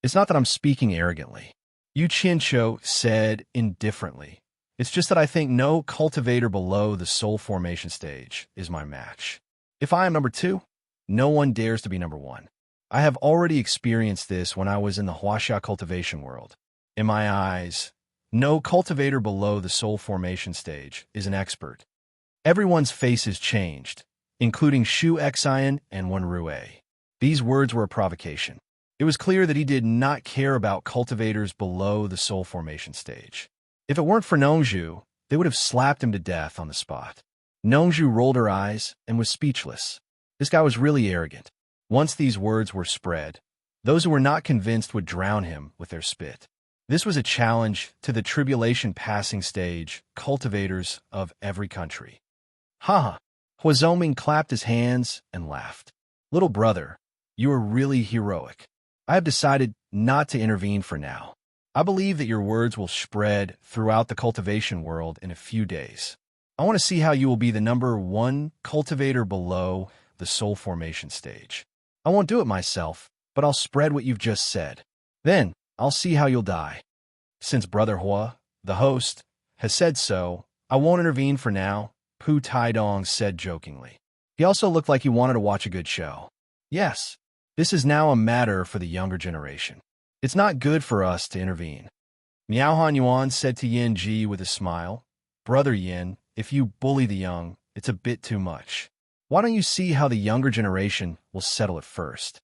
It's not that I'm speaking arrogantly. Yu Qianqiu said indifferently. It's just that I think no cultivator below the soul formation stage is my match. If I am number 2, no one dares to be number 1. I have already experienced this when I was in the Huaxia cultivation world. In my eyes, no cultivator below the soul formation stage is an expert. Everyone's faces changed, including Shu Xian and Wen Rue. These words were a provocation. It was clear that he did not care about cultivators below the soul formation stage. If it weren't for Nongzhu, they would have slapped him to death on the spot. Nongzhu rolled her eyes and was speechless. This guy was really arrogant. Once these words were spread, those who were not convinced would drown him with their spit. This was a challenge to the tribulation passing stage cultivators of every country. Ha ha! Hua Zoming clapped his hands and laughed. Little brother, you are really heroic. I have decided not to intervene for now. I believe that your words will spread throughout the cultivation world in a few days. I want to see how you will be the number 1 cultivator below the soul formation stage. I won't do it myself, but I'll spread what you've just said. Then, I'll see how you'll die. Since Brother Hua, the host, has said so, I won't intervene for now, Pu Taidong said jokingly. He also looked like he wanted to watch a good show. Yes, this is now a matter for the younger generation. It's not good for us to intervene. Miao Yuan said to Yin Ji with a smile. Brother Yin, if you bully the young, it's a bit too much. Why don't you see how the younger generation will settle it first?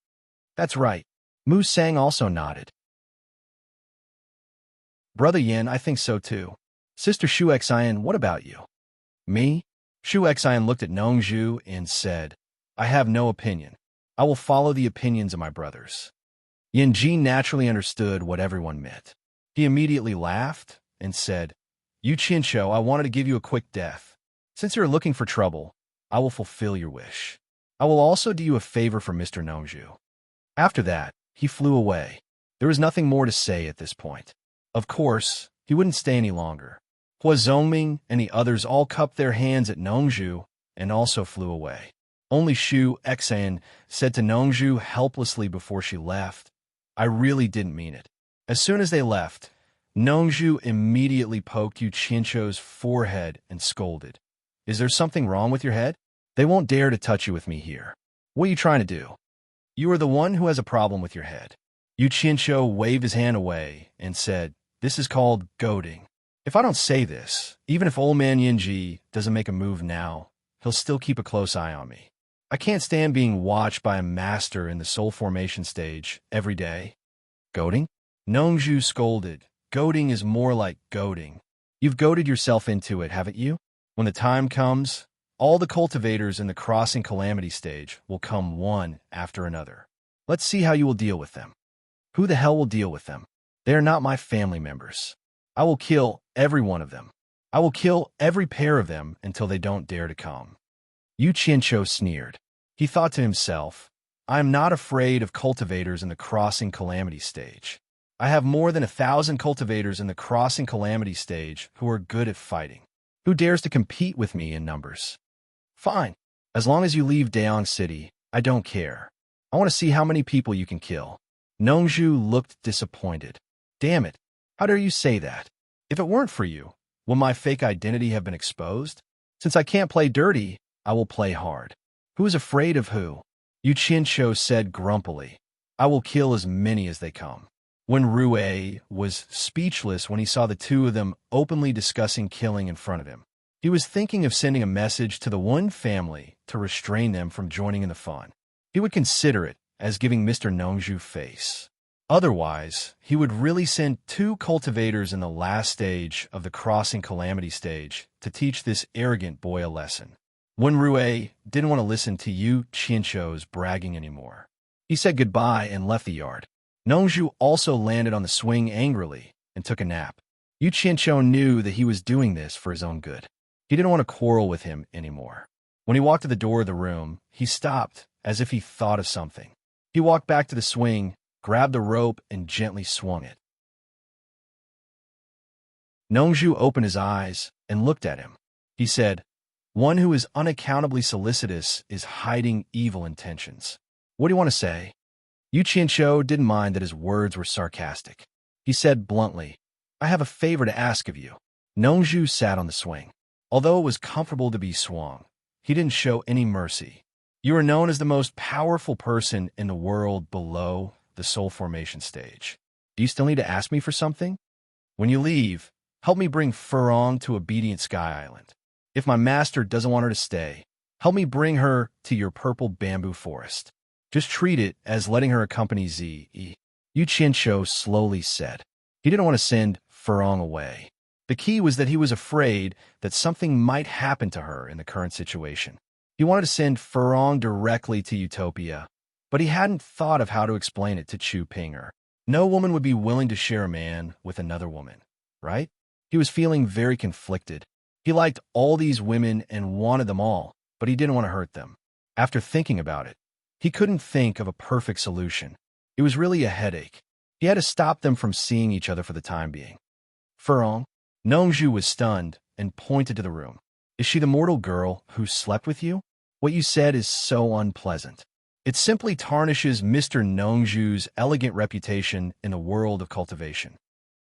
That's right. Mu Sang also nodded. Brother Yin, I think so too. Sister Shu Xian, what about you? Me? Shu Xian looked at Nongzhu and said, I have no opinion. I will follow the opinions of my brothers. Yin Ji naturally understood what everyone meant. He immediately laughed and said, You Chincho, I wanted to give you a quick death. Since you're looking for trouble, I will fulfill your wish. I will also do you a favor for Mr. Nongzhu. After that, he flew away. There was nothing more to say at this point. Of course, he wouldn't stay any longer. Hua Zongming and the others all cupped their hands at Nongzhu and also flew away. Only Shu Xian said to Nongzhu helplessly before she left, I really didn't mean it. As soon as they left, Nongzhu immediately poked Yu Chincho's forehead and scolded. Is there something wrong with your head? They won't dare to touch you with me here. What are you trying to do? You are the one who has a problem with your head. Yu Chincho waved his hand away and said, This is called goading. If I don't say this, even if old man Yinji doesn't make a move now, he'll still keep a close eye on me. I can't stand being watched by a master in the soul formation stage every day. Goading? Nongzhu scolded. Goading is more like goading. You've goaded yourself into it, haven't you? When the time comes, all the cultivators in the crossing calamity stage will come one after another. Let's see how you will deal with them. Who the hell will deal with them? They are not my family members. I will kill every one of them. I will kill every pair of them until they don't dare to come. Yu Chincho sneered. He thought to himself, I am not afraid of cultivators in the crossing calamity stage. I have more than 1,000 cultivators in the crossing calamity stage who are good at fighting. Who dares to compete with me in numbers? Fine. As long as you leave Daong City, I don't care. I want to see how many people you can kill. Nongzhu looked disappointed. Damn it. How dare you say that? If it weren't for you, would my fake identity have been exposed? Since I can't play dirty, I will play hard. Who is afraid of who? Yu Chincho said grumpily. I will kill as many as they come. When Rue was speechless when he saw the two of them openly discussing killing in front of him. He was thinking of sending a message to the one family to restrain them from joining in the fun. He would consider it as giving Mr. Nongzhu face. Otherwise, he would really send 2 cultivators in the last stage of the crossing calamity stage to teach this arrogant boy a lesson. When Rue didn't want to listen to Yu Chincho's bragging anymore, he said goodbye and left the yard. Nongzhu also landed on the swing angrily and took a nap. Yu Chincho knew that he was doing this for his own good. He didn't want to quarrel with him anymore. When he walked to the door of the room, he stopped as if he thought of something. He walked back to the swing, grabbed the rope, and gently swung it. Nongzhu opened his eyes and looked at him. He said, One who is unaccountably solicitous is hiding evil intentions. What do you want to say? Yu Chincho didn't mind that his words were sarcastic. He said bluntly, I have a favor to ask of you. Nongzhu sat on the swing. Although it was comfortable to be swung, he didn't show any mercy. You are known as the most powerful person in the world below the soul formation stage. Do you still need to ask me for something? When you leave, help me bring Furong to Obedient Sky Island. If my master doesn't want her to stay, help me bring her to your purple bamboo forest. Just treat it as letting her accompany Zi. Yu Chincho slowly said. He didn't want to send Furong away. The key was that he was afraid that something might happen to her in the current situation. He wanted to send Furong directly to Utopia, but he hadn't thought of how to explain it to Chu Pinger. No woman would be willing to share a man with another woman, right? He was feeling very conflicted. He liked all these women and wanted them all, but he didn't want to hurt them. After thinking about it, he couldn't think of a perfect solution. It was really a headache. He had to stop them from seeing each other for the time being. Furong? Nongzhu was stunned and pointed to the room. Is she the mortal girl who slept with you? What you said is so unpleasant. It simply tarnishes Mr. Nongzhu's elegant reputation in the world of cultivation.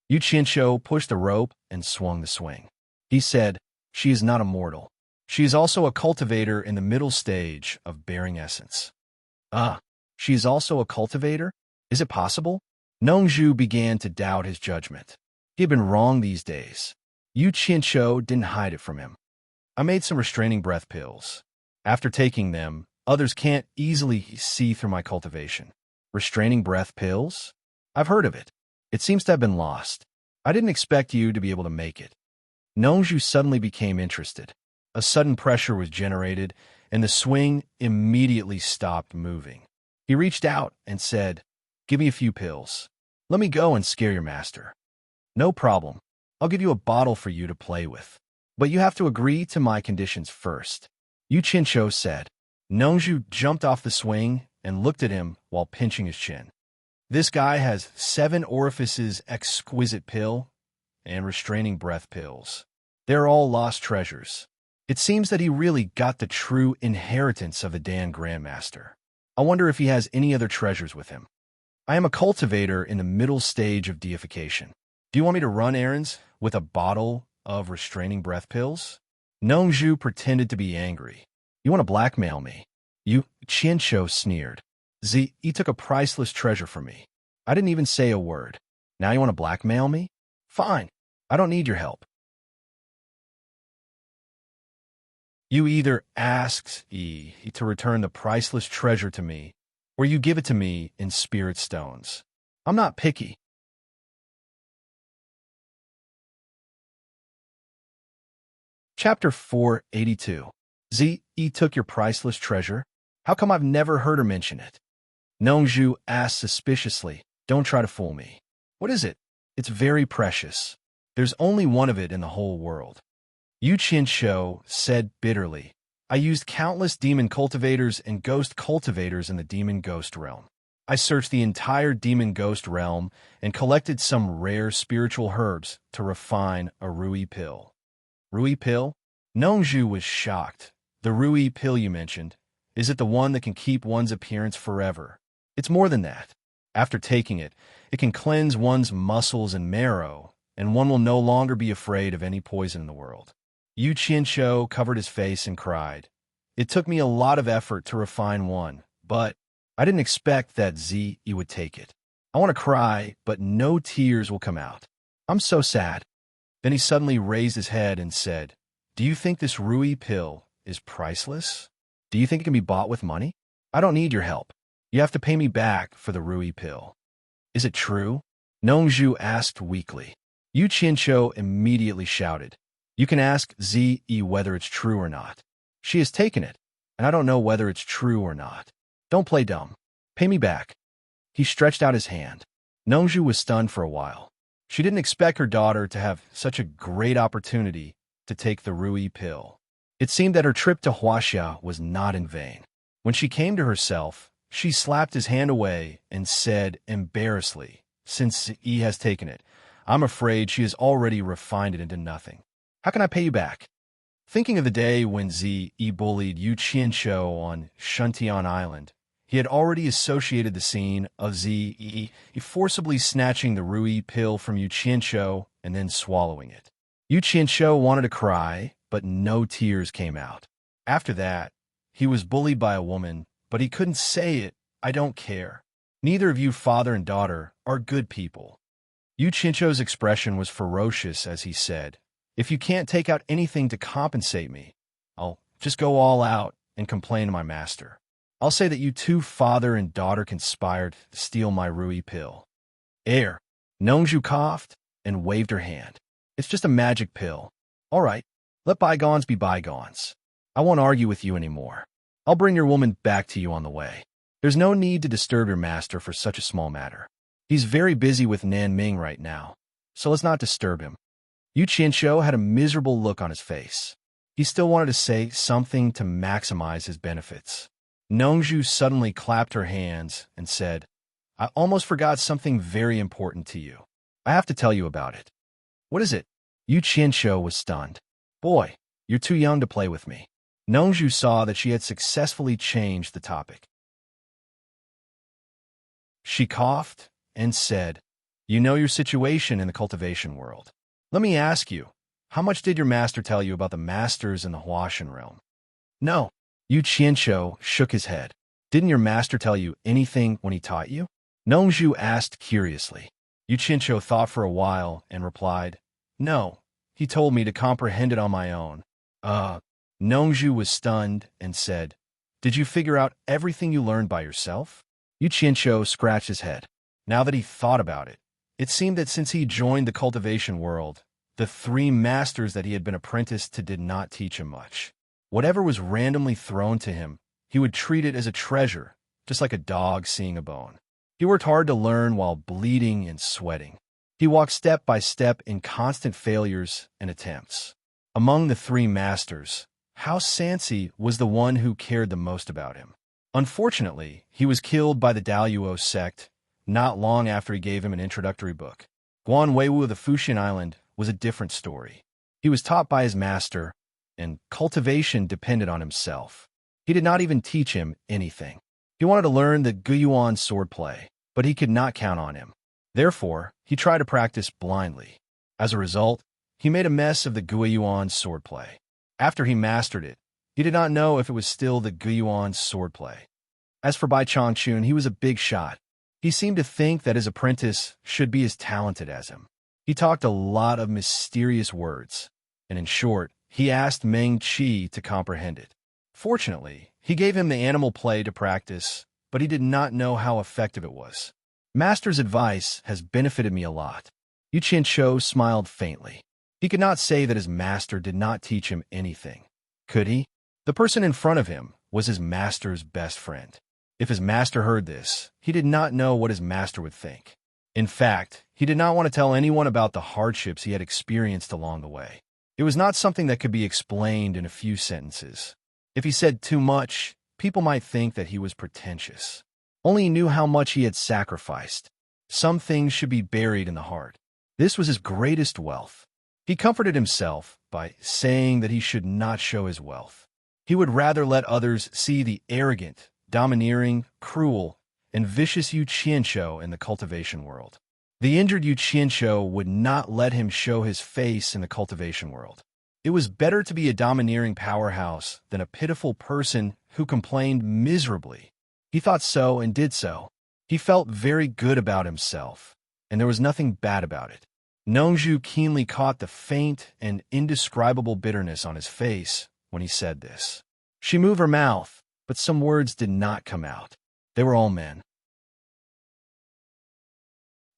Yu Chincho pushed the rope and swung the swing. He said, She is not a mortal. She is also a cultivator in the middle stage of bearing essence. Ah, she is also a cultivator? Is it possible? Nongzhu began to doubt his judgment. He had been wrong these days. Yu Qianqiu didn't hide it from him. I made some restraining breath pills. After taking them, others can't easily see through my cultivation. Restraining breath pills? I've heard of it. It seems to have been lost. I didn't expect you to be able to make it. Nongzhu suddenly became interested. A sudden pressure was generated, and the swing immediately stopped moving. He reached out and said, "Give me a few pills. Let me go and scare your master." "No problem. I'll give you a bottle for you to play with. But you have to agree to my conditions first," Yu Qianqiu said. Nongzhu jumped off the swing and looked at him while pinching his chin. This guy has 7 orifices exquisite pill and restraining breath pills. They're all lost treasures. It seems that he really got the true inheritance of the Dan Grandmaster. I wonder if he has any other treasures with him. I am a cultivator in the middle stage of deification. Do you want me to run errands with a bottle of restraining breath pills? Nongzhu pretended to be angry. You want to blackmail me? Yu Qianqiu sneered. He took a priceless treasure from me. I didn't even say a word. Now you want to blackmail me? Fine. I don't need your help. You either ask to return the priceless treasure to me, or you give it to me in spirit stones. I'm not picky. Chapter 482. He took your priceless treasure? How come I've never heard her mention it? Nongzhu asked suspiciously. Don't try to fool me. What is it? It's very precious. There's only one of it in the whole world. Yu Qianqiu said bitterly. I used countless demon cultivators and ghost cultivators in the demon ghost realm. I searched the entire demon ghost realm and collected some rare spiritual herbs to refine a Rui pill. Rui pill? Nongzhu was shocked. The Rui pill you mentioned, is it the one that can keep one's appearance forever? It's more than that. After taking it, it can cleanse one's muscles and marrow, and one will no longer be afraid of any poison in the world. Yu Qianqiu covered his face and cried. It took me a lot of effort to refine one, but I didn't expect that Zi would take it. I want to cry, but no tears will come out. I'm so sad. Then he suddenly raised his head and said, Do you think this Rui pill is priceless? Do you think it can be bought with money? I don't need your help. You have to pay me back for the Rui pill. Is it true? Nongzhu asked weakly. Yu Qianqiu immediately shouted. You can ask Zi whether it's true or not. She has taken it, and I don't know whether it's true or not. Don't play dumb. Pay me back. He stretched out his hand. Nongzhu was stunned for a while. She didn't expect her daughter to have such a great opportunity to take the Rui pill. It seemed that her trip to Huaxia was not in vain. When she came to herself, she slapped his hand away and said embarrassedly, Since he has taken it, I'm afraid she has already refined it into nothing. How can I pay you back? Thinking of the day when Zi bullied Yu Qianqiu on Shuntian Island, he had already associated the scene of Zi forcibly snatching the Rui pill from Yu Qianqiu and then swallowing it. Yu Qianqiu wanted to cry, but no tears came out. After that, he was bullied by a woman, but he couldn't say it. I don't care. Neither of you father and daughter are good people. Yu Qianqiu's expression was ferocious as he said, If you can't take out anything to compensate me, I'll just go all out and complain to my master. I'll say that you two father and daughter conspired to steal my Rui pill. Nongzhu coughed and waved her hand. It's just a magic pill. All right, let bygones be bygones. I won't argue with you anymore. I'll bring your woman back to you on the way. There's no need to disturb your master for such a small matter. He's very busy with Nanming right now, so let's not disturb him. Yu Qianqiu had a miserable look on his face. He still wanted to say something to maximize his benefits. Nongzhu suddenly clapped her hands and said, I almost forgot something very important to you. I have to tell you about it. What is it? Yu Qianqiu was stunned. Boy, you're too young to play with me. Nongzhu saw that she had successfully changed the topic. She coughed and said, You know your situation in the cultivation world. Let me ask you, how much did your master tell you about the masters in the Huashan realm? No. Yu Qianqiu shook his head. Didn't your master tell you anything when he taught you? Nongzhu asked curiously. Yu Qianqiu thought for a while and replied, "No, he told me to comprehend it on my own." Nongzhu was stunned and said, "Did you figure out everything you learned by yourself?" Yu Qianqiu scratched his head. Now that he thought about it, it seemed that since he joined the cultivation world, the three masters that he had been apprenticed to did not teach him much. Whatever was randomly thrown to him, he would treat it as a treasure, just like a dog seeing a bone. He worked hard to learn while bleeding and sweating. He walked step by step in constant failures and attempts. Among the three masters, House Sansi was the one who cared the most about him. Unfortunately, he was killed by the Daluo Sect not long after he gave him an introductory book. Guan Weiwu of the Fuxian Island was a different story. He was taught by his master, and cultivation depended on himself. He did not even teach him anything. He wanted to learn the Guyuan swordplay, but he could not count on him. Therefore, he tried to practice blindly. As a result, he made a mess of the Guyuan swordplay. After he mastered it, he did not know if it was still the Guyuan swordplay. As for Bai Changchun, he was a big shot. He seemed to think that his apprentice should be as talented as him. He talked a lot of mysterious words, and in short, he asked Meng Qi to comprehend it. Fortunately, he gave him the animal play to practice, but he did not know how effective it was. Master's advice has benefited me a lot. Yu Qianqiu smiled faintly. He could not say that his master did not teach him anything. Could he? The person in front of him was his master's best friend. If his master heard this, he did not know what his master would think. In fact, he did not want to tell anyone about the hardships he had experienced along the way. It was not something that could be explained in a few sentences. If he said too much, people might think that he was pretentious. Only he knew how much he had sacrificed. Some things should be buried in the heart. This was his greatest wealth. He comforted himself by saying that he should not show his wealth. He would rather let others see the arrogant, domineering, cruel, and vicious Yu Qianqiu in the cultivation world. The injured Yu Qianqiu would not let him show his face in the cultivation world. It was better to be a domineering powerhouse than a pitiful person who complained miserably. He thought so and did so. He felt very good about himself, and there was nothing bad about it. Nongzhu keenly caught the faint and indescribable bitterness on his face when he said this. She moved her mouth, but some words did not come out. They were all men.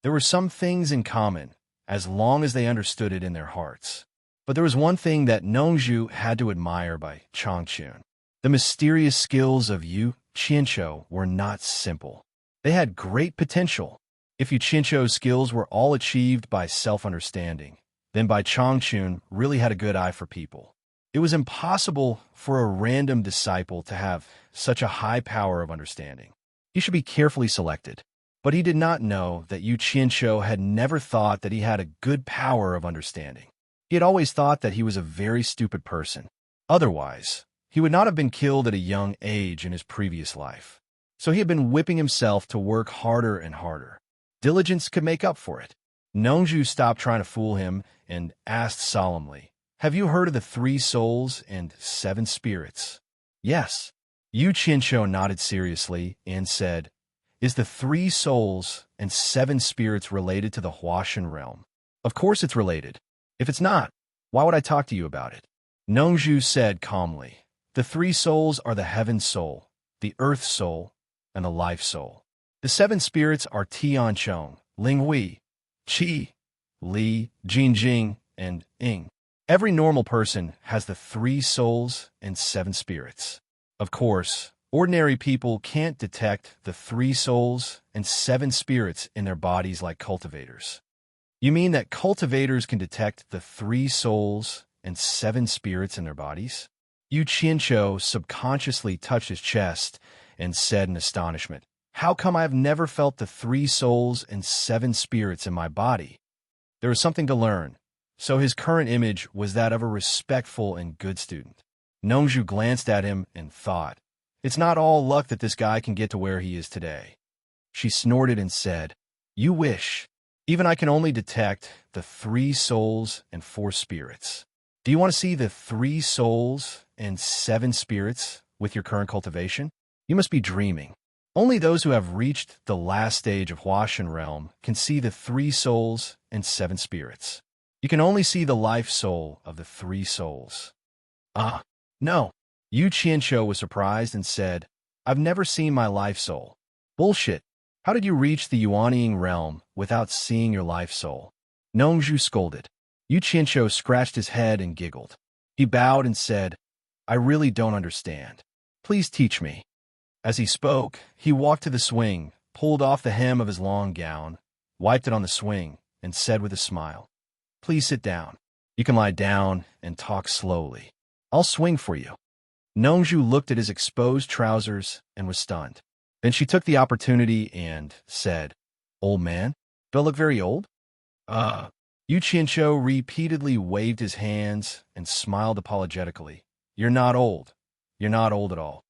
There were some things in common, as long as they understood it in their hearts. But there was one thing that Nongzhu had to admire by Changchun. The mysterious skills of Yu Qianqiu were not simple. They had great potential. If Yu Qianqiu's skills were all achieved by self-understanding, then Bai Changchun really had a good eye for people. It was impossible for a random disciple to have such a high power of understanding. He should be carefully selected. But he did not know that Yu Qianqiu had never thought that he had a good power of understanding. He had always thought that he was a very stupid person. Otherwise, he would not have been killed at a young age in his previous life. So he had been whipping himself to work harder and harder. Diligence could make up for it. Nongzhu stopped trying to fool him and asked solemnly, "Have you heard of the 3 souls and 7 spirits?" "Yes." Yu Qianqiu nodded seriously and said, "Is the 3 souls and 7 spirits related to the Huashan realm?" "Of course it's related. If it's not, why would I talk to you about it?" Nongzhu said calmly, "The 3 souls are the heaven soul, the earth soul, and the life soul. The 7 spirits are Tianchong, Linghui, Qi, Li, Jingjing, and Ying. Every normal person has the 3 souls and 7 spirits. Of course, ordinary people can't detect the 3 souls and 7 spirits in their bodies like cultivators." "You mean that cultivators can detect the 3 souls and 7 spirits in their bodies?" Yu Qianqiu subconsciously touched his chest and said in astonishment, "How come I have never felt the 3 souls and 7 spirits in my body?" There was something to learn, so his current image was that of a respectful and good student. Nongzhu glanced at him and thought, "It's not all luck that this guy can get to where he is today." She snorted and said, "You wish. Even I can only detect the 3 souls and 4 spirits. Do you want to see the 3 souls and 7 spirits with your current cultivation? You must be dreaming." Only those who have reached the last stage of Huashan realm can see the 3 souls and 7 spirits. You can only see the life soul of the 3 souls. Ah, no. Yu Qianqiu was surprised and said, I've never seen my life soul. Bullshit. How did you reach the Yuanying realm without seeing your life soul? Nongzhu scolded. Yu Qianqiu scratched his head and giggled. He bowed and said, I really don't understand. Please teach me. As he spoke, he walked to the swing, pulled off the hem of his long gown, wiped it on the swing, and said with a smile, Please sit down. You can lie down and talk slowly. I'll swing for you. Nongzhu looked at his exposed trousers and was stunned. Then she took the opportunity and said, Old man, do I look very old? Yu Qianqiu repeatedly waved his hands and smiled apologetically. You're not old. You're not old at all.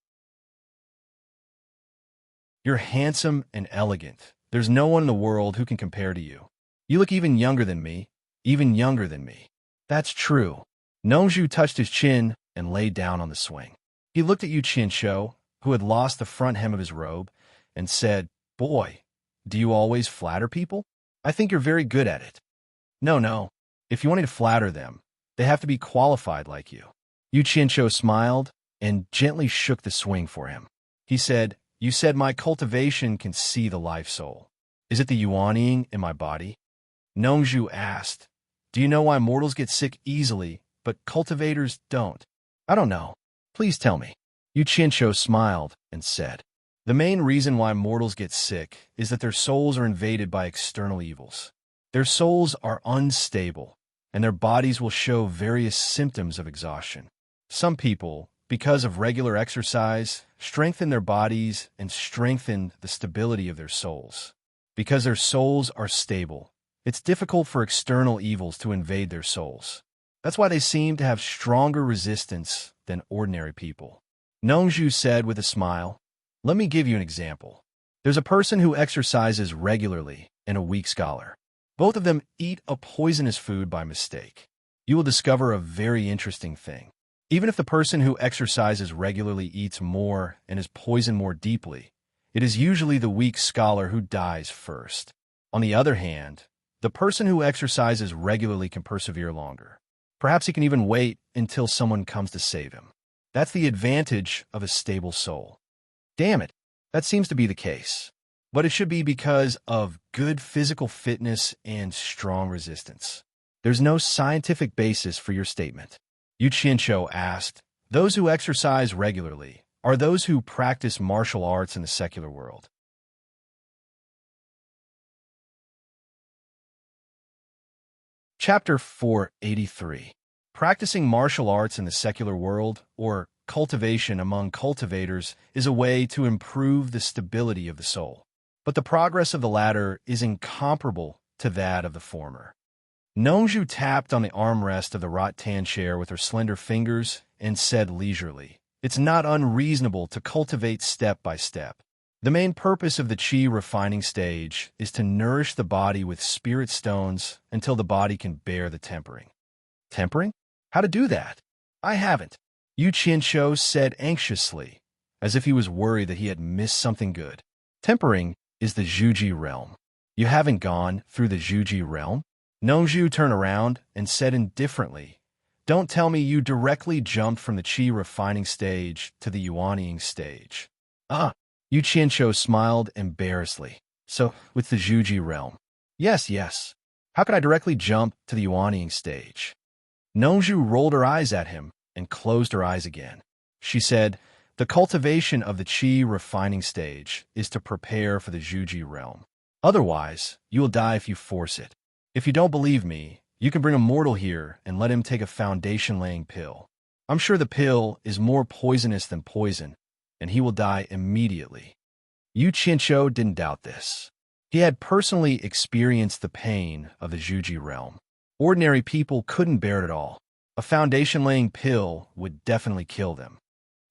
You're handsome and elegant. There's no one in the world who can compare to you. You look even younger than me. Even younger than me. That's true. Nongzhu touched his chin and lay down on the swing. He looked at Yu Qianqiu, who had lost the front hem of his robe, and said, Boy, do you always flatter people? I think you're very good at it. No. If you wanted to flatter them, they have to be qualified like you. Yu Qianqiu smiled and gently shook the swing for him. He said, You said my cultivation can see the life soul. Is it the Yuanying in my body? Nongzhu asked, Do you know why mortals get sick easily, but cultivators don't? I don't know. Please tell me. Yu Qianqiu smiled and said, The main reason why mortals get sick is that their souls are invaded by external evils. Their souls are unstable, and their bodies will show various symptoms of exhaustion. Some people, because of regular exercise, strengthen their bodies and strengthen the stability of their souls. Because their souls are stable, it's difficult for external evils to invade their souls. That's why they seem to have stronger resistance than ordinary people. Nongzhu said with a smile, Let me give you an example. There's a person who exercises regularly and a weak scholar. Both of them eat a poisonous food by mistake. You will discover a very interesting thing. Even if the person who exercises regularly eats more and is poisoned more deeply, it is usually the weak scholar who dies first. On the other hand, the person who exercises regularly can persevere longer. Perhaps he can even wait until someone comes to save him. That's the advantage of a stable soul. Damn it, that seems to be the case. But it should be because of good physical fitness and strong resistance. There's no scientific basis for your statement. Yu Qianqiu asked, Those who exercise regularly are those who practice martial arts in the secular world. Chapter 483. Practicing martial arts in the secular world, or cultivation among cultivators, is a way to improve the stability of the soul. But the progress of the latter is incomparable to that of the former. Nongzhu tapped on the armrest of the rattan chair with her slender fingers and said leisurely, It's not unreasonable to cultivate step by step. The main purpose of the qi refining stage is to nourish the body with spirit stones until the body can bear the tempering. Tempering? How to do that? I haven't. Yu Qianqiu said anxiously, as if he was worried that he had missed something good. Tempering is the Zhuji realm. You haven't gone through the Zhuji realm? Nongzhu turned around and said indifferently, Don't tell me you directly jumped from the qi refining stage to the Yuanying stage. Yu Qianqiu smiled embarrassedly. So, with the Zhuji realm? Yes. How could I directly jump to the Yuanying stage? Nongzhu rolled her eyes at him and closed her eyes again. She said, The cultivation of the qi refining stage is to prepare for the Zhuji realm. Otherwise, you will die if you force it. If you don't believe me, you can bring a mortal here and let him take a foundation-laying pill. I'm sure the pill is more poisonous than poison, and he will die immediately. Yu Qianqiu didn't doubt this. He had personally experienced the pain of the Zhuji realm. Ordinary people couldn't bear it at all. A foundation-laying pill would definitely kill them.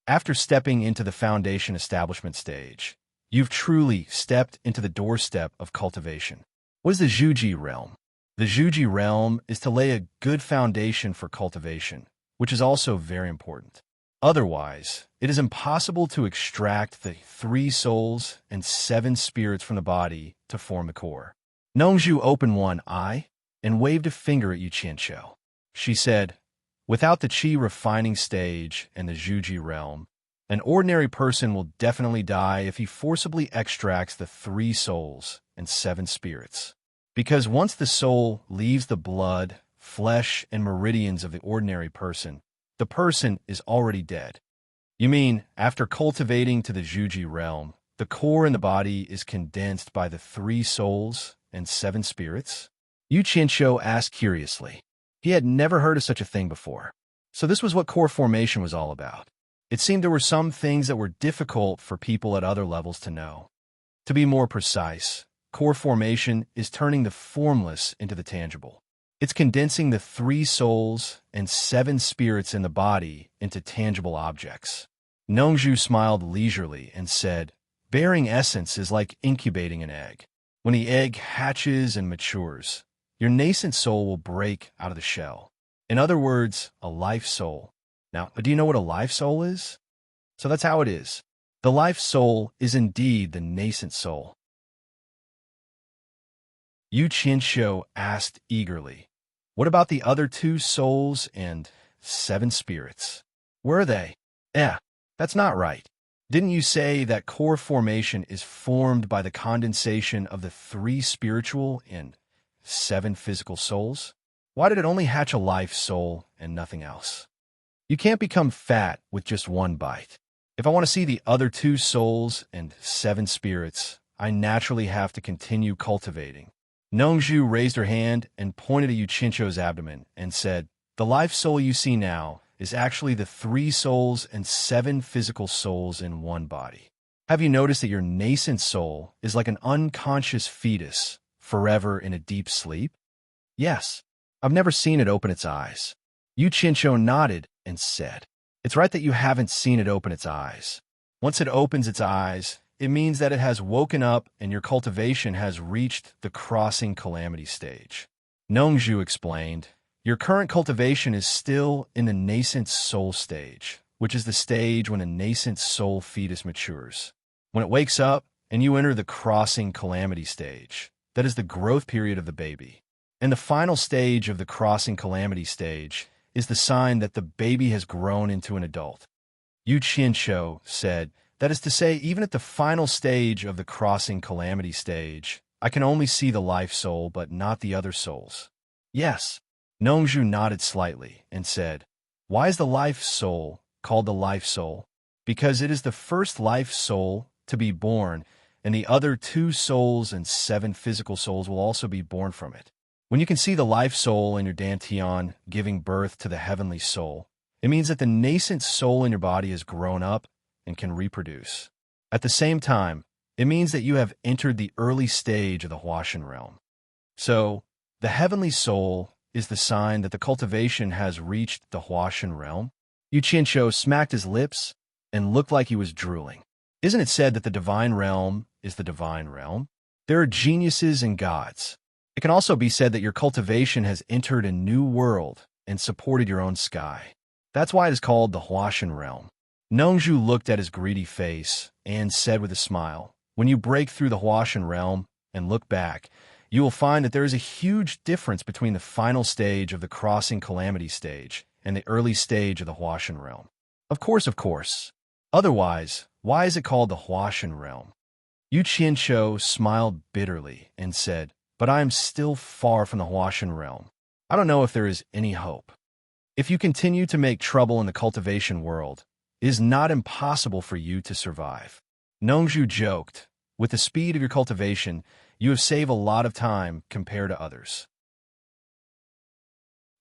After stepping into the foundation establishment stage, you've truly stepped into the doorstep of cultivation. What is the Zhuji realm? The Zhuji realm is to lay a good foundation for cultivation, which is also very important. Otherwise, it is impossible to extract the 3 souls and 7 spirits from the body to form the core. Nongzhu opened one eye and waved a finger at Yu Qianqiu. She said, without the qi refining stage and the zhuji realm, an ordinary person will definitely die if he forcibly extracts the 3 souls and 7 spirits. Because once the soul leaves the blood, flesh, and meridians of the ordinary person, the person is already dead. You mean, after cultivating to the zhuji realm, the core in the body is condensed by the 3 souls and 7 spirits? Yu Qianqiu asked curiously. He had never heard of such a thing before. So this was what core formation was all about. It seemed there were some things that were difficult for people at other levels to know. To be more precise, core formation is turning the formless into the tangible. It's condensing the 3 souls and 7 spirits in the body into tangible objects. Nongzhu smiled leisurely and said, bearing essence is like incubating an egg. When the egg hatches and matures, your nascent soul will break out of the shell. In other words, a life soul. Now, do you know what a life soul is? So that's how it is. The life soul is indeed the nascent soul. Yu Qianqiu asked eagerly, what about the other 2 souls and 7 spirits? Where are they? That's not right. Didn't you say that core formation is formed by the condensation of the 3 spiritual and 7 physical souls? Why did it only hatch a life soul and nothing else? You can't become fat with just one bite. If I want to see the other 2 souls and 7 spirits, I naturally have to continue cultivating. Nongzhu raised her hand and pointed at Yu Qianqiu's abdomen and said, the life soul you see now is actually the 3 souls and 7 physical souls in one body. Have you noticed that your nascent soul is like an unconscious fetus, forever in a deep sleep? Yes. I've never seen it open its eyes. Yu Qianqiu nodded and said, it's right that you haven't seen it open its eyes. Once it opens its eyes, it means that it has woken up and your cultivation has reached the crossing calamity stage. Nongzhu explained, your current cultivation is still in the nascent soul stage, which is the stage when a nascent soul fetus matures. When it wakes up and you enter the crossing calamity stage, that is the growth period of the baby. And the final stage of the crossing calamity stage is the sign that the baby has grown into an adult. Yu Qianqiu said, that is to say, even at the final stage of the crossing calamity stage, I can only see the life soul but not the other souls. Yes. Nongzhu nodded slightly and said, why is the life soul called the life soul? Because it is the first life soul to be born, and the other 2 souls and 7 physical souls will also be born from it. When you can see the life soul in your dantian giving birth to the heavenly soul, it means that the nascent soul in your body has grown up and can reproduce. At the same time, it means that you have entered the early stage of the Huashan realm. So, the heavenly soul is the sign that the cultivation has reached the Huashan realm. Yu Qianqiu smacked his lips and looked like he was drooling. Isn't it said that the divine realm is the divine realm? There are geniuses and gods. It can also be said that your cultivation has entered a new world and supported your own sky. That's why it is called the Huashan realm. Nongzhu looked at his greedy face and said with a smile, when you break through the Huashan realm and look back, you will find that there is a huge difference between the final stage of the crossing calamity stage and the early stage of the Huashan realm. Of course. Otherwise, why is it called the Huashan realm? Yu Qianqiu smiled bitterly and said, but I am still far from the Huashan realm. I don't know if there is any hope. If you continue to make trouble in the cultivation world, it is not impossible for you to survive. Nongzhu joked, with the speed of your cultivation, you have saved a lot of time compared to others.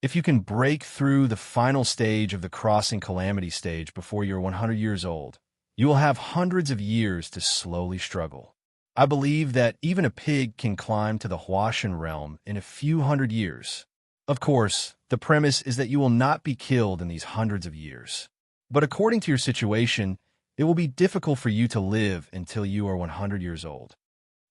If you can break through the final stage of the crossing calamity stage before you're 100 years old, you will have hundreds of years to slowly struggle. I believe that even a pig can climb to the Huashan realm in a few hundred years. Of course, the premise is that you will not be killed in these hundreds of years. But according to your situation, it will be difficult for you to live until you are 100 years old.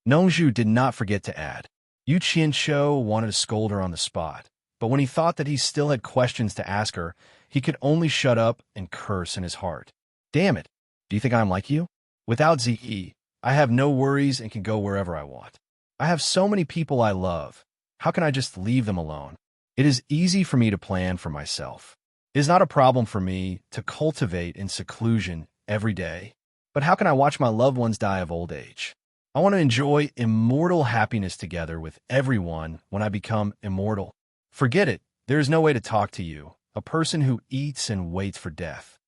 Nongzhu did not forget to add. Yu Qianqiu wanted to scold her on the spot, but when he thought that he still had questions to ask her, he could only shut up and curse in his heart. Damn it, do you think I'm like you? Without Ze, I have no worries and can go wherever I want. I have so many people I love. How can I just leave them alone? It is easy for me to plan for myself. It is not a problem for me to cultivate in seclusion every day. But how can I watch my loved ones die of old age? I want to enjoy immortal happiness together with everyone when I become immortal. Forget it. There is no way to talk to you, a person who eats and waits for death.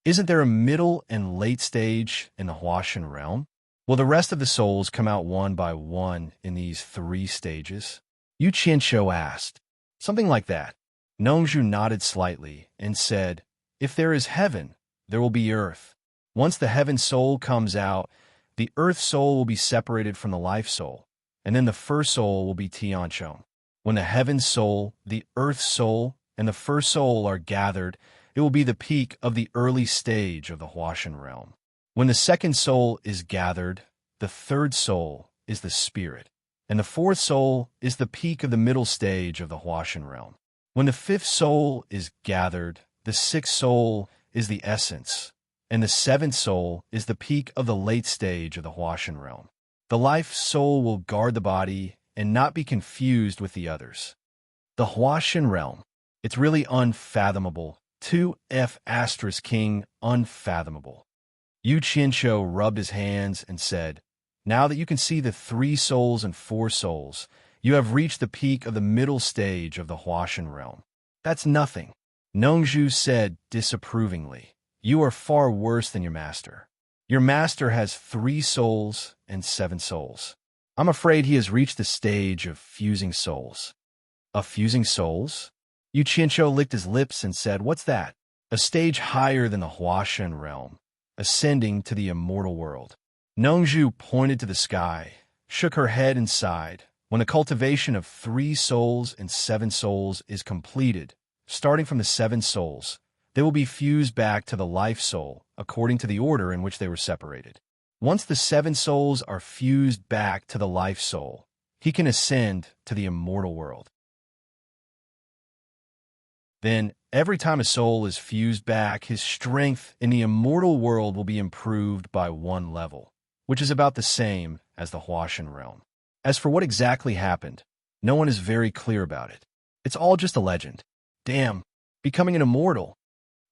Isn't there a middle and late stage in the Huashan realm? Will the rest of the souls come out one by one in these 3 stages? Yu Qianshou asked. Something like that. Nongzhu nodded slightly and said, if there is heaven, there will be earth. Once the heaven soul comes out, the earth soul will be separated from the life soul, and then the first soul will be Tianchong. When the heaven soul, the earth soul, and the first soul are gathered, it will be the peak of the early stage of the Huashan realm. When the second soul is gathered, the third soul is the spirit, and the fourth soul is the peak of the middle stage of the Huashan realm. When the fifth soul is gathered, the sixth soul is the essence, and the seventh soul is the peak of the late stage of the Huashan realm. The life soul will guard the body and not be confused with the others. The Huashan realm, it's really unfathomable. 2F** king, unfathomable. Yu Qianshou rubbed his hands and said, now that you can see the 3 souls and 4 souls, you have reached the peak of the middle stage of the Huashan realm. That's nothing. Nongzhu said disapprovingly. You are far worse than your master. Your master has 3 souls and 7 souls. I'm afraid he has reached the stage of fusing souls. Of fusing souls? Yu Qianshou licked his lips and said, what's that? A stage higher than the Huashan realm, ascending to the immortal world. Nongzhu pointed to the sky, shook her head and sighed. When the cultivation of 3 souls and 7 souls is completed, starting from the 7 souls, they will be fused back to the life soul according to the order in which they were separated. Once the 7 souls are fused back to the life soul, he can ascend to the immortal world. Then, every time a soul is fused back, his strength in the immortal world will be improved by 1 level, which is about the same as the Huashan realm. As for what exactly happened, no one is very clear about it. It's all just a legend. Damn, becoming an immortal.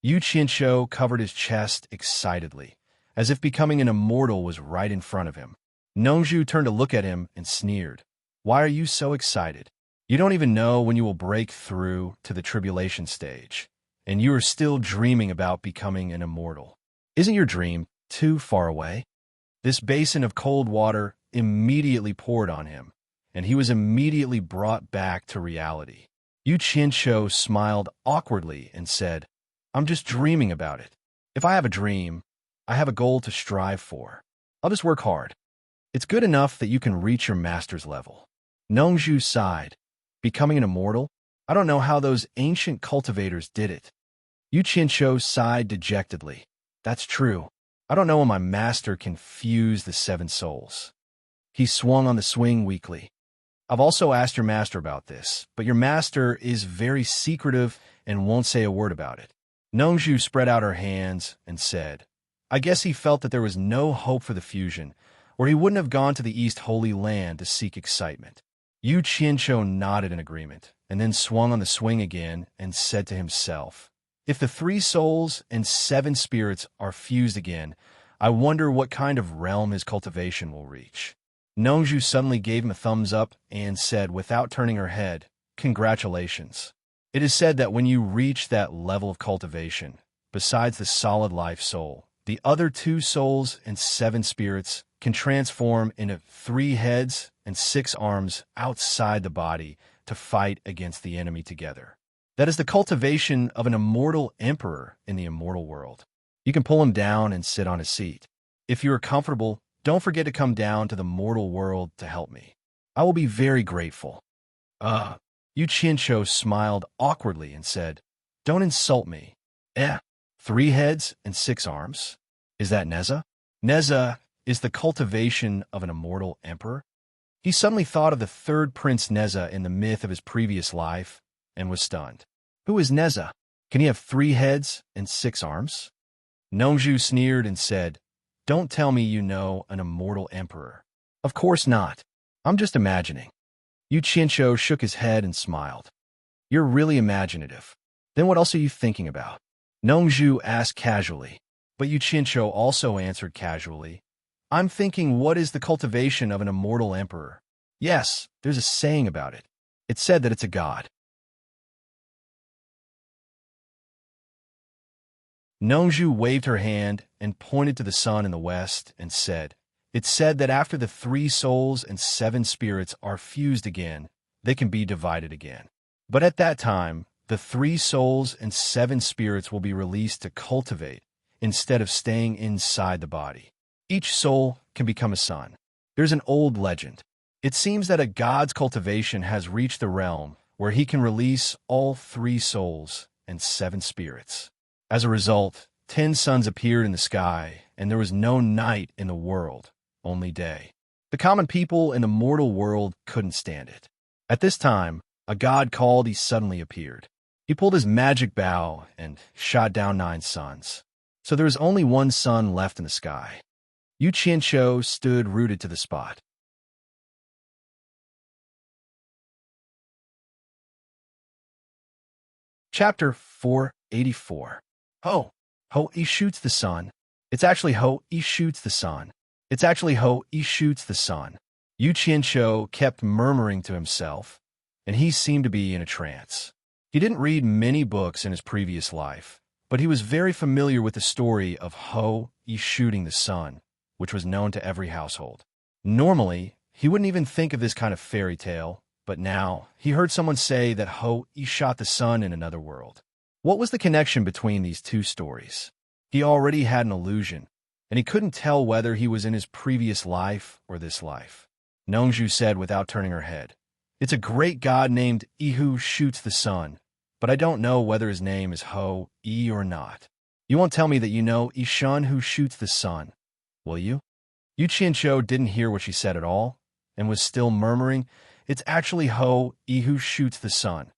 Yu Qianshou covered his chest excitedly, as if becoming an immortal was right in front of him. Nongzhu turned to look at him and sneered. Why are you so excited? You don't even know when you will break through to the tribulation stage, and you are still dreaming about becoming an immortal. Isn't your dream too far away? This basin of cold water immediately poured on him, and he was immediately brought back to reality. Yu Qianshou smiled awkwardly and said, I'm just dreaming about it. If I have a dream, I have a goal to strive for. I'll just work hard. It's good enough that you can reach your master's level. Nongzhu sighed. Becoming an immortal? I don't know how those ancient cultivators did it. Yu Qianshou sighed dejectedly. That's true. I don't know when my master can fuse the 7 souls. He swung on the swing weakly. I've also asked your master about this, but your master is very secretive and won't say a word about it. Nongzhu spread out her hands and said, I guess he felt that there was no hope for the fusion, or he wouldn't have gone to the East Holy Land to seek excitement. Yu Qianshou nodded in agreement, and then swung on the swing again and said to himself, if the 3 souls and 7 spirits are fused again, I wonder what kind of realm his cultivation will reach. Nongzhu suddenly gave him a thumbs up and said without turning her head, congratulations. It is said that when you reach that level of cultivation, besides the solid life soul, the other 2 souls and 7 spirits can transform into 3 heads and 6 arms outside the body to fight against the enemy together. That is the cultivation of an immortal emperor in the immortal world. You can pull him down and sit on his seat. If you are comfortable, don't forget to come down to the mortal world to help me. I will be very grateful. Yu Qianshou smiled awkwardly and said, don't insult me. 3 heads and 6 arms? Is that Neza? Neza is the cultivation of an immortal emperor? He suddenly thought of the 3rd Prince Neza in the myth of his previous life, and was stunned. Who is Neza? Can he have 3 heads and 6 arms? Nongju sneered and said, "Don't tell me you know an immortal emperor." Of course not. I'm just imagining. Yu Qianqiu shook his head and smiled. You're really imaginative. Then what else are you thinking about? Nongju asked casually. But Yu Qianqiu also answered casually. I'm thinking, what is the cultivation of an immortal emperor? Yes, there's a saying about it. It's said that it's a god. Nongju waved her hand and pointed to the sun in the west and said, It's said that after the 3 souls and 7 spirits are fused again, they can be divided again. But at that time, the 3 souls and 7 spirits will be released to cultivate instead of staying inside the body. Each soul can become a son. There's an old legend. It seems that a god's cultivation has reached the realm where he can release all 3 souls and 7 spirits. As a result, 10 suns appeared in the sky, and there was no night in the world, only day. The common people in the mortal world couldn't stand it. At this time, a god called he suddenly appeared. He pulled his magic bow and shot down 9 suns. So there was only 1 sun left in the sky. Yu Qianqiu stood rooted to the spot. Chapter 484. Ho! He shoots the sun. It's actually he shoots the sun. It's actually he shoots the sun. Yu Qianqiu kept murmuring to himself, and he seemed to be in a trance. He didn't read many books in his previous life, but he was very familiar with the story of he shooting the sun, which was known to every household. Normally, he wouldn't even think of this kind of fairy tale, but now he heard someone say that he shot the sun in another world. What was the connection between these 2 stories? He already had an illusion, and he couldn't tell whether he was in his previous life or this life. Nongju said without turning her head, It's a great god named who shoots the sun, but I don't know whether his name is Ho-E or not. You won't tell me that you know Shun who shoots the sun, will you? Yu Qianqiu didn't hear what she said at all, and was still murmuring, It's actually Ho-E who shoots the sun.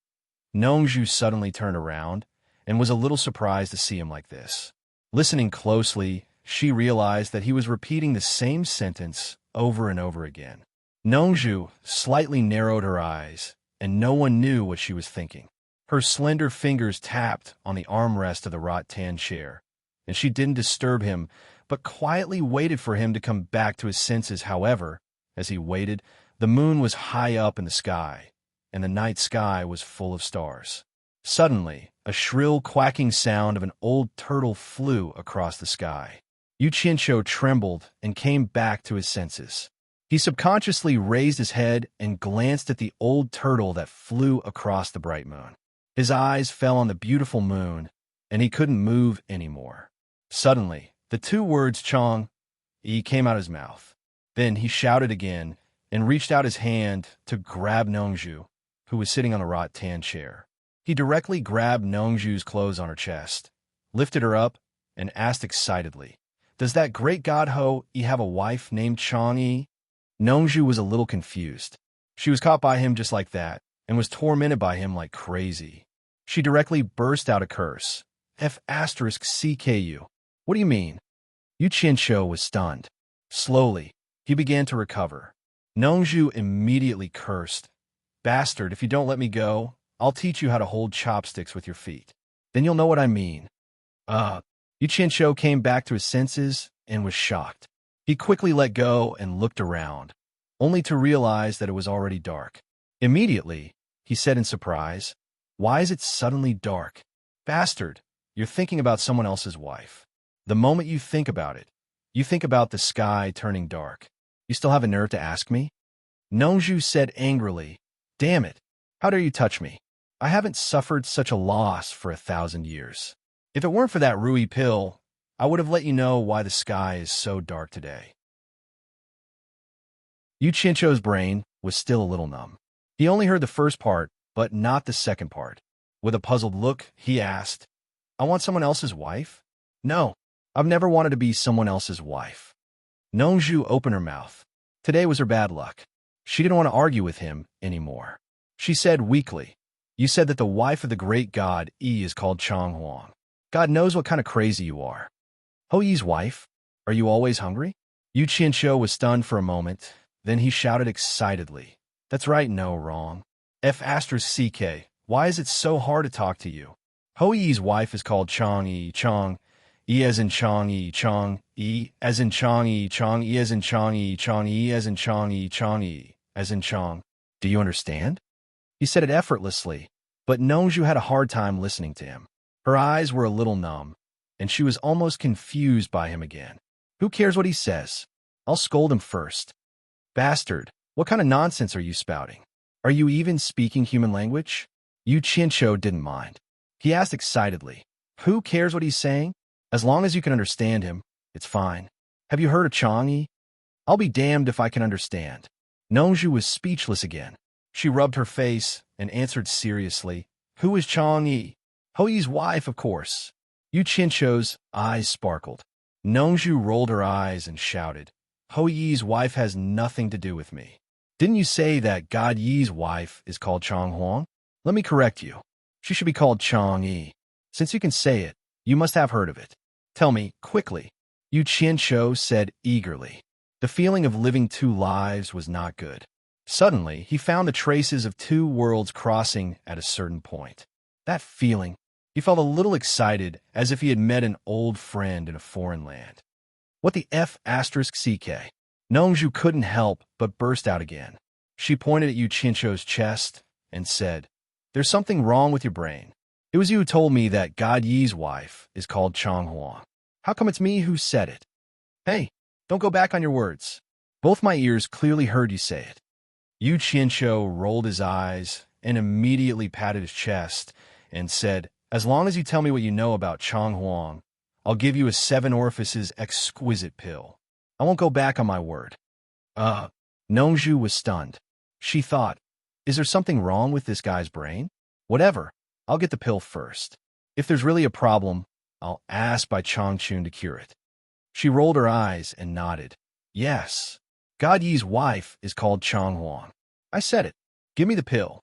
Nongju suddenly turned around, and was a little surprised to see him like this. Listening closely, she realized that he was repeating the same sentence over and over again. Nongju slightly narrowed her eyes, and no one knew what she was thinking. Her slender fingers tapped on the armrest of the rattan chair, and she didn't disturb him, but quietly waited for him to come back to his senses. However, as he waited, the moon was high up in the sky, and the night sky was full of stars. Suddenly, a shrill quacking sound of an old turtle flew across the sky. Yu Qianqiu trembled and came back to his senses. He subconsciously raised his head and glanced at the old turtle that flew across the bright moon. His eyes fell on the beautiful moon, and he couldn't move anymore. Suddenly, the 2 words Chong-E came out of his mouth. Then he shouted again and reached out his hand to grab Nongju, who was sitting on the rattan chair. He directly grabbed Nongju's clothes on her chest, lifted her up, and asked excitedly, Does that great god Ho-E have a wife named Chong-E? Nongju was a little confused. She was caught by him just like that, and was tormented by him like crazy. She directly burst out a curse. F***CKU. What do you mean? Yu Qianqiu was stunned. Slowly, he began to recover. Nongju immediately cursed. Bastard, if you don't let me go, I'll teach you how to hold chopsticks with your feet. Then you'll know what I mean. Yu Qianqiu came back to his senses and was shocked. He quickly let go and looked around, only to realize that it was already dark. Immediately, he said in surprise, Why is it suddenly dark? Bastard, you're thinking about someone else's wife. The moment you think about it, you think about the sky turning dark. You still have a nerve to ask me? Nongju said angrily, Damn it, how dare you touch me? I haven't suffered such a loss for 1,000 years. If it weren't for that Rui pill, I would have let you know why the sky is so dark today. Yu Qianqiu's brain was still a little numb. He only heard the first part, but not the second part. With a puzzled look, he asked, I want someone else's wife? No, I've never wanted to be someone else's wife. Nongju opened her mouth. Today was her bad luck. She didn't want to argue with him anymore. She said weakly, You said that the wife of the great god Yi is called Chang Huang. God knows what kind of crazy you are. Ho Yi's wife? Are you always hungry? Yu Qianqiu was stunned for a moment. Then he shouted excitedly. That's right, no, wrong. F***CK, why is it so hard to talk to you? Ho Yi's wife is called Chang Yi, Chang, Yi as in Chang Yi, Chang, Yi as in Chang Yi, Chang, Yi as in Chang Yi, Chang, Yi as in Chang Yi, Chang, Yi as in Chang. Do you understand? He said it effortlessly, but Nongzhu had a hard time listening to him. Her eyes were a little numb, and she was almost confused by him again. Who cares what he says? I'll scold him first. Bastard, what kind of nonsense are you spouting? Are you even speaking human language? Yu Qianqiu didn't mind. He asked excitedly, who cares what he's saying? As long as you can understand him, it's fine. Have you heard of Chang Yi? I'll be damned if I can understand. Nongzhu was speechless again. She rubbed her face and answered seriously, who is Chang Yi? Ho Yi's wife, of course. Yu Qianqiu's eyes sparkled. Nongzhu rolled her eyes and shouted, Ho Yi's wife has nothing to do with me. Didn't you say that God Yi's wife is called Chang Huang? Let me correct you. She should be called Chang Yi. Since you can say it, you must have heard of it. Tell me, quickly. Yu Qianqiu said eagerly. The feeling of living two lives was not good. Suddenly, he found the traces of two worlds crossing at a certain point. That feeling, he felt a little excited, as if he had met an old friend in a foreign land. What the F***CK? Nongzhu couldn't help but burst out again. She pointed at Yu Qianqiu's chest and said, there's something wrong with your brain. It was you who told me that God Yi's wife is called Chang Huang. How come it's me who said it? Hey, don't go back on your words. Both my ears clearly heard you say it. Yu Qianqiu rolled his eyes and immediately patted his chest and said, as long as you tell me what you know about Chang Huang, I'll give you a 7 orifices exquisite pill. I won't go back on my word. Nongzhu was stunned. She thought, is there something wrong with this guy's brain? Whatever, I'll get the pill first. If there's really a problem, I'll ask Bai Changchun to cure it. She rolled her eyes and nodded. Yes. God Yi's wife is called Chang Huang. I said it. Give me the pill.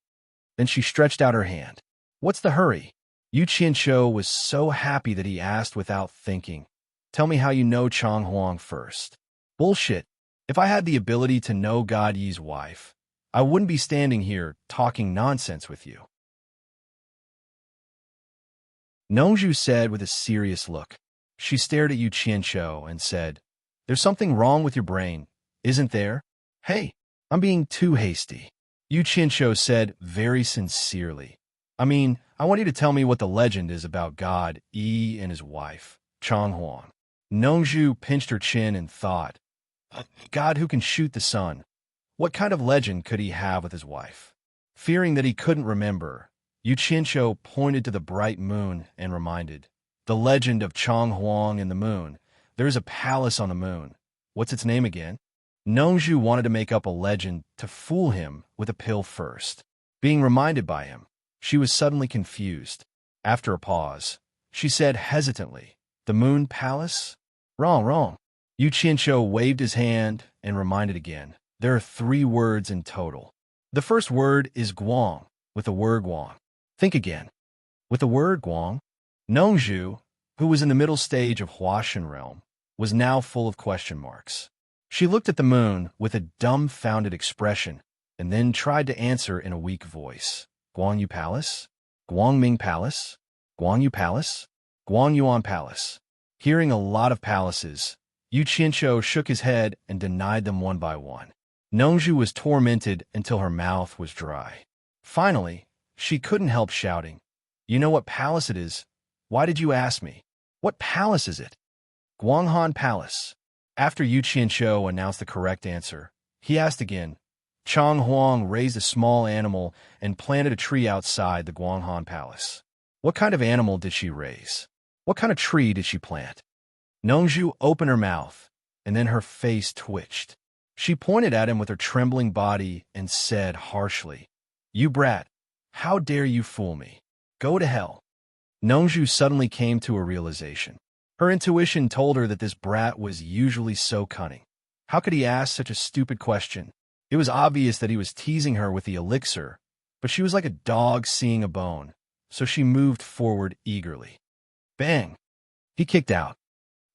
Then she stretched out her hand. What's the hurry? Yu Qianqiu was so happy that he asked without thinking. Tell me how you know Chang Huang first. Bullshit. If I had the ability to know God Yi's wife, I wouldn't be standing here talking nonsense with you. Nongzhu said with a serious look. She stared at Yu Qianqiu and said, there's something wrong with your brain, isn't there? Hey, I'm being too hasty. Yu Qianqiu said very sincerely. I mean, I want you to tell me what the legend is about God Yi and his wife, Chang Huang. Nongzhu pinched her chin and thought, God who can shoot the sun. What kind of legend could he have with his wife? Fearing that he couldn't remember, Yu Qianqiu pointed to the bright moon and reminded, the legend of Chang Huang and the moon. There's a palace on the moon. What's its name again? Nongzhu wanted to make up a legend to fool him with a pill first. Being reminded by him, she was suddenly confused. After a pause, she said hesitantly, the Moon Palace? Wrong. Yu Qianqiu waved his hand and reminded again. There are 3 words in total. The first word is Guang, with the word Guang. Think again. With the word Guang, Nongzhu, who was in the middle stage of Huashan realm, was now full of question marks. She looked at the moon with a dumbfounded expression and then tried to answer in a weak voice. Guangyu Palace? Guangming Palace? Guangyu Palace? Guangyuan Palace. Hearing a lot of palaces, Yu Qianqiu shook his head and denied them one by one. Nongzhu was tormented until her mouth was dry. Finally, she couldn't help shouting, you know what palace it is? Why did you ask me? What palace is it? Guanghan Palace. After Yu Qianqiu announced the correct answer, he asked again. Chang Huang raised a small animal and planted a tree outside the Guanghan Palace. What kind of animal did she raise? What kind of tree did she plant? Nongzhu opened her mouth, and then her face twitched. She pointed at him with her trembling body and said harshly, you brat, how dare you fool me? Go to hell. Nongzhu suddenly came to a realization. Her intuition told her that this brat was usually so cunning. How could he ask such a stupid question? It was obvious that he was teasing her with the elixir, but she was like a dog seeing a bone, so she moved forward eagerly. Bang! He kicked out.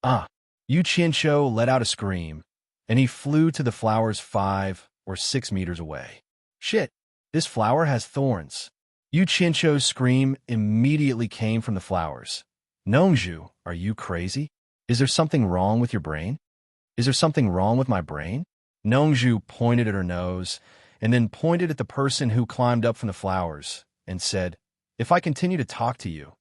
Ah! Yu Qianqiu let out a scream, and he flew to the flowers 5 or 6 meters away. Shit! This flower has thorns. Yu Qianqiu's scream immediately came from the flowers. Nongzhu, are you crazy? Is there something wrong with your brain? Is there something wrong with my brain? Nongzhu pointed at her nose, and then pointed at the person who climbed up from the flowers, and said, "If I continue to talk to you,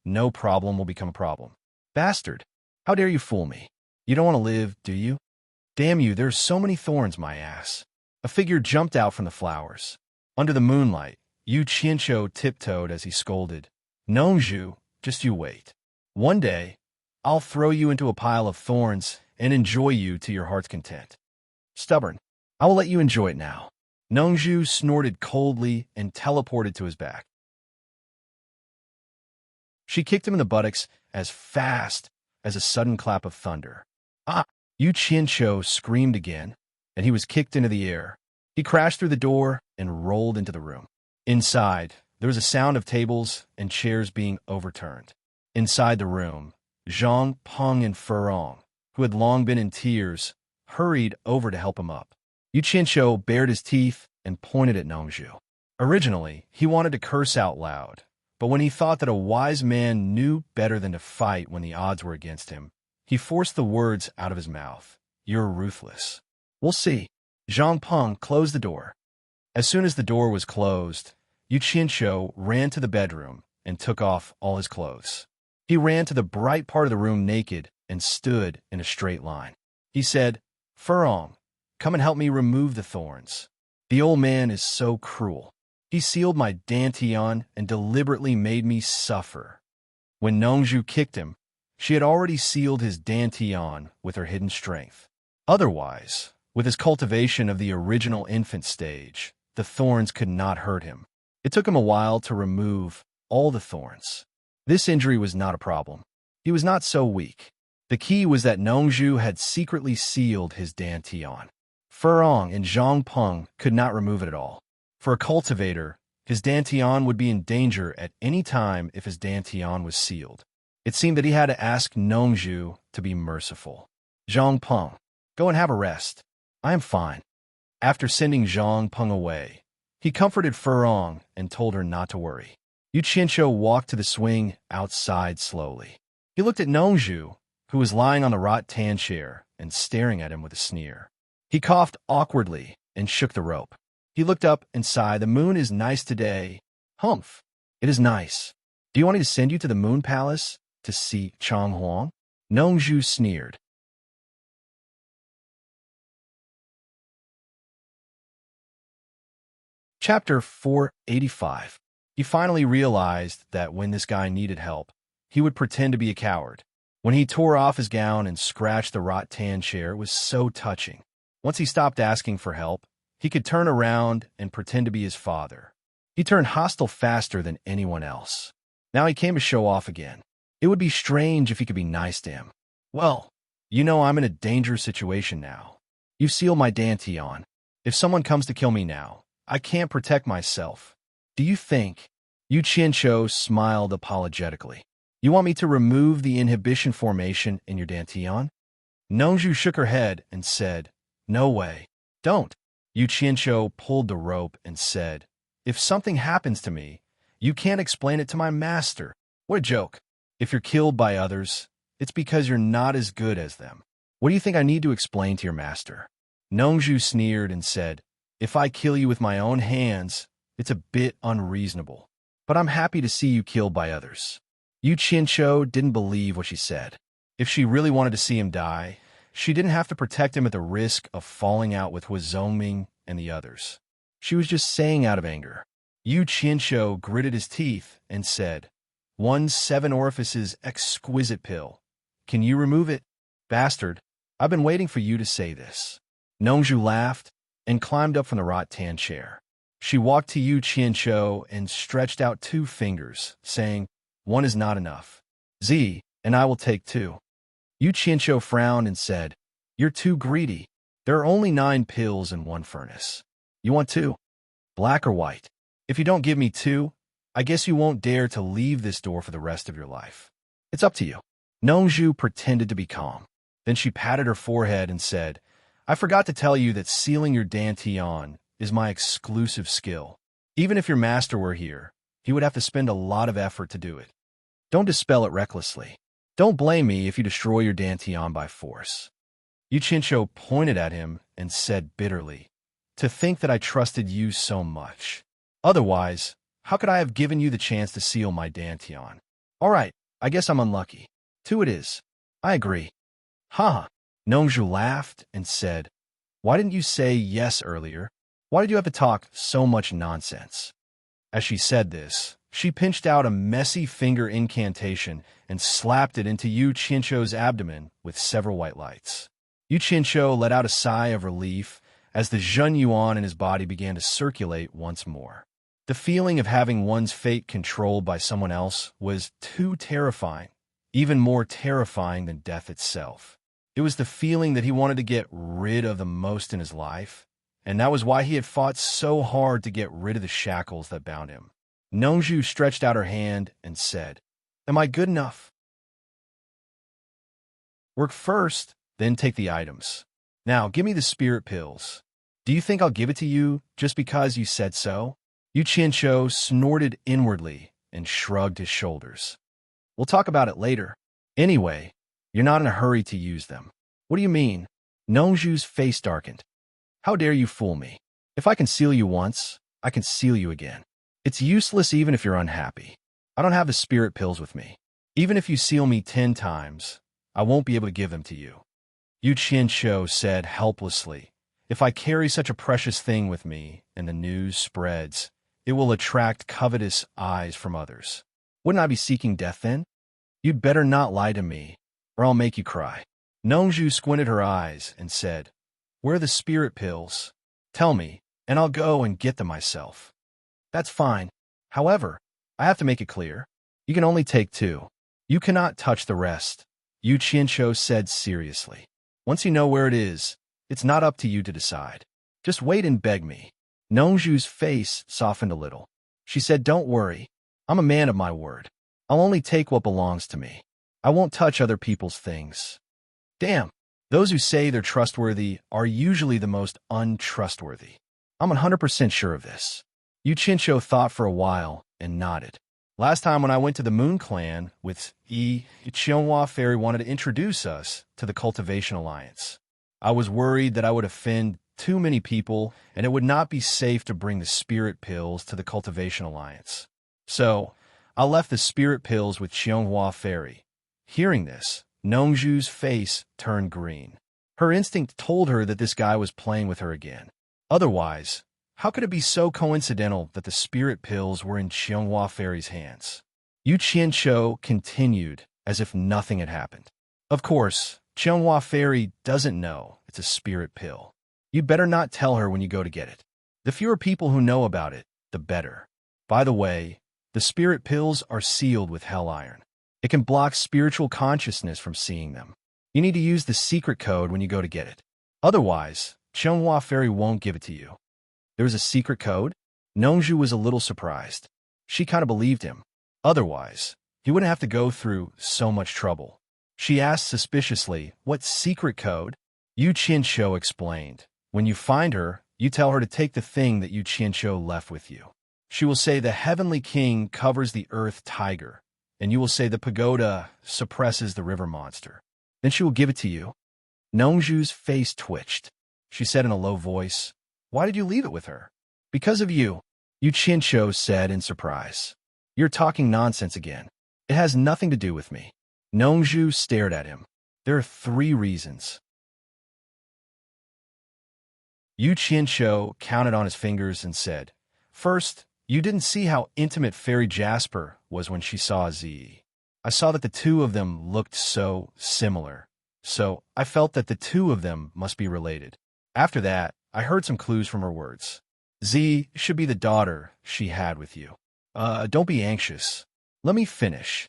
no problem will become a problem." Bastard! How dare you fool me? You don't want to live, do you? Damn you, there's so many thorns, my ass. A figure jumped out from the flowers. Under the moonlight, Yu Qianqiu tiptoed as he scolded, "Nongzhu, just you wait. One day, I'll throw you into a pile of thorns and enjoy you to your heart's content. Stubborn. I will let you enjoy it now." Nongzhu snorted coldly and teleported to his back. She kicked him in the buttocks as fast as a sudden clap of thunder. Ah! Yu Qianqiu screamed again, and he was kicked into the air. He crashed through the door and rolled into the room. Inside, there was a sound of tables and chairs being overturned. Inside the room, Zhang Peng and Furong, who had long been in tears, hurried over to help him up. Yu Qianqiu bared his teeth and pointed at Nongzhu. Originally, he wanted to curse out loud, but when he thought that a wise man knew better than to fight when the odds were against him, he forced the words out of his mouth. "You're ruthless." "We'll see." Zhang Peng closed the door. As soon as the door was closed, Yu Qianqiu ran to the bedroom and took off all his clothes. He ran to the bright part of the room naked and stood in a straight line. He said, "Furong, come and help me remove the thorns. The old man is so cruel. He sealed my dantian and deliberately made me suffer." When Nongzhu kicked him, she had already sealed his dantian with her hidden strength. Otherwise, with his cultivation of the original infant stage, the thorns could not hurt him. It took him a while to remove all the thorns. This injury was not a problem. He was not so weak. The key was that Nongzhu had secretly sealed his dantian. Furong and Zhang Peng could not remove it at all. For a cultivator, his dantian would be in danger at any time if his dantian was sealed. It seemed that he had to ask Nongzhu to be merciful. "Zhang Peng, go and have a rest. I am fine." After sending Zhang Peng away, he comforted Furong and told her not to worry. Yu Qianqiu walked to the swing outside slowly. He looked at Nongzhu, who was lying on the rattan chair and staring at him with a sneer. He coughed awkwardly and shook the rope. He looked up and sighed. "The moon is nice today." "Humph, it is nice. Do you want me to send you to the Moon Palace to see Chang Huang?" Nongzhu sneered. Chapter 485. He finally realized that when this guy needed help, he would pretend to be a coward. When he tore off his gown and scratched the rattan chair, it was so touching. Once he stopped asking for help, he could turn around and pretend to be his father. He turned hostile faster than anyone else. Now he came to show off again. It would be strange if he could be nice to him. "Well, you know I'm in a dangerous situation now. You seal my dantian. If someone comes to kill me now, I can't protect myself. Do you think?" Yu Qianqiu smiled apologetically. "You want me to remove the inhibition formation in your dantian?" Nongzhu shook her head and said, "No way. Don't." Yu Qianqiu pulled the rope and said, "If something happens to me, you can't explain it to my master." What a joke. If you're killed by others, it's because you're not as good as them. What do you think I need to explain to your master? Nongzhu sneered and said, "If I kill you with my own hands, it's a bit unreasonable. But I'm happy to see you killed by others." Yu Qianqiu didn't believe what she said. If she really wanted to see him die, she didn't have to protect him at the risk of falling out with Hu Zongming and the others. She was just saying out of anger. Yu Qianqiu gritted his teeth and said, "One 7 orifices exquisite pill. Can you remove it?" "Bastard, I've been waiting for you to say this." Nongzhu laughed and climbed up from the rattan chair. She walked to Yu Qianqiu and stretched out 2 fingers, saying, "One is not enough. Z, and I will take 2. Yu Qianqiu frowned and said, "You're too greedy. There are only 9 pills in one furnace. You want 2? Black or white?" If you don't give me 2, I guess you won't dare to leave this door for the rest of your life. It's up to you. Nongju pretended to be calm. Then she patted her forehead and said, I forgot to tell you that sealing your dantian is my exclusive skill. Even if your master were here, he would have to spend a lot of effort to do it. Don't dispel it recklessly. Don't blame me if you destroy your dantian by force. Yu Qinshu pointed at him and said bitterly, To think that I trusted you so much. Otherwise, how could I have given you the chance to seal my dantian? All right, I guess I'm unlucky. 2 it is. I agree. Haha. Nongju laughed and said, Why didn't you say yes earlier? Why did you have to talk so much nonsense? As she said this, she pinched out a messy finger incantation and slapped it into Yu Qinshu's abdomen with several white lights. Yu Qinshu let out a sigh of relief as the Zhen Yuan in his body began to circulate once more. The feeling of having one's fate controlled by someone else was too terrifying, even more terrifying than death itself. It was the feeling that he wanted to get rid of the most in his life, and that was why he had fought so hard to get rid of the shackles that bound him. Nongju stretched out her hand and said, Am I good enough? Work first, then take the items. Now, give me the spirit pills. Do you think I'll give it to you just because you said so? Yu Qinshu snorted inwardly and shrugged his shoulders. We'll talk about it later. Anyway, you're not in a hurry to use them. What do you mean? Nongju's face darkened. How dare you fool me? If I can seal you once, I can seal you again. It's useless even if you're unhappy. I don't have the spirit pills with me. Even if you seal me 10 times, I won't be able to give them to you. Yu Qinshu said helplessly, If I carry such a precious thing with me and the news spreads, it will attract covetous eyes from others. Wouldn't I be seeking death then? You'd better not lie to me, or I'll make you cry. Nongju squinted her eyes and said, Where are the spirit pills? Tell me, and I'll go and get them myself. That's fine. However, I have to make it clear. You can only take 2. You cannot touch the rest, Yu Qinshu said seriously. Once you know where it is, it's not up to you to decide. Just wait and beg me. Nongju's face softened a little. She said, Don't worry. I'm a man of my word. I'll only take what belongs to me. I won't touch other people's things. Damn, those who say they're trustworthy are usually the most untrustworthy. I'm 100% sure of this. Yu Qinshu thought for a while and nodded. Last time when I went to the Moon Clan with Qianhua Fairy wanted to introduce us to the Cultivation Alliance. I was worried that I would offend too many people and it would not be safe to bring the spirit pills to the Cultivation Alliance. So, I left the spirit pills with Qianhua Fairy. Hearing this, Nongju's face turned green. Her instinct told her that this guy was playing with her again. Otherwise, how could it be so coincidental that the spirit pills were in Qianhua Fairy's hands? Yu Qinshu continued as if nothing had happened. Of course, Qianhua Fairy doesn't know it's a spirit pill. You'd better not tell her when you go to get it. The fewer people who know about it, the better. By the way, the spirit pills are sealed with hell iron. It can block spiritual consciousness from seeing them. You need to use the secret code when you go to get it. Otherwise, Qianhua Fairy won't give it to you. There was a secret code? Nongju was a little surprised. She kind of believed him. Otherwise, he wouldn't have to go through so much trouble. She asked suspiciously, What secret code? Yu Qinshu explained. When you find her, you tell her to take the thing that Yu Qinshu left with you. She will say the Heavenly King covers the Earth Tiger, and you will say the pagoda suppresses the river monster. Then she will give it to you. Nongju's face twitched. She said in a low voice, Why did you leave it with her? Because of you, Yu Qinshu said in surprise. You're talking nonsense again. It has nothing to do with me. Nongju stared at him. There are 3 reasons. Yu Qinshu counted on his fingers and said, First, you didn't see how intimate Fairy Jasper was when she saw Z. I saw that the 2 of them looked so similar, so I felt that the 2 of them must be related. After that, I heard some clues from her words. Z should be the daughter she had with you. Don't be anxious. Let me finish.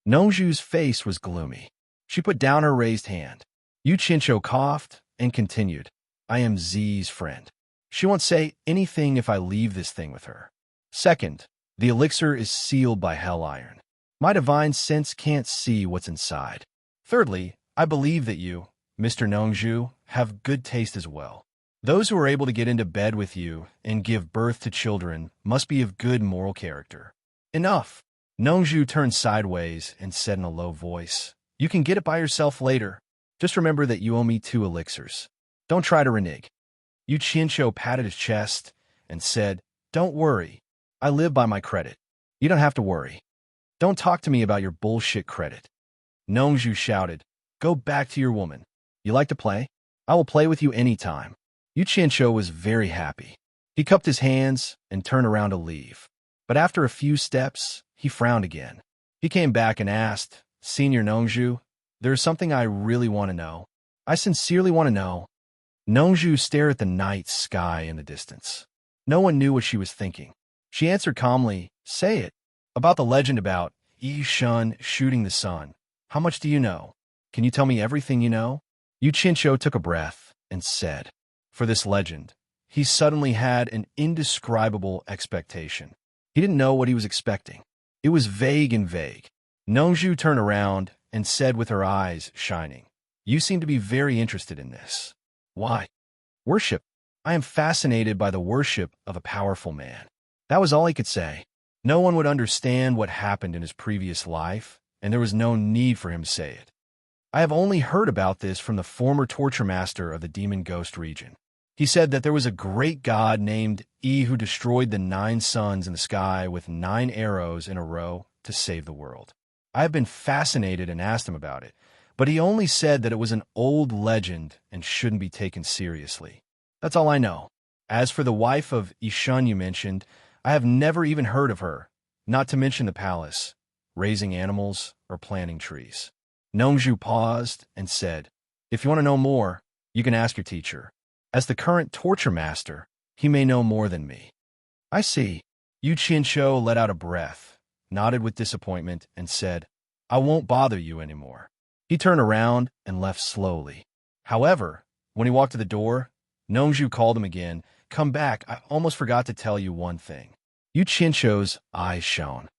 Nongju's face was gloomy. She put down her raised hand. Yu Qinshu coughed and continued. I am Z's friend. She won't say anything if I leave this thing with her. Second, the elixir is sealed by hell iron. My divine sense can't see what's inside. Thirdly, I believe that you, Mr. Nongju, have good taste as well. Those who are able to get into bed with you and give birth to children must be of good moral character. Enough. Nongju turned sideways and said in a low voice, "You can get it by yourself later. Just remember that you owe me 2 elixirs. Don't try to renege." Yu Qianqiu patted his chest and said, "Don't worry. I live by my credit. You don't have to worry. Don't talk to me about your bullshit credit." Nongju shouted, "Go back to your woman. You like to play? I will play with you anytime." Yu Qianqiu was very happy. He cupped his hands and turned around to leave. But after a few steps, he frowned again. He came back and asked, "Senior Nongju, there is something I really want to know. I sincerely want to know." Nongju stared at the night sky in the distance. No one knew what she was thinking. She answered calmly, "Say it. About the legend about Yi Shun shooting the sun. How much do you know? Can you tell me everything you know?" Yu Qianqiu took a breath and said, "For this legend," he suddenly had an indescribable expectation. He didn't know what he was expecting. It was vague and vague. Nongju turned around and said with her eyes shining, "You seem to be very interested in this. Why?" "Worship. I am fascinated by the worship of a powerful man." That was all he could say. No one would understand what happened in his previous life, and there was no need for him to say it. "I have only heard about this from the former torture master of the demon ghost region. He said that there was a great god named E who destroyed the 9 suns in the sky with 9 arrows in a row to save the world. I have been fascinated and asked him about it, but he only said that it was an old legend and shouldn't be taken seriously. That's all I know. As for the wife of Yishun you mentioned, I have never even heard of her, not to mention the palace, raising animals, or planting trees." Nongju paused and said, "If you want to know more, you can ask your teacher. As the current torture master, he may know more than me." "I see." Yu Qianqiu let out a breath, nodded with disappointment, and said, "I won't bother you anymore." He turned around and left slowly. However, when he walked to the door, Nongju called him again. "Come back, I almost forgot to tell you one thing." Yu Qianqiu's eyes shone.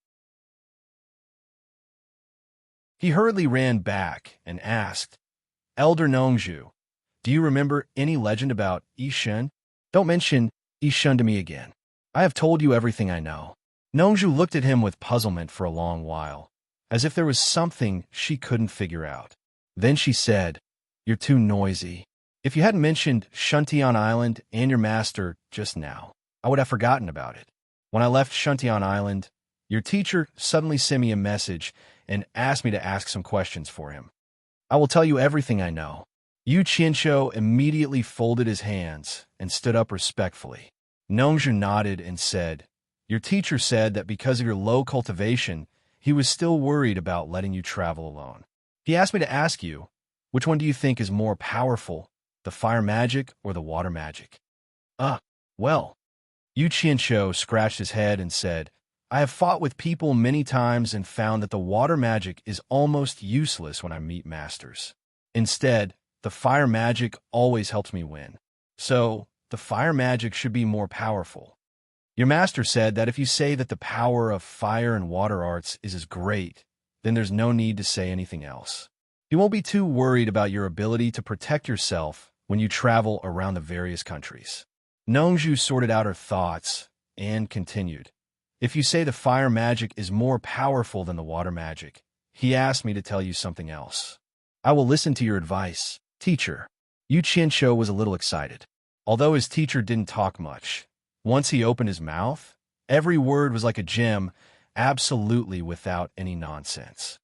He hurriedly ran back and asked, "Elder Nongju, do you remember any legend about Yishun? Don't mention Yishun to me again. I have told you everything I know." Nongju looked at him with puzzlement for a long while, as if there was something she couldn't figure out. Then she said, "You're too noisy. If you hadn't mentioned Shuntian Island and your master just now, I would have forgotten about it. When I left Shuntian Island, your teacher suddenly sent me a message and asked me to ask some questions for him. I will tell you everything I know." Yu Qianqiu immediately folded his hands and stood up respectfully. Nongju nodded and said, "Your teacher said that because of your low cultivation, he was still worried about letting you travel alone. He asked me to ask you, which one do you think is more powerful, the fire magic or the water magic?" Well." Yu Qianqiu scratched his head and said, "I have fought with people many times and found that the water magic is almost useless when I meet masters. Instead, the fire magic always helps me win. So, the fire magic should be more powerful. Your master said that if you say that the power of fire and water arts is as great, then there's no need to say anything else. You won't be too worried about your ability to protect yourself when you travel around the various countries." Nongju sorted out her thoughts and continued, "If you say the fire magic is more powerful than the water magic, he asked me to tell you something else. I will listen to your advice, teacher." Yu Qianqiu was a little excited. Although his teacher didn't talk much, once he opened his mouth, every word was like a gem, absolutely without any nonsense.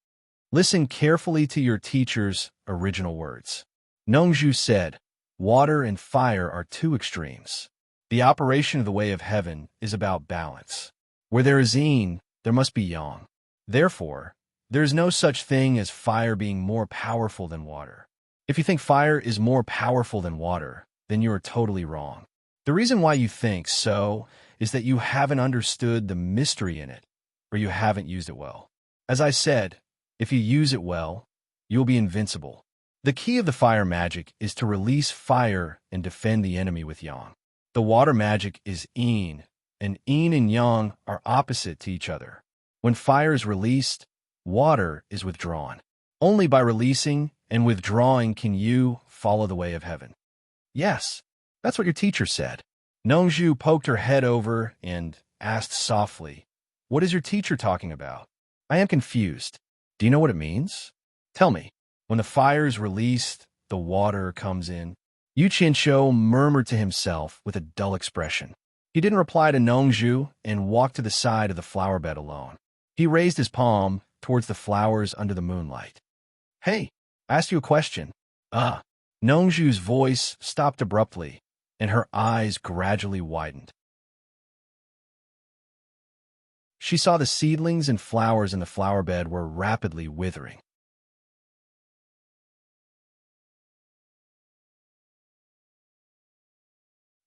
"Listen carefully to your teacher's original words." Nongju said, "Water and fire are 2 extremes. The operation of the way of heaven is about balance. Where there is yin, there must be yang. Therefore, there is no such thing as fire being more powerful than water. If you think fire is more powerful than water, then you are totally wrong. The reason why you think so is that you haven't understood the mystery in it, or you haven't used it well. As I said, if you use it well, you'll be invincible. The key of the fire magic is to release fire and defend the enemy with yang. The water magic is yin, and yin and yang are opposite to each other. When fire is released, water is withdrawn. Only by releasing and withdrawing can you follow the way of heaven. Yes, that's what your teacher said. Nongzhu poked her head over and asked softly, "What is your teacher talking about? I am confused. Do you know what it means? Tell me." When the fire is released, the water comes in. Yu Qianqiu murmured to himself with a dull expression. He didn't reply to Nongzhu and walked to the side of the flower bed alone. He raised his palm towards the flowers under the moonlight. "Hey, I asked you a question." Nongzhu's voice stopped abruptly, and her eyes gradually widened. She saw the seedlings and flowers in the flower bed were rapidly withering.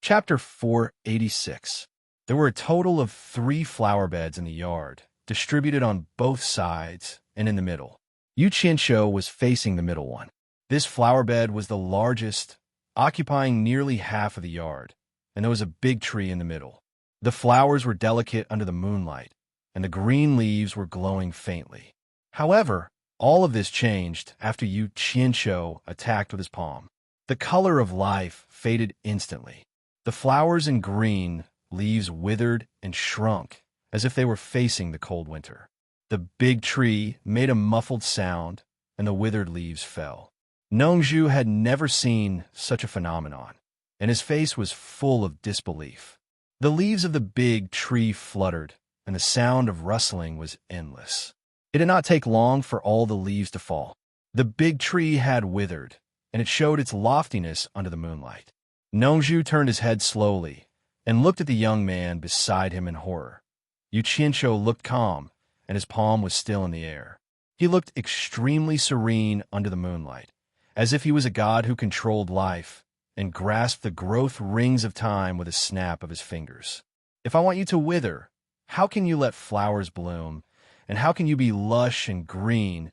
Chapter 486. There were a total of 3 flower beds in the yard, distributed on both sides and in the middle. Yu Qianqiu was facing the middle one. This flower bed was the largest, occupying nearly half of the yard, and there was a big tree in the middle. The flowers were delicate under the moonlight, and the green leaves were glowing faintly. However, all of this changed after Yu Qianqiu attacked with his palm. The color of life faded instantly. The flowers and green leaves withered and shrunk as if they were facing the cold winter. The big tree made a muffled sound, and the withered leaves fell. Nongzhu had never seen such a phenomenon, and his face was full of disbelief. The leaves of the big tree fluttered, and the sound of rustling was endless. It did not take long for all the leaves to fall. The big tree had withered, and it showed its loftiness under the moonlight. Nongzhu turned his head slowly and looked at the young man beside him in horror. Yu Qianqiu looked calm, and his palm was still in the air. He looked extremely serene under the moonlight, as if he was a god who controlled life and grasped the growth rings of time with a snap of his fingers. "If I want you to wither, how can you let flowers bloom, and how can you be lush and green?"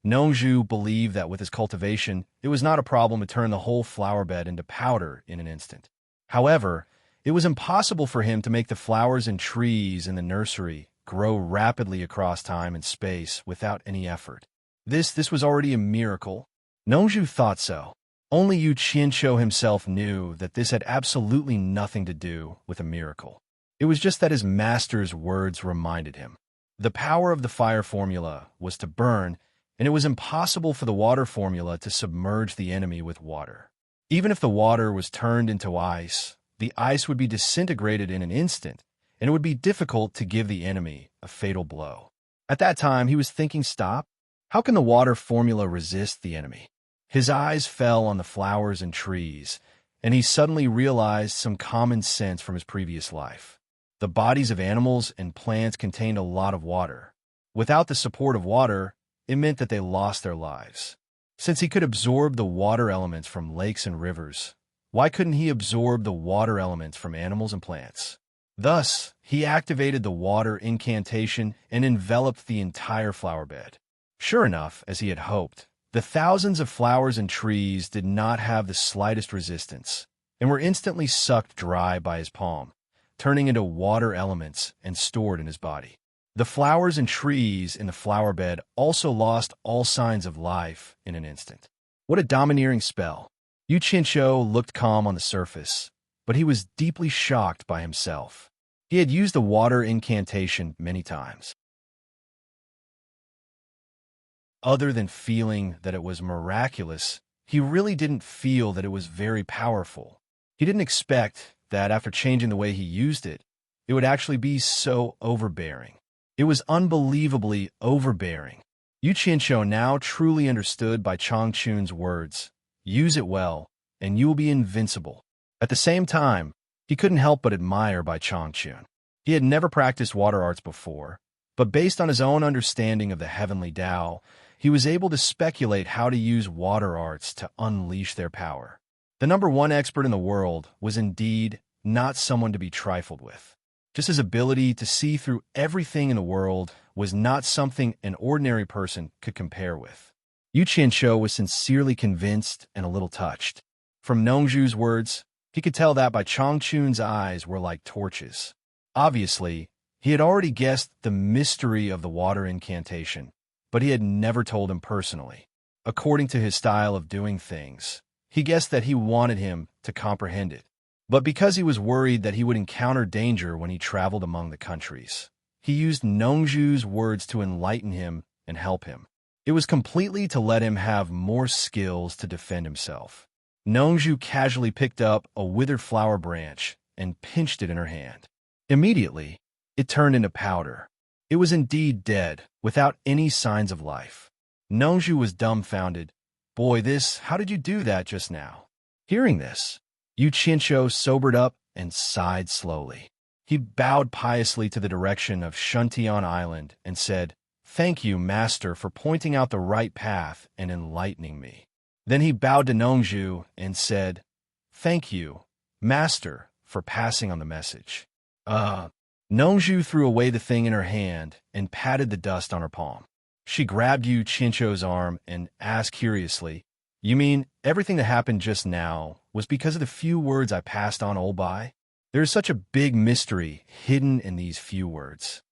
Nongzhu believed that with his cultivation, it was not a problem to turn the whole flower bed into powder in an instant. However, it was impossible for him to make the flowers and trees in the nursery grow rapidly across time and space without any effort. This was already a miracle. Nongzhu thought so. Only Yu Qianqiu himself knew that this had absolutely nothing to do with a miracle. It was just that his master's words reminded him. The power of the fire formula was to burn, and it was impossible for the water formula to submerge the enemy with water. Even if the water was turned into ice, the ice would be disintegrated in an instant, and it would be difficult to give the enemy a fatal blow. At that time, he was thinking, "Stop. How can the water formula resist the enemy?" His eyes fell on the flowers and trees, and he suddenly realized some common sense from his previous life. The bodies of animals and plants contained a lot of water. Without the support of water, it meant that they lost their lives. Since he could absorb the water elements from lakes and rivers, why couldn't he absorb the water elements from animals and plants? Thus, he activated the water incantation and enveloped the entire flower bed. Sure enough, as he had hoped, the thousands of flowers and trees did not have the slightest resistance and were instantly sucked dry by his palm, turning into water elements and stored in his body. The flowers and trees in the flower bed also lost all signs of life in an instant. What a domineering spell. Yu Qianqiu looked calm on the surface, but he was deeply shocked by himself. He had used the water incantation many times. Other than feeling that it was miraculous, he really didn't feel that it was very powerful. He didn't expect that after changing the way he used it, it would actually be so overbearing. It was unbelievably overbearing. Yu Qianqiu now truly understood by Changchun's words, "Use it well, and you will be invincible." At the same time, he couldn't help but admire Bai Changchun. He had never practiced water arts before, but based on his own understanding of the heavenly Tao, he was able to speculate how to use water arts to unleash their power. The #1 expert in the world was indeed not someone to be trifled with. Just his ability to see through everything in the world was not something an ordinary person could compare with. Yu Qianqiu was sincerely convinced and a little touched. From Nongzhu's words, he could tell that Bai Changchun's eyes were like torches. Obviously, he had already guessed the mystery of the water incantation, but he had never told him personally. According to his style of doing things, he guessed that he wanted him to comprehend it. But because he was worried that he would encounter danger when he traveled among the countries, he used Nongju's words to enlighten him and help him. It was completely to let him have more skills to defend himself. Nongju casually picked up a withered flower branch and pinched it in her hand. Immediately, it turned into powder. It was indeed dead, without any signs of life. Nongju was dumbfounded. Boy, how did you do that just now? Hearing this, Yu Qianqiu sobered up and sighed slowly. He bowed piously to the direction of Shuntian Island and said, "Thank you, Master, for pointing out the right path and enlightening me." Then he bowed to Nongju and said, "Thank you, Master, for passing on the message." Nongju threw away the thing in her hand and patted the dust on her palm. She grabbed Yu Qianqiu's arm and asked curiously, "You mean everything that happened just now was because of the few words I passed on old Bai? There is such a big mystery hidden in these few words."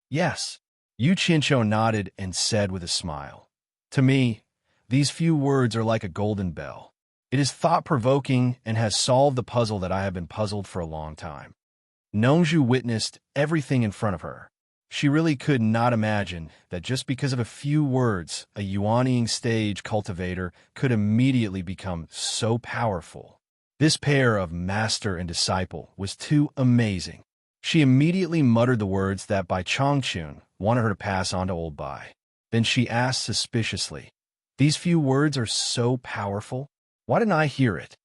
"Yes." Yu Qianqiu nodded and said with a smile, "To me, these few words are like a golden bell. It is thought-provoking and has solved the puzzle that I have been puzzled for a long time." Nongju witnessed everything in front of her. She really could not imagine that just because of a few words, a Yuanying stage cultivator could immediately become so powerful. This pair of master and disciple was too amazing. She immediately muttered the words that Bai Chongqun wanted her to pass on to old Bai. Then she asked suspiciously, "These few words are so powerful? Why didn't I hear it?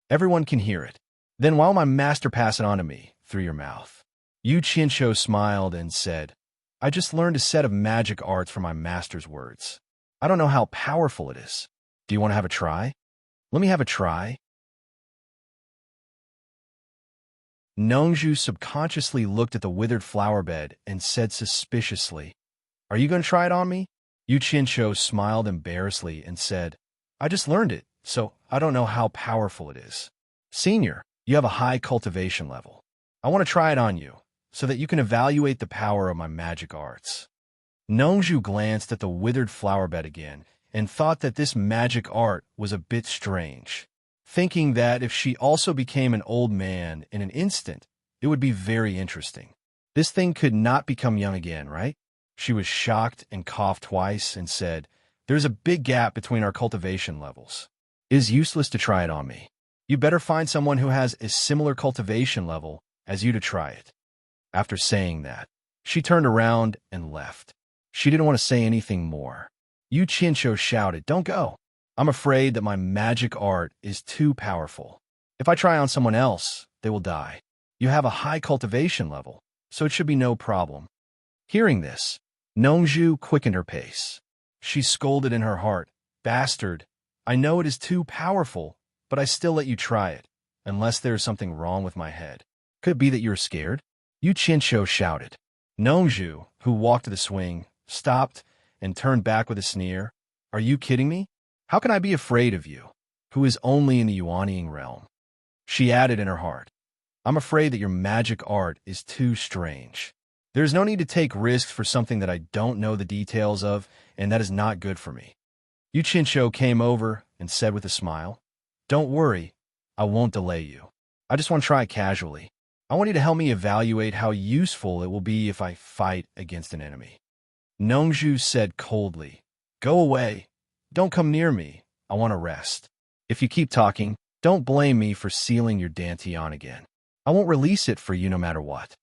Everyone can hear it. Then why will my master pass it on to me through your mouth?" Yu Qianqiu smiled and said, "I just learned a set of magic arts from my master's words. I don't know how powerful it is. Do you want to have a try? Let me have a try." Nongju subconsciously looked at the withered flower bed and said suspiciously, "Are you going to try it on me?" Yu Qianqiu smiled embarrassedly and said, "I just learned it, so I don't know how powerful it is. Senior, you have a high cultivation level. I want to try it on you, so that you can evaluate the power of my magic arts." Nongju glanced at the withered flower bed again and thought that this magic art was a bit strange, thinking that if she also became an old man in an instant, it would be very interesting. This thing could not become young again, right? She was shocked and coughed twice and said, "There's a big gap between our cultivation levels. It is useless to try it on me. You better find someone who has a similar cultivation level as you to try it." After saying that, she turned around and left. She didn't want to say anything more. Yu Qianqiu shouted, "Don't go. I'm afraid that my magic art is too powerful. If I try on someone else, they will die. You have a high cultivation level, so it should be no problem." Hearing this, Nongju quickened her pace. She scolded in her heart, "Bastard, I know it is too powerful, but I still let you try it, unless there is something wrong with my head. Could it be that you're scared?" Yu Qianqiu shouted. Nongju, who walked to the swing, stopped and turned back with a sneer. "Are you kidding me? How can I be afraid of you, who is only in the Yuanying realm?" She added in her heart, "I'm afraid that your magic art is too strange. There is no need to take risks for something that I don't know the details of, and that is not good for me." Yu Qianqiu came over and said with a smile, "Don't worry, I won't delay you. I just want to try it casually. I want you to help me evaluate how useful it will be if I fight against an enemy." Nongju said coldly, "Go away. Don't come near me. I want to rest. If you keep talking, don't blame me for sealing your dantian again. I won't release it for you no matter what."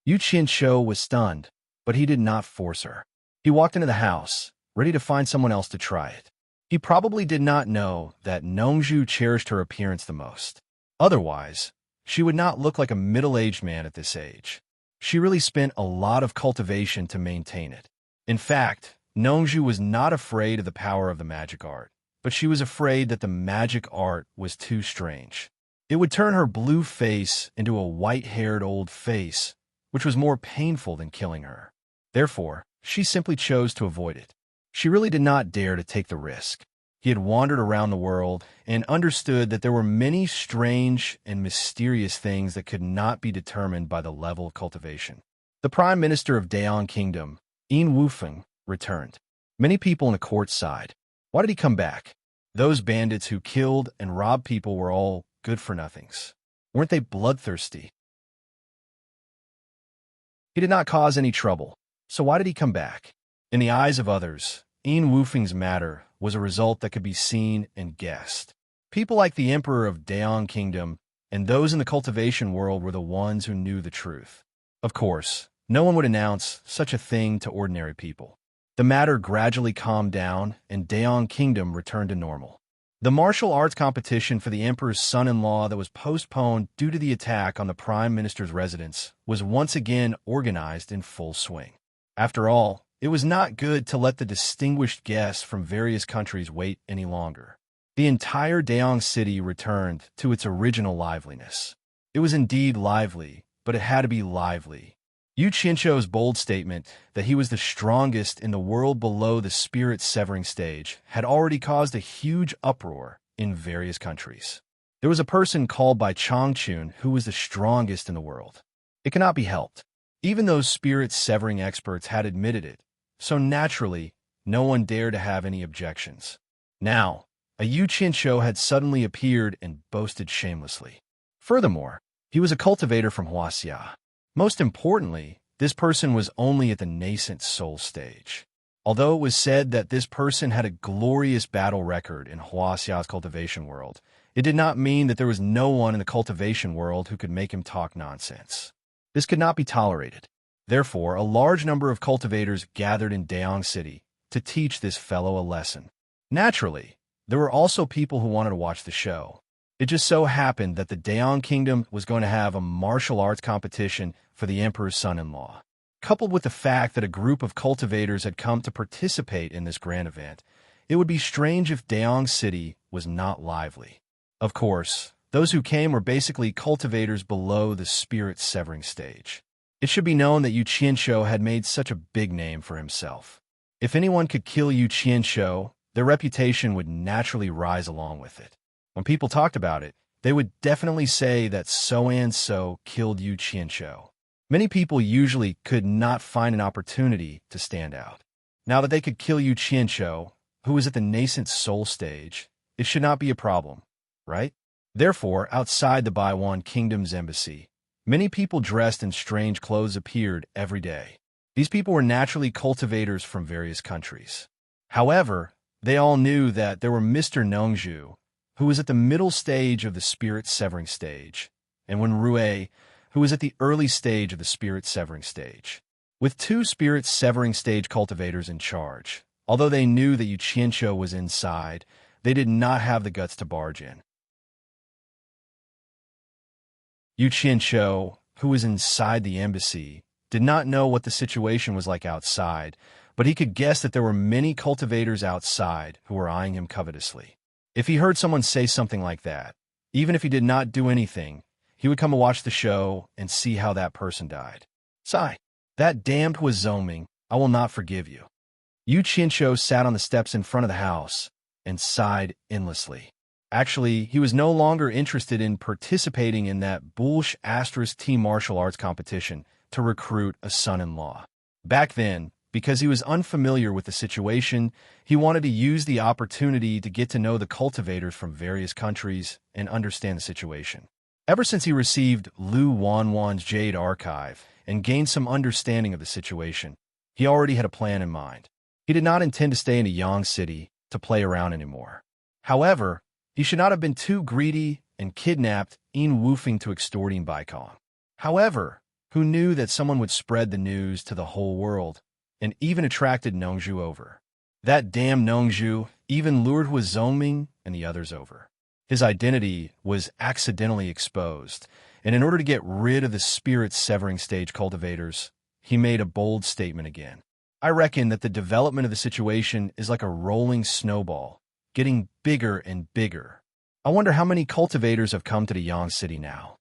Yu Qianqiu was stunned, but he did not force her. He walked into the house, ready to find someone else to try it. He probably did not know that Nongju cherished her appearance the most. Otherwise, she would not look like a middle-aged man at this age. She really spent a lot of cultivation to maintain it. In fact, Nongju was not afraid of the power of the magic art, but she was afraid that the magic art was too strange. It would turn her blue face into a white-haired old face, which was more painful than killing her. Therefore, she simply chose to avoid it. She really did not dare to take the risk. He had wandered around the world and understood that there were many strange and mysterious things that could not be determined by the level of cultivation. The Prime Minister of Daeong Kingdom, Wufeng, returned. Many people in the court sighed. Why did he come back? Those bandits who killed and robbed people were all good-for-nothings. Weren't they bloodthirsty? He did not cause any trouble, so why did he come back? In the eyes of others, Wufeng's matter was a result that could be seen and guessed. People like the Emperor of Daeong Kingdom and those in the cultivation world were the ones who knew the truth. Of course, no one would announce such a thing to ordinary people. The matter gradually calmed down, and Daeong Kingdom returned to normal. The martial arts competition for the Emperor's son-in-law that was postponed due to the attack on the Prime Minister's residence was once again organized in full swing. After all, it was not good to let the distinguished guests from various countries wait any longer. The entire Daeong city returned to its original liveliness. It was indeed lively, but it had to be lively. Yu Qianzhou's bold statement that he was the strongest in the world below the spirit-severing stage had already caused a huge uproar in various countries. There was a person called by Changchun who was the strongest in the world. It cannot be helped. Even those spirit-severing experts had admitted it, so naturally, no one dared to have any objections. Now, a Yu Qianzhou had suddenly appeared and boasted shamelessly. Furthermore, he was a cultivator from Huaxia. Most importantly, this person was only at the nascent soul stage. Although it was said that this person had a glorious battle record in Huaxia's cultivation world, it did not mean that there was no one in the cultivation world who could make him talk nonsense. This could not be tolerated. Therefore, a large number of cultivators gathered in Daeong City to teach this fellow a lesson. Naturally, there were also people who wanted to watch the show. It just so happened that the Daeong Kingdom was going to have a martial arts competition for the Emperor's son-in-law. Coupled with the fact that a group of cultivators had come to participate in this grand event, it would be strange if Daeong City was not lively. Of course, those who came were basically cultivators below the spirit-severing stage. It should be known that Yu Qianzhou had made such a big name for himself. If anyone could kill Yu Qianzhou, their reputation would naturally rise along with it. When people talked about it, they would definitely say that so-and-so killed Yu Qianzhou. Many people usually could not find an opportunity to stand out. Now that they could kill Yu Qianzhou, who was at the nascent soul stage, it should not be a problem, right? Therefore, outside the Baiwan Kingdom's embassy, many people dressed in strange clothes appeared every day. These people were naturally cultivators from various countries. However, they all knew that there were Mr. Nongzhu, who was at the middle stage of the spirit-severing stage, and Wen Rui, who was at the early stage of the spirit-severing stage. With two spirit-severing stage cultivators in charge, although they knew that Yu Qianzhou was inside, they did not have the guts to barge in. Yu Qianzhou, who was inside the embassy, did not know what the situation was like outside, but he could guess that there were many cultivators outside who were eyeing him covetously. If he heard someone say something like that, even if he did not do anything, he would come and watch the show and see how that person died. Sigh, that damned was Zoming, I will not forgive you. Yu Qianzhou sat on the steps in front of the house and sighed endlessly. Actually, he was no longer interested in participating in that bullsh *T martial arts competition to recruit a son-in-law. Back then, because he was unfamiliar with the situation, he wanted to use the opportunity to get to know the cultivators from various countries and understand the situation. Ever since he received Lu Wanwan's Jade archive and gained some understanding of the situation, he already had a plan in mind. He did not intend to stay in a Yang City to play around anymore. However, he should not have been too greedy and kidnapped Wufeng to extort Baikong. However, who knew that someone would spread the news to the whole world and even attracted Nongzhu over. That damn Nongzhu even lured Hua Zongming and the others over. His identity was accidentally exposed, and in order to get rid of the spirit-severing stage cultivators, he made a bold statement again. I reckon that the development of the situation is like a rolling snowball, getting bigger and bigger. I wonder how many cultivators have come to the Yang City now.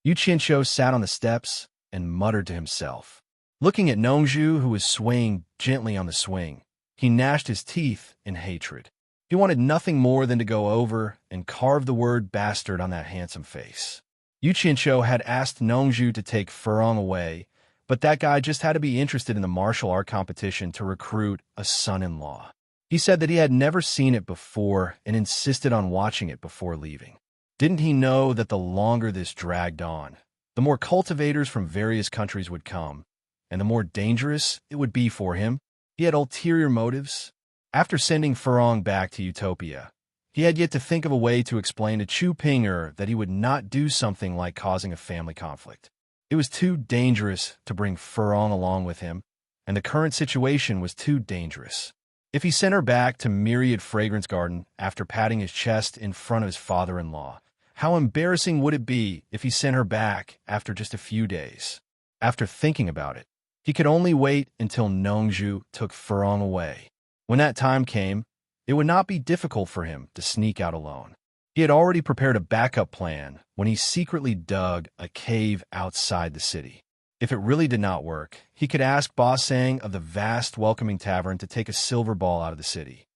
Yu Qianzhou sat on the steps and muttered to himself. Looking at Nongzhu, who was swaying gently on the swing, he gnashed his teeth in hatred. He wanted nothing more than to go over and carve the word bastard on that handsome face. Yu Qianqiu had asked Nongzhu to take Furong away, but that guy just had to be interested in the martial art competition to recruit a son-in-law. He said that he had never seen it before and insisted on watching it before leaving. Didn't he know that the longer this dragged on, the more cultivators from various countries would come, and the more dangerous it would be for him? He had ulterior motives. After sending Furong back to Utopia, he had yet to think of a way to explain to Chu Pinger that he would not do something like causing a family conflict. It was too dangerous to bring Furong along with him, and the current situation was too dangerous. If he sent her back to Myriad Fragrance Garden after patting his chest in front of his father-in-law, how embarrassing would it be if he sent her back after just a few days? After thinking about it, he could only wait until Nongzhu took Furong away. When that time came, it would not be difficult for him to sneak out alone. He had already prepared a backup plan when he secretly dug a cave outside the city. If it really did not work, he could ask Ba Sang of the vast welcoming tavern to take a silver ball out of the city.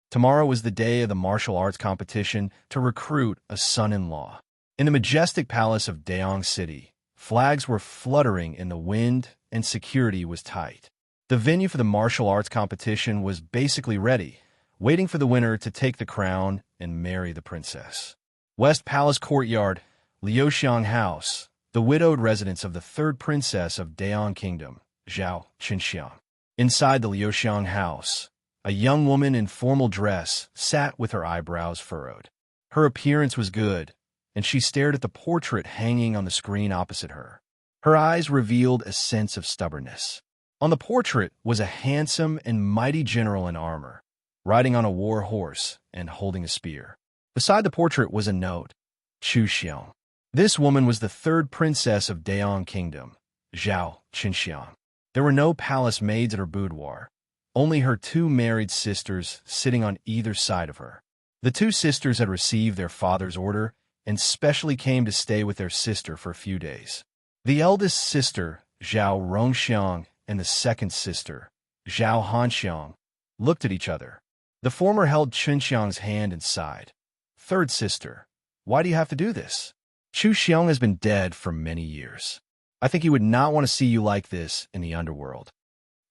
Tomorrow was the day of the martial arts competition to recruit a son-in-law. In the majestic palace of Daong City, flags were fluttering in the wind and security was tight. The venue for the martial arts competition was basically ready, waiting for the winner to take the crown and marry the princess. West Palace Courtyard, Liuxiang House, the widowed residence of the third princess of Daong Kingdom, Zhao Qinxiang. Inside the Liuxiang House, a young woman in formal dress sat with her eyebrows furrowed. Her appearance was good, and she stared at the portrait hanging on the screen opposite her. Her eyes revealed a sense of stubbornness. On the portrait was a handsome and mighty general in armor, riding on a war horse and holding a spear. Beside the portrait was a note, Chu Xiong. This woman was the third princess of Daong Kingdom, Zhao Qinxiang. There were no palace maids at her boudoir, only her two married sisters sitting on either side of her. The two sisters had received their father's order and specially came to stay with their sister for a few days. The eldest sister, Zhao Rongxiang, and the second sister, Zhao Hanxiang, looked at each other. The former held Qinxiang's hand and sighed. Third sister, why do you have to do this? Chu Xiong has been dead for many years. I think he would not want to see you like this in the underworld.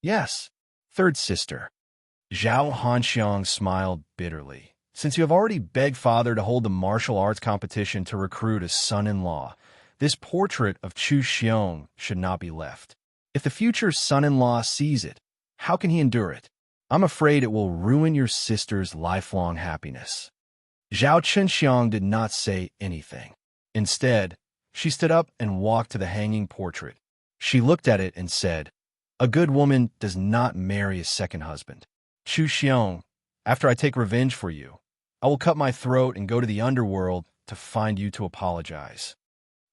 Yes, third sister. Zhao Hanxiang smiled bitterly. Since you have already begged father to hold the martial arts competition to recruit a son-in-law, this portrait of Chu Xiong should not be left. If the future son-in-law sees it, how can he endure it? I'm afraid it will ruin your sister's lifelong happiness. Zhao Qinxiang did not say anything. Instead, she stood up and walked to the hanging portrait. She looked at it and said, "A good woman does not marry a second husband. Chu Xiong, after I take revenge for you, I will cut my throat and go to the underworld to find you to apologize."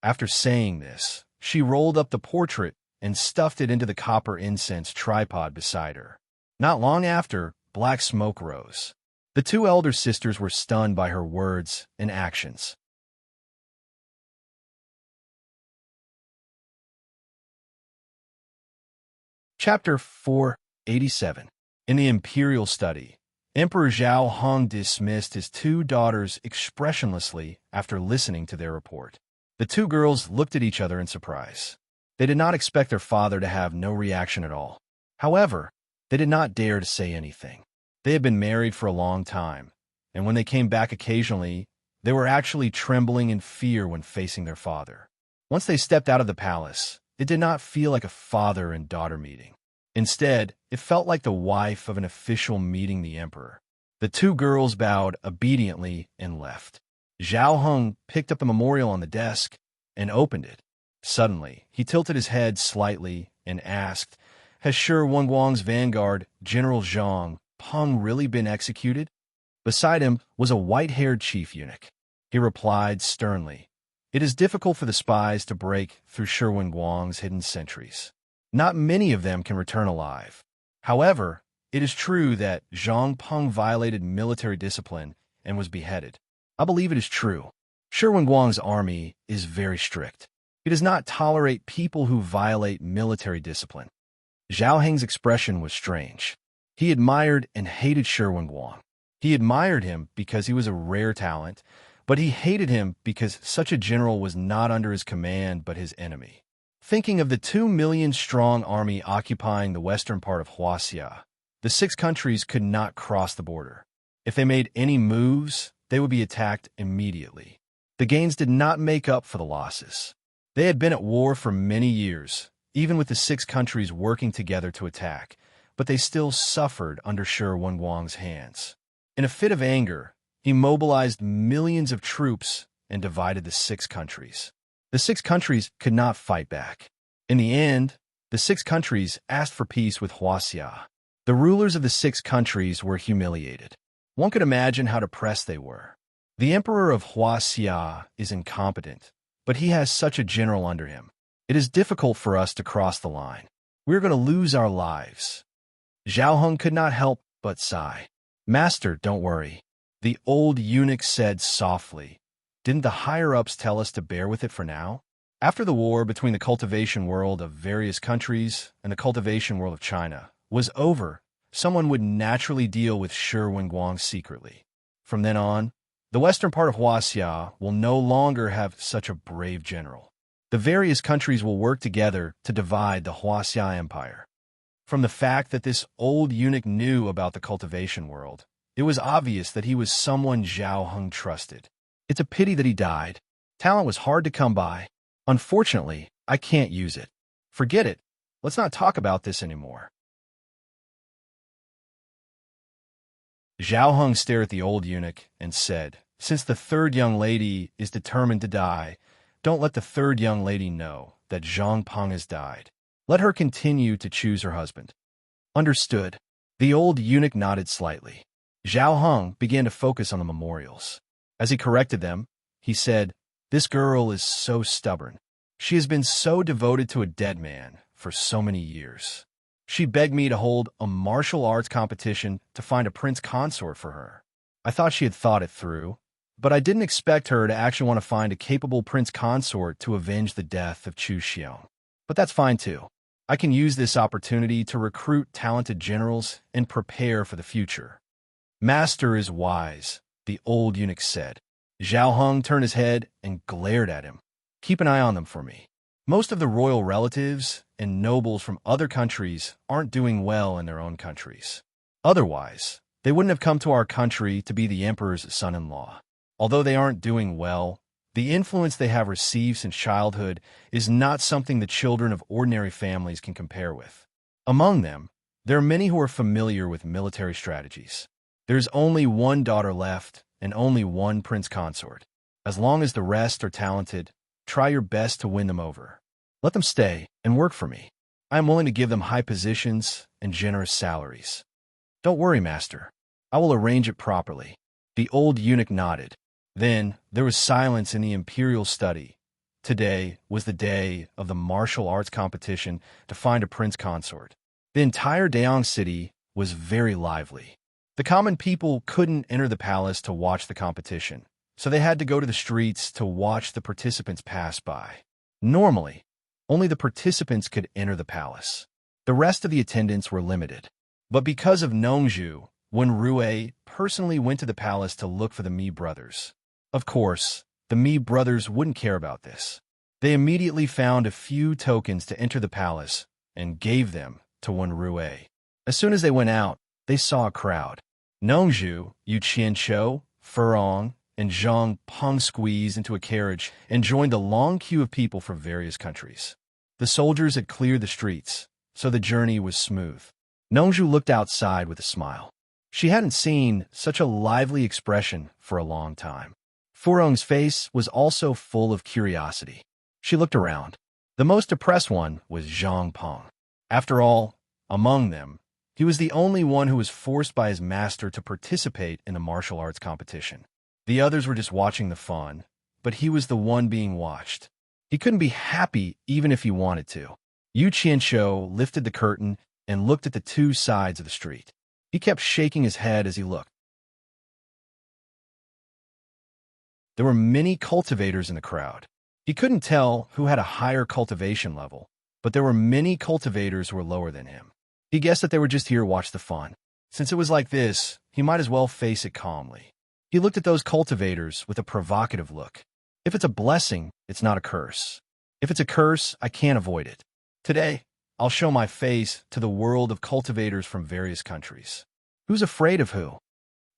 After saying this, she rolled up the portrait and stuffed it into the copper incense tripod beside her. Not long after, black smoke rose. The two elder sisters were stunned by her words and actions. Chapter 487. In the imperial study, Emperor Zhao Hong dismissed his two daughters expressionlessly after listening to their report. The two girls looked at each other in surprise. They did not expect their father to have no reaction at all. However, they did not dare to say anything. They had been married for a long time, and when they came back occasionally, they were actually trembling in fear when facing their father. Once they stepped out of the palace, it did not feel like a father and daughter meeting. Instead, it felt like the wife of an official meeting the emperor. The two girls bowed obediently and left. Zhao Hong picked up the memorial on the desk and opened it. Suddenly, he tilted his head slightly and asked, "Has Shi Wenguang's vanguard, General Zhang Peng, really been executed?" Beside him was a white-haired chief eunuch. He replied sternly, "It is difficult for the spies to break through Shi Wenguang's hidden sentries. Not many of them can return alive. However, it is true that Zhang Peng violated military discipline and was beheaded. I believe it is true. Shi Wenguang's army is very strict. It does not tolerate people who violate military discipline." Zhao Heng's expression was strange. He admired and hated Shi Guang. He admired him because he was a rare talent, but he hated him because such a general was not under his command but his enemy. Thinking of the 2 million-strong army occupying the western part of Huaxia, the 6 countries could not cross the border. If they made any moves, they would be attacked immediately. The gains did not make up for the losses. They had been at war for many years, even with the 6 countries working together to attack, but they still suffered under Shi Guang's hands. In a fit of anger, he mobilized millions of troops and divided the 6 countries. The 6 countries could not fight back. In the end, the 6 countries asked for peace with Huaxia. The rulers of the 6 countries were humiliated. One could imagine how depressed they were. The emperor of Huaxia is incompetent, but he has such a general under him. It is difficult for us to cross the line. We're going to lose our lives. Zhao Heng could not help but sigh. Master, don't worry. The old eunuch said softly. Didn't the higher-ups tell us to bear with it for now? After the war between the cultivation world of various countries and the cultivation world of China was over, someone would naturally deal with Shi Guang secretly. From then on, the western part of Huaxia will no longer have such a brave general. The various countries will work together to divide the Huaxia Empire. From the fact that this old eunuch knew about the cultivation world, it was obvious that he was someone Zhao Heng trusted. It's a pity that he died. Talent was hard to come by. Unfortunately, I can't use it. Forget it. Let's not talk about this anymore. Zhao Heng stared at the old eunuch and said, Since the 3rd young lady is determined to die, don't let the 3rd young lady know that Zhang Peng has died. Let her continue to choose her husband. Understood. The old eunuch nodded slightly. Zhao Heng began to focus on the memorials. As he corrected them, he said, This girl is so stubborn. She has been so devoted to a dead man for so many years. She begged me to hold a martial arts competition to find a prince consort for her. I thought she had thought it through, but I didn't expect her to actually want to find a capable prince consort to avenge the death of Chu Xiong. But that's fine too. I can use this opportunity to recruit talented generals and prepare for the future. Master is wise, the old eunuch said. Zhao Heng turned his head and glared at him. Keep an eye on them for me. Most of the royal relatives and nobles from other countries aren't doing well in their own countries. Otherwise, they wouldn't have come to our country to be the emperor's son-in-law. Although they aren't doing well, the influence they have received since childhood is not something the children of ordinary families can compare with. Among them, there are many who are familiar with military strategies. There's only one daughter left and only one prince consort. As long as the rest are talented, try your best to win them over. Let them stay and work for me. I am willing to give them high positions and generous salaries. Don't worry, master. I will arrange it properly. The old eunuch nodded. Then there was silence in the imperial study. Today was the day of the martial arts competition to find a prince consort. The entire Dayang city was very lively. The common people couldn't enter the palace to watch the competition, so they had to go to the streets to watch the participants pass by. Normally, only the participants could enter the palace. The rest of the attendants were limited. But because of Nongzhu, Wen Rui personally went to the palace to look for the Mi brothers. Of course, the Mi brothers wouldn't care about this. They immediately found a few tokens to enter the palace and gave them to Wen Rui. As soon as they went out, they saw a crowd. Nongzhu, Yu Qianqiu, Furong, and Zhang Peng squeezed into a carriage and joined the long queue of people from various countries. The soldiers had cleared the streets, so the journey was smooth. Nongzhu looked outside with a smile. She hadn't seen such a lively expression for a long time. Furong's face was also full of curiosity. She looked around. The most depressed one was Zhang Peng. After all, among them, he was the only one who was forced by his master to participate in the martial arts competition. The others were just watching the fun, but he was the one being watched. He couldn't be happy even if he wanted to. Yu Qianqiu lifted the curtain and looked at the two sides of the street. He kept shaking his head as he looked. There were many cultivators in the crowd. He couldn't tell who had a higher cultivation level, but there were many cultivators who were lower than him. He guessed that they were just here to watch the fun. Since it was like this, he might as well face it calmly. He looked at those cultivators with a provocative look. If it's a blessing, it's not a curse. If it's a curse, I can't avoid it. Today, I'll show my face to the world of cultivators from various countries. Who's afraid of who?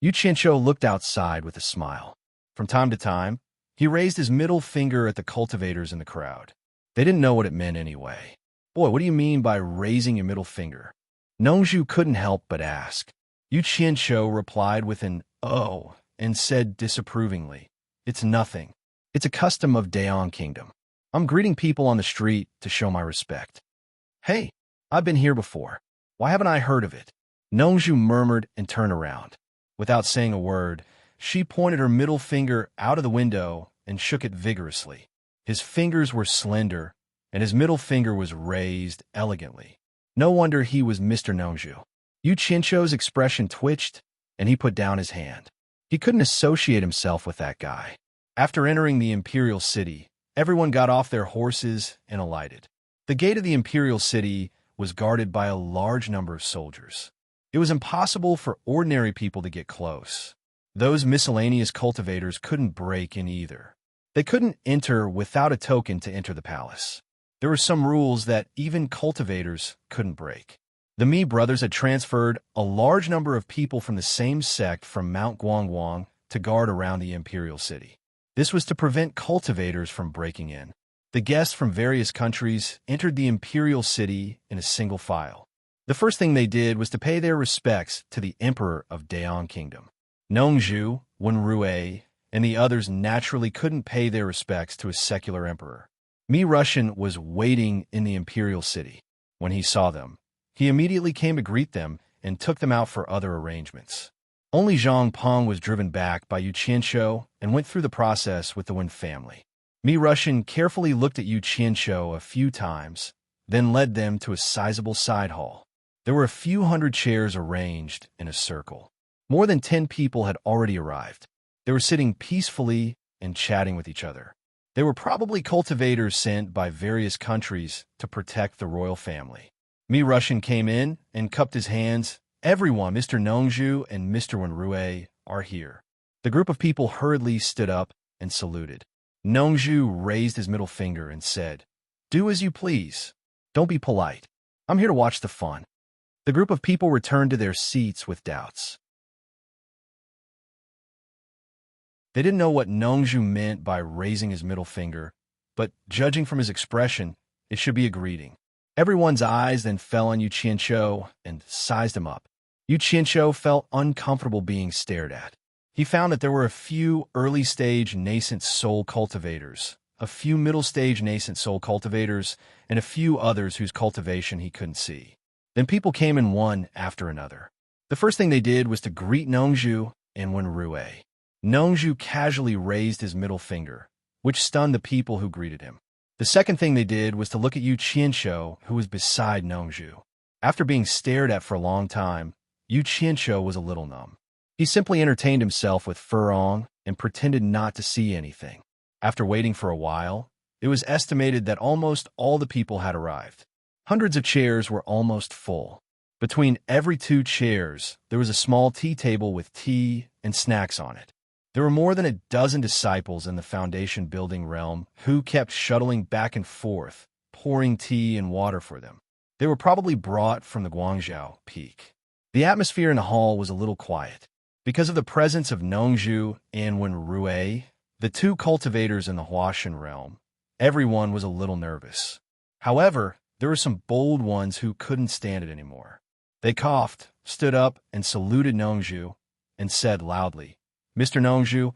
Yu Qianqiu looked outside with a smile. From time to time, he raised his middle finger at the cultivators in the crowd. They didn't know what it meant anyway. Boy, what do you mean by raising your middle finger? Nongzhu couldn't help but ask. Yu Qianqiu replied with an "oh" and said disapprovingly, "It's nothing. It's a custom of Daong Kingdom. I'm greeting people on the street to show my respect." "Hey, I've been here before. Why haven't I heard of it?" Nongzhu murmured and turned around. Without saying a word, she pointed her middle finger out of the window and shook it vigorously. His fingers were slender, and his middle finger was raised elegantly. No wonder he was Mr. Nongzhu. Yu Qianqiu's expression twitched, and he put down his hand. He couldn't associate himself with that guy. After entering the imperial city, everyone got off their horses and alighted. The gate of the imperial city was guarded by a large number of soldiers. It was impossible for ordinary people to get close. Those miscellaneous cultivators couldn't break in either. They couldn't enter without a token to enter the palace. There were some rules that even cultivators couldn't break. The Mi brothers had transferred a large number of people from the same sect from Mount Guangguang to guard around the imperial city. This was to prevent cultivators from breaking in. The guests from various countries entered the imperial city in a single file. The first thing they did was to pay their respects to the emperor of Daong Kingdom. Nongzhu, Wenrui, and the others naturally couldn't pay their respects to a secular emperor. Mi Russian was waiting in the imperial city. When he saw them, he immediately came to greet them and took them out for other arrangements. Only Zhang Peng was driven back by Yu Qianqiu and went through the process with the Wen family. Mi Russian carefully looked at Yu Qianqiu a few times, then led them to a sizable side hall. There were a few hundred chairs arranged in a circle. More than 10 people had already arrived. They were sitting peacefully and chatting with each other. They were probably cultivators sent by various countries to protect the royal family. Mi Russian came in and cupped his hands. "Everyone, Mr. Nongzhu and Mr. Wenrui are here." The group of people hurriedly stood up and saluted. Nongzhu raised his middle finger and said, "Do as you please. Don't be polite. I'm here to watch the fun." The group of people returned to their seats with doubts. They didn't know what Nongzhu meant by raising his middle finger, but judging from his expression, it should be a greeting. Everyone's eyes then fell on Yu Qianqiu and sized him up. Yu Qianqiu felt uncomfortable being stared at. He found that there were a few early-stage nascent soul cultivators, a few middle-stage nascent soul cultivators, and a few others whose cultivation he couldn't see. Then people came in one after another. The first thing they did was to greet Nongzhu and Wenrui. Nongzhu casually raised his middle finger, which stunned the people who greeted him. The second thing they did was to look at Yu Qianqiu, who was beside Nongzhu. After being stared at for a long time, Yu Qianqiu was a little numb. He simply entertained himself with Furong and pretended not to see anything. After waiting for a while, it was estimated that almost all the people had arrived. Hundreds of chairs were almost full. Between every 2 chairs, there was a small tea table with tea and snacks on it. There were more than a dozen disciples in the foundation building realm who kept shuttling back and forth, pouring tea and water for them. They were probably brought from the Guangzhou peak. The atmosphere in the hall was a little quiet. Because of the presence of Nongzhu and Wenrui, the 2 cultivators in the Huashan realm, everyone was a little nervous. However, there were some bold ones who couldn't stand it anymore. They coughed, stood up, and saluted Nongzhu, and said loudly, "Mr. Nongzhu,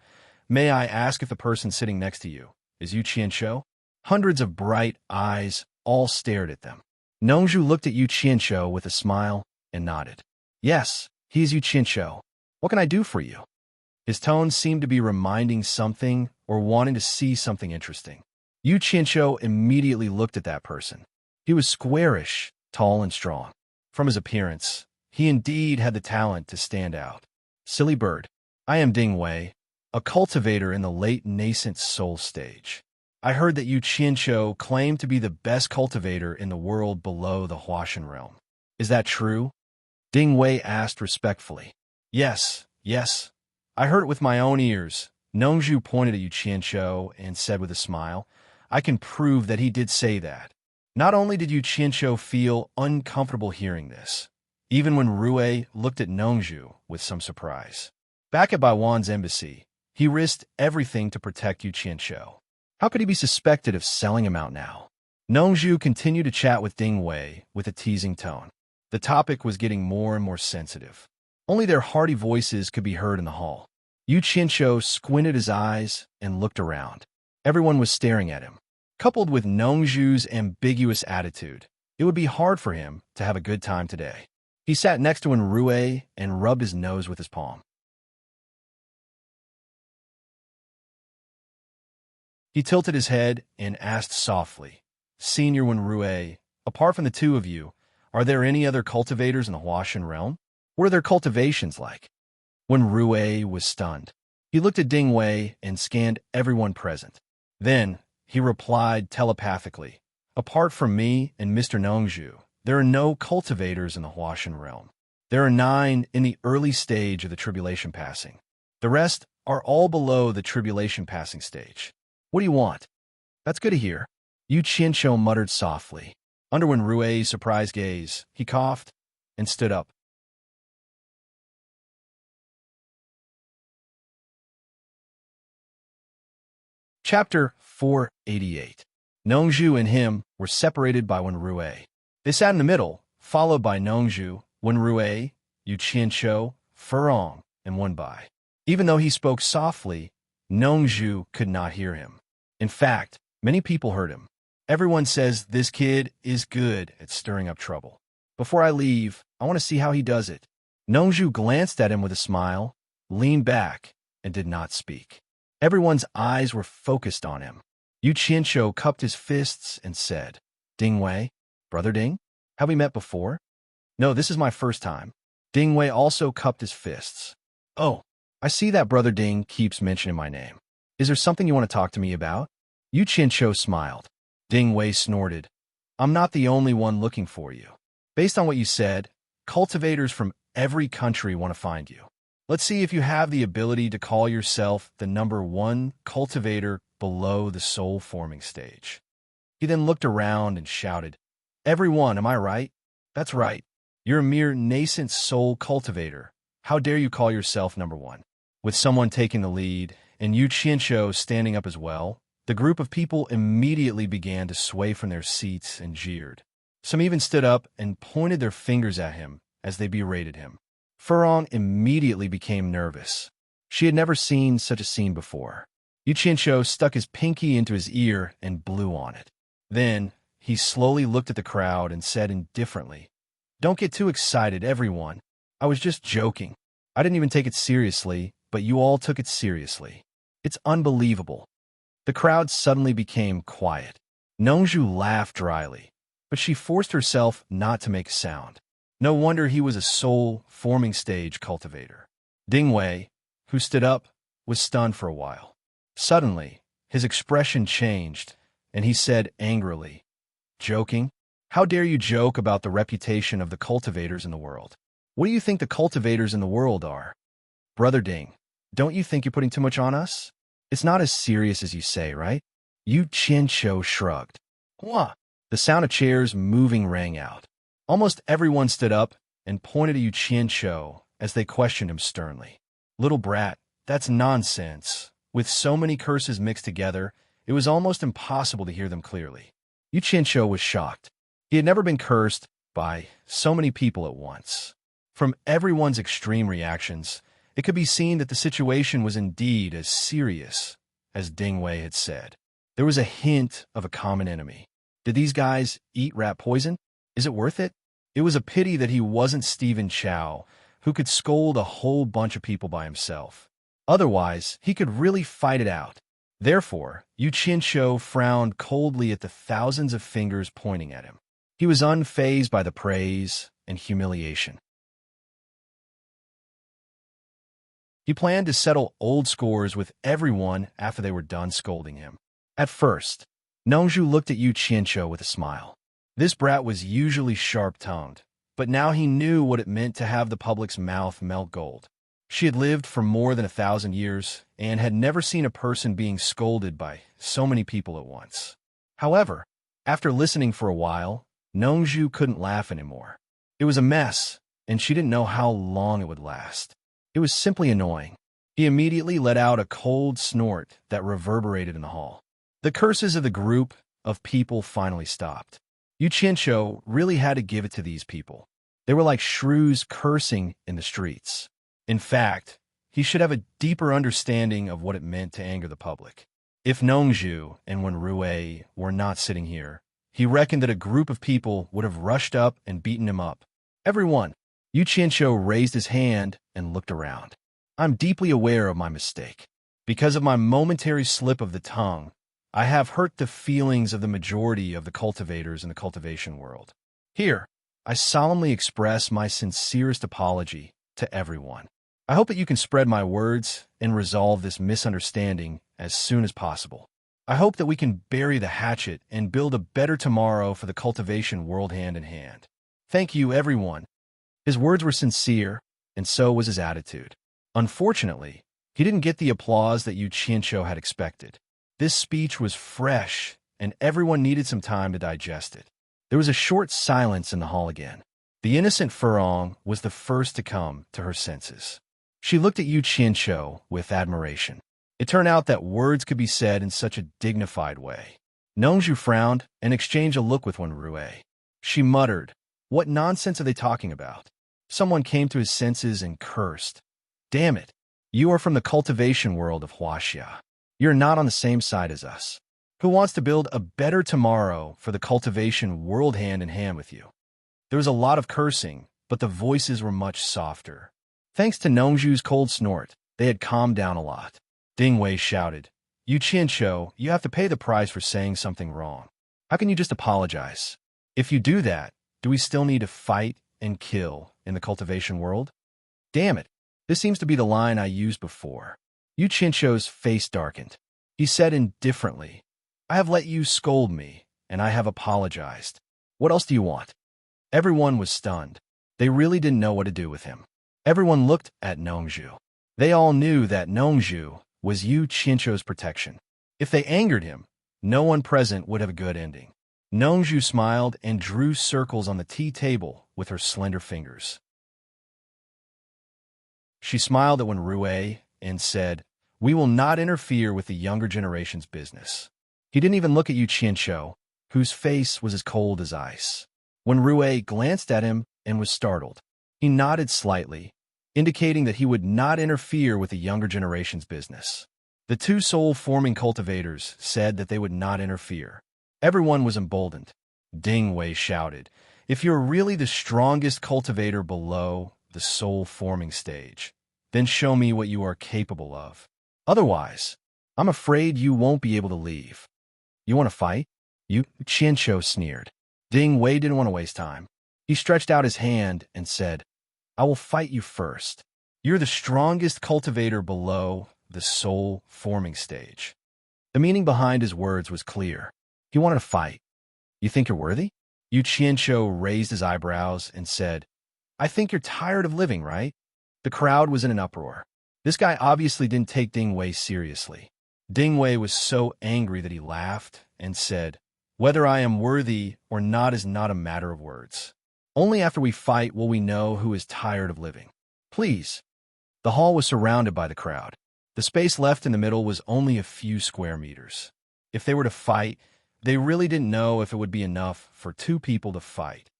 may I ask if the person sitting next to you is Yu Qianqiu?" Hundreds of bright eyes all stared at them. Nongzhu looked at Yu Qianqiu with a smile and nodded. "Yes, he is Yu Qianqiu. What can I do for you?" His tone seemed to be reminding something or wanting to see something interesting. Yu Qianqiu immediately looked at that person. He was squarish, tall, and strong. From his appearance, he indeed had the talent to stand out. "Silly bird. I am Ding Wei, a cultivator in the late nascent soul stage. I heard that Yu Qianqiu claimed to be the best cultivator in the world below the Huashan realm. Is that true?" Ding Wei asked respectfully. Yes, yes. I heard it with my own ears. Nongzhu pointed at Yu Qianqiu and said with a smile, I can prove that he did say that. Not only did Yu Qianqiu feel uncomfortable hearing this, even when Rue looked at Nongzhu with some surprise. Back at Bai Wan's embassy, he risked everything to protect Yu Qianqiu. How could he be suspected of selling him out now? Nongzhu continued to chat with Ding Wei with a teasing tone. The topic was getting more and more sensitive. Only their hearty voices could be heard in the hall. Yu Qianqiu squinted his eyes and looked around. Everyone was staring at him. Coupled with Nongzhu's ambiguous attitude, it would be hard for him to have a good time today. He sat next to Rue and rubbed his nose with his palm. He tilted his head and asked softly, Senior Rue, apart from the two of you, are there any other cultivators in the Huashan realm? What are their cultivations like? When Rue was stunned, he looked at Ding Wei and scanned everyone present. Then, he replied telepathically, Apart from me and Mr. Nongzhu, there are no cultivators in the Huashan realm. There are 9 in the early stage of the tribulation passing. The rest are all below the tribulation passing stage. What do you want? That's good to hear. Yu Qianqiu muttered softly. Under Rue's surprised gaze, he coughed and stood up. Chapter 488. Nongzhu and him were separated by Rue. They sat in the middle, followed by Nongzhu, Rue, Yu Qianqiu, Furong, and Bai. Even though he spoke softly, Nongzhu could not hear him. In fact, many people heard him. Everyone says this kid is good at stirring up trouble. Before I leave, I want to see how he does it. Nongzhu glanced at him with a smile, leaned back, and did not speak. Everyone's eyes were focused on him. Yu Qianqiu cupped his fists and said, Ding Wei, Brother Ding, have we met before? No, this is my first time. Ding Wei also cupped his fists. Oh, I see that Brother Ding keeps mentioning my name. Is there something you want to talk to me about? Yu Qianqiu smiled. Ding Wei snorted. I'm not the only one looking for you. Based on what you said, cultivators from every country want to find you. Let's see if you have the ability to call yourself the #1 cultivator below the soul-forming stage. He then looked around and shouted, Everyone, am I right? That's right. You're a mere nascent soul cultivator. How dare you call yourself #1? With someone taking the lead, and Yu Qianqiu standing up as well, the group of people immediately began to sway from their seats and jeered. Some even stood up and pointed their fingers at him as they berated him. Furong immediately became nervous. She had never seen such a scene before. Yu Qianqiu stuck his pinky into his ear and blew on it. Then, he slowly looked at the crowd and said indifferently, Don't get too excited, everyone. I was just joking. I didn't even take it seriously, but you all took it seriously. It's unbelievable. The crowd suddenly became quiet. Nongzhu laughed dryly, but she forced herself not to make a sound. No wonder he was a soul-forming stage cultivator. Ding Wei, who stood up, was stunned for a while. Suddenly, his expression changed, and he said angrily, Joking? How dare you joke about the reputation of the cultivators in the world? What do you think the cultivators in the world are? Brother Ding, don't you think you're putting too much on us? It's not as serious as you say, right? Yu Qianqiu shrugged. What? The sound of chairs moving rang out. Almost everyone stood up and pointed at Yu Qianqiu as they questioned him sternly. Little brat, that's nonsense. With so many curses mixed together, it was almost impossible to hear them clearly. Yu Qianqiu was shocked. He had never been cursed by so many people at once. From everyone's extreme reactions, it could be seen that the situation was indeed as serious as Ding Wei had said. There was a hint of a common enemy. Did these guys eat rat poison? Is it worth it? It was a pity that he wasn't Stephen Chow, who could scold a whole bunch of people by himself. Otherwise, he could really fight it out. Therefore, Yu Qianqiu frowned coldly at the thousands of fingers pointing at him. He was unfazed by the praise and humiliation. He planned to settle old scores with everyone after they were done scolding him. At first, Nongzhu looked at Yu Qianqiu with a smile. This brat was usually sharp-tongued, but now he knew what it meant to have the public's mouth melt gold. She had lived for more than 1,000 years and had never seen a person being scolded by so many people at once. However, after listening for a while, Nongzhu couldn't laugh anymore. It was a mess, and she didn't know how long it would last. It was simply annoying. He immediately let out a cold snort that reverberated in the hall. The curses of the group of people finally stopped. Yu Qianqiu really had to give it to these people. They were like shrews cursing in the streets. In fact, he should have a deeper understanding of what it meant to anger the public. If Nongzhu and Wenrui were not sitting here, he reckoned that a group of people would have rushed up and beaten him up. Everyone. Yu Qianqiu raised his hand and looked around. I'm deeply aware of my mistake. Because of my momentary slip of the tongue, I have hurt the feelings of the majority of the cultivators in the cultivation world. Here, I solemnly express my sincerest apology to everyone. I hope that you can spread my words and resolve this misunderstanding as soon as possible. I hope that we can bury the hatchet and build a better tomorrow for the cultivation world hand in hand. Thank you, everyone. His words were sincere, and so was his attitude. Unfortunately, he didn't get the applause that Yu Qianqiu had expected. This speech was fresh, and everyone needed some time to digest it. There was a short silence in the hall again. The innocent Furong was the first to come to her senses. She looked at Yu Qianqiu with admiration. It turned out that words could be said in such a dignified way. Nongzhu frowned and exchanged a look with Wenrui. She muttered, "What nonsense are they talking about?" Someone came to his senses and cursed. "Damn it! You are from the cultivation world of Huaxia. You're not on the same side as us. Who wants to build a better tomorrow for the cultivation world hand in hand with you?" There was a lot of cursing, but the voices were much softer. Thanks to Nongzhu's cold snort, they had calmed down a lot. Ding Wei shouted, "Yu Qianqiu, you have to pay the price for saying something wrong. How can you just apologize? If you do that, do we still need to fight and kill in the cultivation world?" "Damn it, this seems to be the line I used before." Yu Qianqiu's face darkened. He said indifferently, "I have let you scold me, and I have apologized. What else do you want?" Everyone was stunned. They really didn't know what to do with him. Everyone looked at Nongzhu. They all knew that Nongzhu was Yu Qianqiu's protection. If they angered him, no one present would have a good ending. Nongzhu smiled and drew circles on the tea table with her slender fingers. She smiled at Wenrui and said, "We will not interfere with the younger generation's business." He didn't even look at Yu Qianqiu, whose face was as cold as ice. Wenrui glanced at him and was startled. He nodded slightly, indicating that he would not interfere with the younger generation's business. The two soul-forming cultivators said that they would not interfere. Everyone was emboldened. Ding Wei shouted, "If you're really the strongest cultivator below the soul-forming stage, then show me what you are capable of. Otherwise, I'm afraid you won't be able to leave." "You want to fight?" Yu Qianqiu sneered. Ding Wei didn't want to waste time. He stretched out his hand and said, "I will fight you first. You're the strongest cultivator below the soul-forming stage." The meaning behind his words was clear. He wanted to fight. "You think you're worthy?" Yu Qianqiu raised his eyebrows and said, "I think you're tired of living, right?" The crowd was in an uproar. This guy obviously didn't take Ding Wei seriously. Ding Wei was so angry that he laughed and said, "Whether I am worthy or not is not a matter of words. Only after we fight will we know who is tired of living. Please." The hall was surrounded by the crowd. The space left in the middle was only a few square meters. If they were to fight, they really didn't know if it would be enough for two people to fight.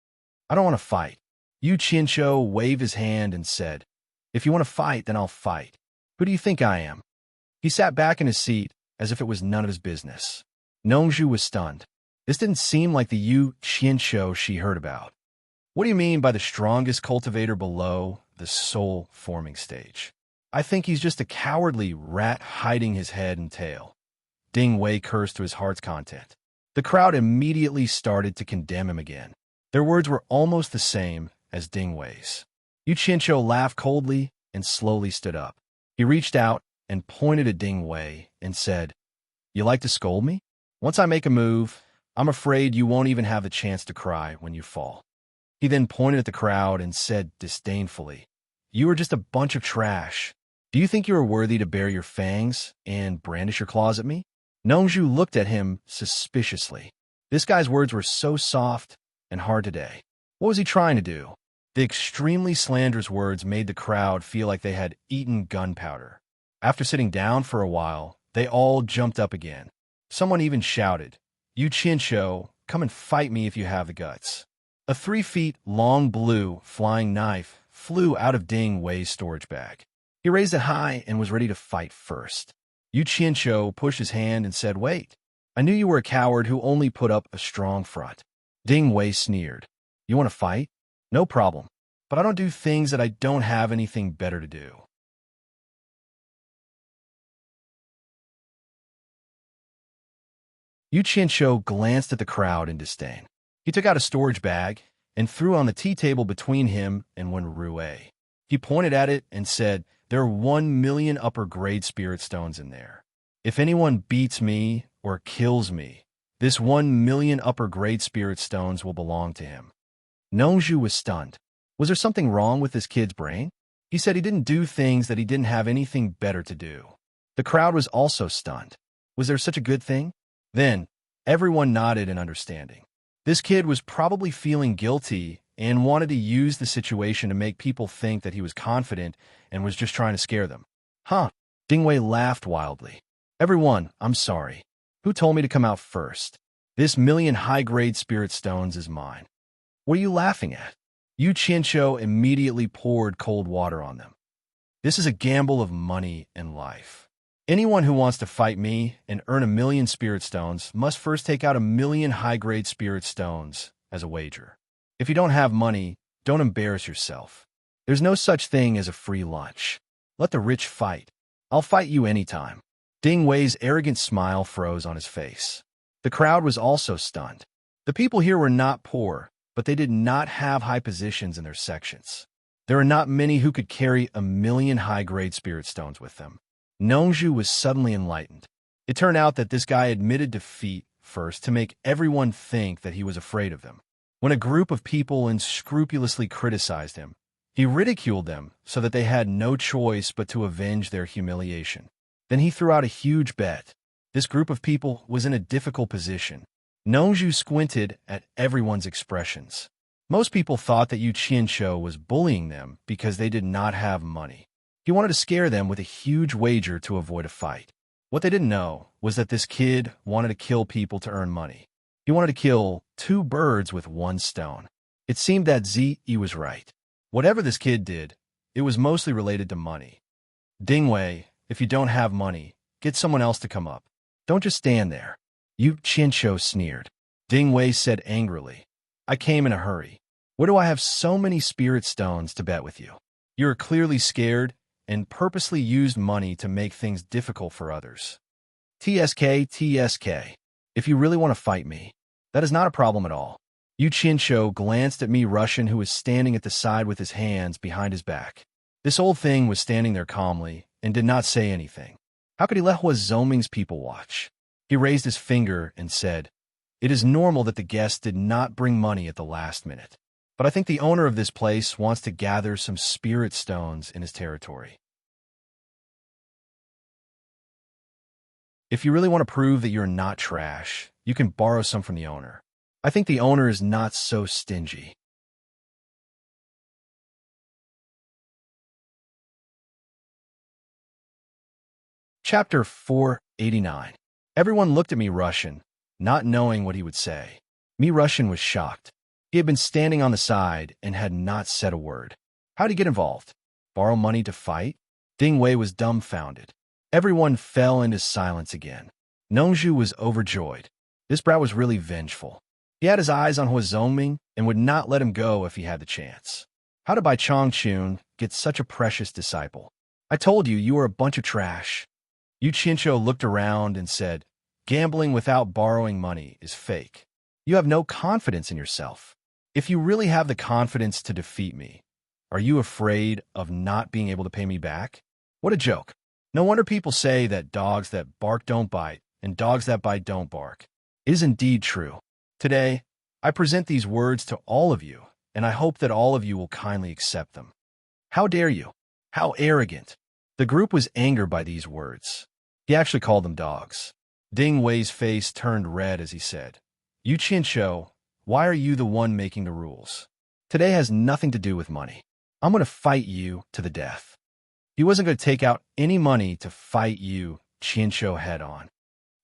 "I don't want to fight." Yu Qianqiu waved his hand and said, "If you want to fight, then I'll fight. Who do you think I am?" He sat back in his seat as if it was none of his business. Nongzhu was stunned. This didn't seem like the Yu Qianqiu she heard about. "What do you mean by the strongest cultivator below the soul-forming stage?" "I think he's just a cowardly rat hiding his head and tail." Ding Wei cursed to his heart's content. The crowd immediately started to condemn him again. Their words were almost the same as Ding Wei's. Yu Qianqiu laughed coldly and slowly stood up. He reached out and pointed at Ding Wei and said, "You like to scold me? Once I make a move, I'm afraid you won't even have the chance to cry when you fall." He then pointed at the crowd and said disdainfully, "You are just a bunch of trash. Do you think you are worthy to bare your fangs and brandish your claws at me?" Nongju looked at him suspiciously. This guy's words were so soft and hard today. What was he trying to do? The extremely slanderous words made the crowd feel like they had eaten gunpowder. After sitting down for a while, they all jumped up again. Someone even shouted, "You Chincho, come and fight me if you have the guts." A 3-foot-long blue flying knife flew out of Ding Wei's storage bag. He raised it high and was ready to fight first. Yu Qianqiu pushed his hand and said, "Wait. I knew you were a coward who only put up a strong front." Ding Wei sneered. "You want to fight? No problem. But I don't do things that I don't have anything better to do." Yu Qianqiu glanced at the crowd in disdain. He took out a storage bag and threw on the tea table between him and Wen Rui. He pointed at it and said, "There are 1,000,000 upper-grade spirit stones in there. If anyone beats me or kills me, this 1,000,000 upper-grade spirit stones will belong to him." Nongju was stunned. Was there something wrong with this kid's brain? He said he didn't do things that he didn't have anything better to do. The crowd was also stunned. Was there such a good thing? Then, everyone nodded in understanding. This kid was probably feeling guilty and wanted to use the situation to make people think that he was confident and was just trying to scare them. Huh? Ding Wei laughed wildly. "Everyone, I'm sorry. Who told me to come out first? This 1,000,000 high-grade spirit stones is mine." "What are you laughing at?" Yu Qianqiu immediately poured cold water on them. "This is a gamble of money and life. Anyone who wants to fight me and earn 1,000,000 spirit stones must first take out 1,000,000 high-grade spirit stones as a wager. If you don't have money, don't embarrass yourself. There's no such thing as a free lunch. Let the rich fight. I'll fight you anytime." Ding Wei's arrogant smile froze on his face. The crowd was also stunned. The people here were not poor, but they did not have high positions in their sections. There are not many who could carry 1,000,000 high-grade spirit stones with them. Nongju was suddenly enlightened. It turned out that this guy admitted defeat first to make everyone think that he was afraid of them. When a group of people unscrupulously criticized him, he ridiculed them so that they had no choice but to avenge their humiliation. Then he threw out a huge bet. This group of people was in a difficult position. Nongju squinted at everyone's expressions. Most people thought that Yu Qianqiu was bullying them because they did not have money. He wanted to scare them with a huge wager to avoid a fight. What they didn't know was that this kid wanted to kill people to earn money. He wanted to kill 2 birds with 1 stone. It seemed that Ziyi was right. Whatever this kid did, it was mostly related to money. "Ding Wei, if you don't have money, get someone else to come up. Don't just stand there." Yu Qianqiu sneered. Ding Wei said angrily, "I came in a hurry. Where do I have so many spirit stones to bet with you? You are clearly scared and purposely used money to make things difficult for others. TSK. If you really want to fight me, that is not a problem at all." Yu Qianqiu glanced at me Russian who was standing at the side with his hands behind his back. This old thing was standing there calmly and did not say anything. How could he let Hua Zoming's people watch? He raised his finger and said, "It is normal that the guests did not bring money at the last minute. But I think the owner of this place wants to gather some spirit stones in his territory. If you really want to prove that you're not trash, you can borrow some from the owner. I think the owner is not so stingy." Chapter 489. Everyone looked at me Russian, not knowing what he would say. Me Russian was shocked. He had been standing on the side and had not said a word. How'd he get involved? Borrow money to fight? Ding Wei was dumbfounded. Everyone fell into silence again. Nongju was overjoyed. This brat was really vengeful. He had his eyes on Hua Zongming and would not let him go if he had the chance. How did Bai Chongqun get such a precious disciple? "I told you, you are a bunch of trash." Yu Qianqiu looked around and said, "Gambling without borrowing money is fake. You have no confidence in yourself. If you really have the confidence to defeat me, are you afraid of not being able to pay me back? What a joke. No wonder people say that dogs that bark don't bite, and dogs that bite don't bark. It is indeed true. Today, I present these words to all of you and I hope that all of you will kindly accept them. How dare you? How arrogant! The group was angered by these words. He actually called them dogs. Ding Wei's face turned red as he said, "You Qinsho, why are you the one making the rules? Today has nothing to do with money. I'm going to fight you to the death." He wasn't going to take out any money to fight you, Qinsho, head-on.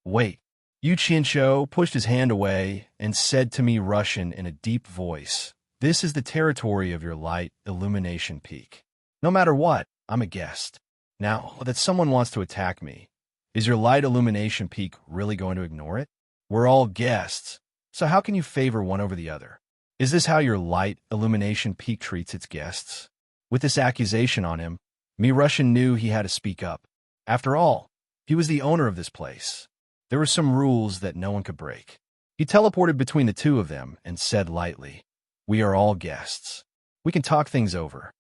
"Wait." Yu Qinsho pushed his hand away and said to me Russian in a deep voice, "This is the territory of your light illumination peak. No matter what, I'm a guest. Now that someone wants to attack me, is your light illumination peak really going to ignore it? We're all guests, so how can you favor one over the other? Is this how your light illumination peak treats its guests?" With this accusation on him, me Russian knew he had to speak up. After all, he was the owner of this place. There were some rules that no one could break. He teleported between the two of them and said lightly, "We are all guests. We can talk things over."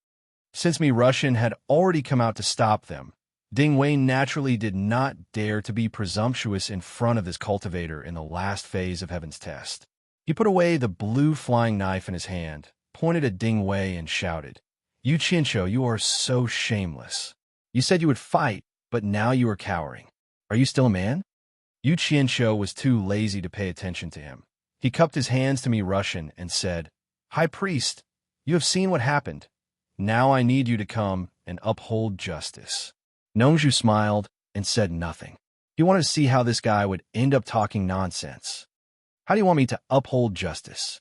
Since me Russian had already come out to stop them, Ding Wei naturally did not dare to be presumptuous in front of this cultivator in the last phase of Heaven's test. He put away the blue flying knife in his hand, pointed at Ding Wei and shouted, "You Qinsho, you are so shameless. You said you would fight, but now you are cowering. Are you still a man?" Yu Qinsho was too lazy to pay attention to him. He cupped his hands to me Russian and said, "High Priest, you have seen what happened. Now I need you to come and uphold justice." Nongzhu smiled and said nothing. He wanted to see how this guy would end up talking nonsense. "How do you want me to uphold justice?"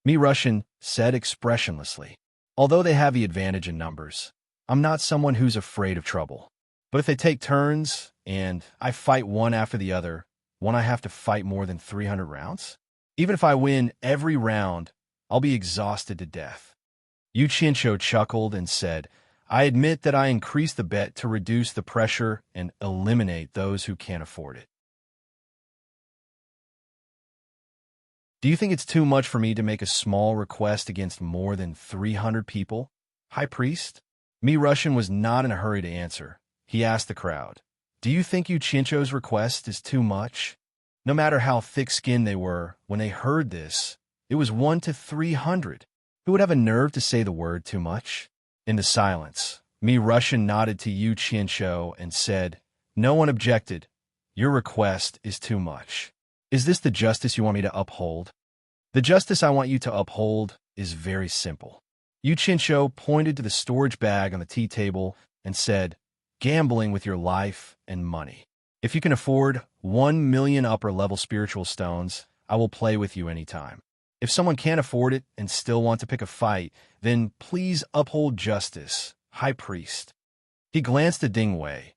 Me Russian said expressionlessly. "Although they have the advantage in numbers, I'm not someone who's afraid of trouble. But if they take turns, and I fight one after the other, won't I have to fight more than 300 rounds? Even if I win every round, I'll be exhausted to death." Yu Qinsho chuckled and said, "I admit that I increased the bet to reduce the pressure and eliminate those who can't afford it. Do you think it's too much for me to make a small request against more than 300 people, High Priest?" Me Russian was not in a hurry to answer. He asked the crowd, "Do you think Yu Qinsho's request is too much?" No matter how thick-skinned they were, when they heard this, it was 1 to 300. Who would have a nerve to say the word too much? In the silence, me Russian nodded to Yu Qinsho and said, "No one objected. Your request is too much. Is this the justice you want me to uphold?" "The justice I want you to uphold is very simple." Yu Qinsho pointed to the storage bag on the tea table and said, "Gambling with your life and money. If you can afford 1 million upper-level spiritual stones, I will play with you anytime. If someone can't afford it and still want to pick a fight, then please uphold justice, High Priest." He glanced at Ding Wei,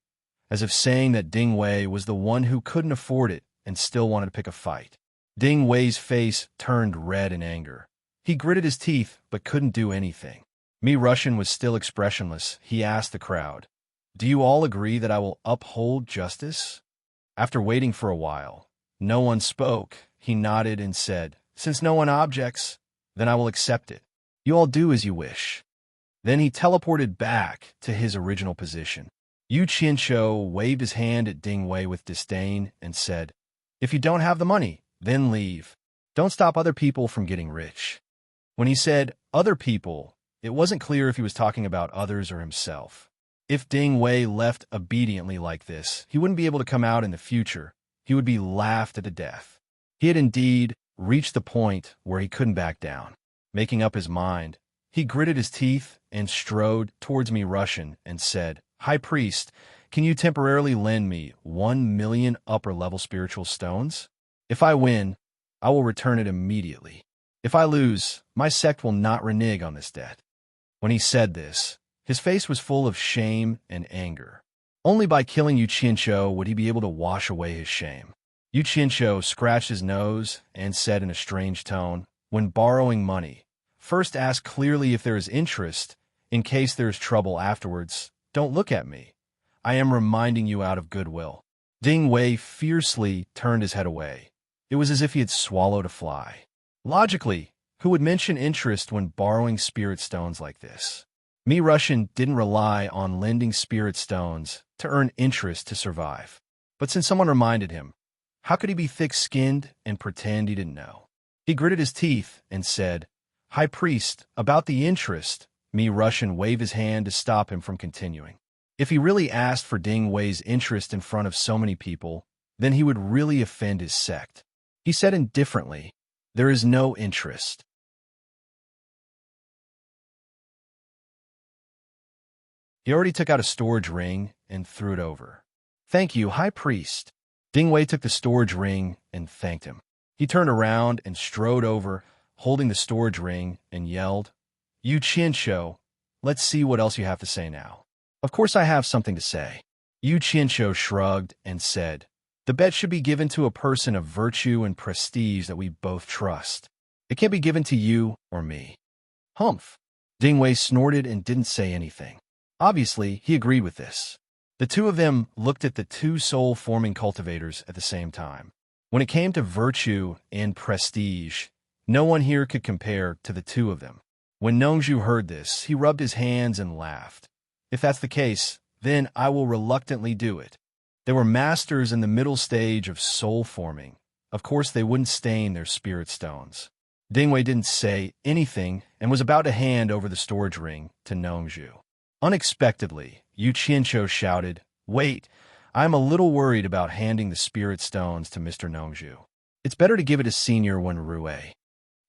as if saying that Ding Wei was the one who couldn't afford it and still wanted to pick a fight. Ding Wei's face turned red in anger. He gritted his teeth but couldn't do anything. Me Russian was still expressionless. He asked the crowd, "Do you all agree that I will uphold justice?" After waiting for a while, no one spoke. He nodded and said, "Since no one objects, then I will accept it. You all do as you wish." Then he teleported back to his original position. Yu Qinsho waved his hand at Ding Wei with disdain and said, "If you don't have the money, then leave. Don't stop other people from getting rich." When he said other people, it wasn't clear if he was talking about others or himself. If Ding Wei left obediently like this, he wouldn't be able to come out in the future. He would be laughed to death. He had indeed reached the point where he couldn't back down. Making up his mind, he gritted his teeth and strode towards me Russian and said, "High Priest, can you temporarily lend me 1 million upper-level spiritual stones? If I win, I will return it immediately. If I lose, my sect will not renege on this debt." When he said this, his face was full of shame and anger. Only by killing Yu Qinsho would he be able to wash away his shame. Yu Qinsho scratched his nose and said in a strange tone, "When borrowing money, first ask clearly if there is interest. In case there is trouble afterwards, don't look at me. I am reminding you out of goodwill." Ding Wei fiercely turned his head away. It was as if he had swallowed a fly. Logically, who would mention interest when borrowing spirit stones like this? Me Russian didn't rely on lending spirit stones to earn interest to survive. But since someone reminded him, how could he be thick-skinned and pretend he didn't know? He gritted his teeth and said, High Priest, about the interest. Me rush and wave his hand to stop him from continuing. If he really asked for Ding Wei's interest in front of so many people, then he would really offend his sect. He said indifferently, "There is no interest." He already took out a storage ring and threw it over. "Thank you, High Priest." Ding Wei took the storage ring and thanked him. He turned around and strode over, holding the storage ring, and yelled, "You Qianshou, let's see what else you have to say now." "Of course I have something to say." Yu Qianshou shrugged and said, "The bet should be given to a person of virtue and prestige that we both trust. It can't be given to you or me." "Humph." Ding Wei snorted and didn't say anything. Obviously, he agreed with this. The two of them looked at the two soul-forming cultivators at the same time. When it came to virtue and prestige, no one here could compare to the two of them. When Nongzhu heard this, he rubbed his hands and laughed. "If that's the case, then I will reluctantly do it." They were masters in the middle stage of soul-forming. Of course, they wouldn't stain their spirit stones. Ding Wei didn't say anything and was about to hand over the storage ring to Nongzhu. Unexpectedly, Yu Qianshou shouted, "Wait, I'm a little worried about handing the spirit stones to Mr. Nongzhu. It's better to give it to Senior Wenrui."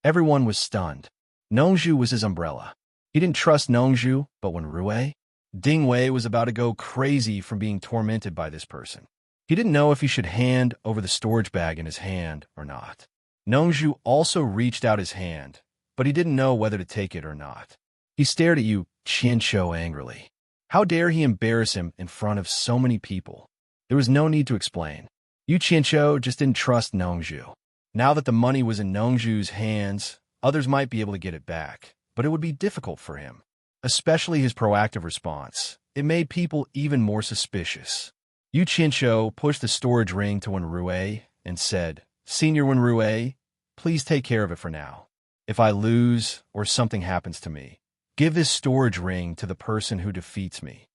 Everyone was stunned. Nongzhu was his umbrella. He didn't trust Nongzhu, but Wenrui? Ding Wei was about to go crazy from being tormented by this person. He didn't know if he should hand over the storage bag in his hand or not. Nongzhu also reached out his hand, but he didn't know whether to take it or not. He stared at Yu Qianshou angrily. How dare he embarrass him in front of so many people? There was no need to explain. Yu Qianshou just didn't trust Nongzhu. Now that the money was in Nongzhu's hands, others might be able to get it back, but it would be difficult for him. Especially his proactive response. It made people even more suspicious. Yu Qianshou pushed the storage ring to Wenrui and said, "Senior Wenrui, please take care of it for now. If I lose or something happens to me, give this storage ring to the person who defeats me."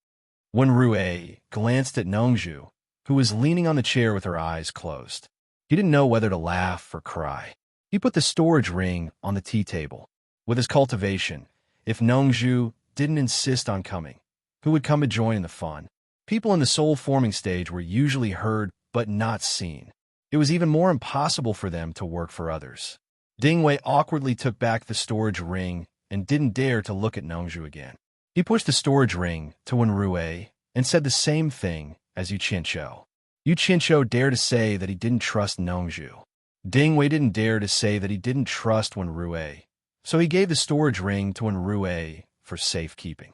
Wenrui glanced at Nongzhu, who was leaning on the chair with her eyes closed. He didn't know whether to laugh or cry. He put the storage ring on the tea table. With his cultivation, if Nongzhu didn't insist on coming, who would come to join in the fun? People in the soul-forming stage were usually heard but not seen. It was even more impossible for them to work for others. Ding Wei awkwardly took back the storage ring and didn't dare to look at Nongzhu again. He pushed the storage ring to Wenrui and said the same thing as Yu Qianshou. Yu Qianshou dared to say that he didn't trust Nongzhu. Ding Wei didn't dare to say that he didn't trust Wenrui, so he gave the storage ring to Wenrui for safekeeping.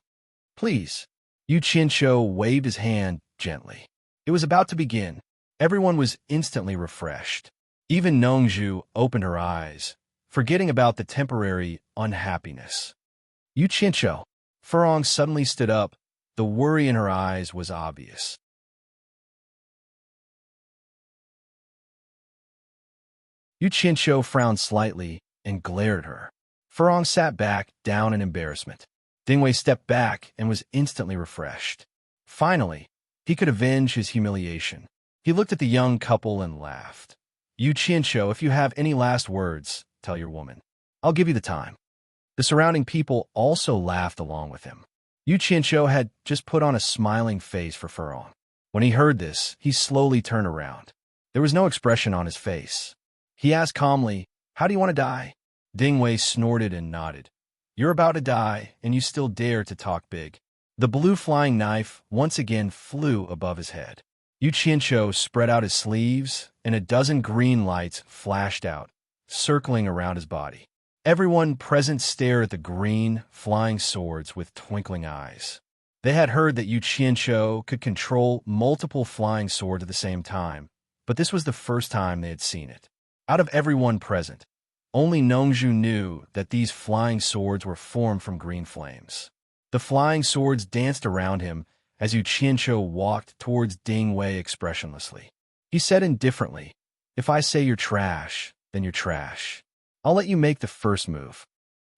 "Please." Yu Qianshou waved his hand gently. It was about to begin. Everyone was instantly refreshed. Even Nongzhu opened her eyes, forgetting about the temporary unhappiness. "Yu Qianshou." Furong suddenly stood up. The worry in her eyes was obvious. Yu Qianshou frowned slightly and glared at her. Furong sat back, down in embarrassment. Ding Wei stepped back and was instantly refreshed. Finally, he could avenge his humiliation. He looked at the young couple and laughed. "Yu Qianshou, if you have any last words, tell your woman. I'll give you the time." The surrounding people also laughed along with him. Yu Qianshou had just put on a smiling face for Furong. When he heard this, he slowly turned around. There was no expression on his face. He asked calmly, "How do you want to die?" Ding Wei snorted and nodded. "You're about to die, and you still dare to talk big." The blue flying knife once again flew above his head. Yu Qianshou spread out his sleeves, and a dozen green lights flashed out, circling around his body. Everyone present stared at the green, flying swords with twinkling eyes. They had heard that Yu Qianshou could control multiple flying swords at the same time, but this was the first time they had seen it. Out of everyone present, only Nongzhu knew that these flying swords were formed from green flames. The flying swords danced around him as Yu Qianshou walked towards Ding Wei expressionlessly. He said indifferently, "If I say you're trash, then you're trash. I'll let you make the first move.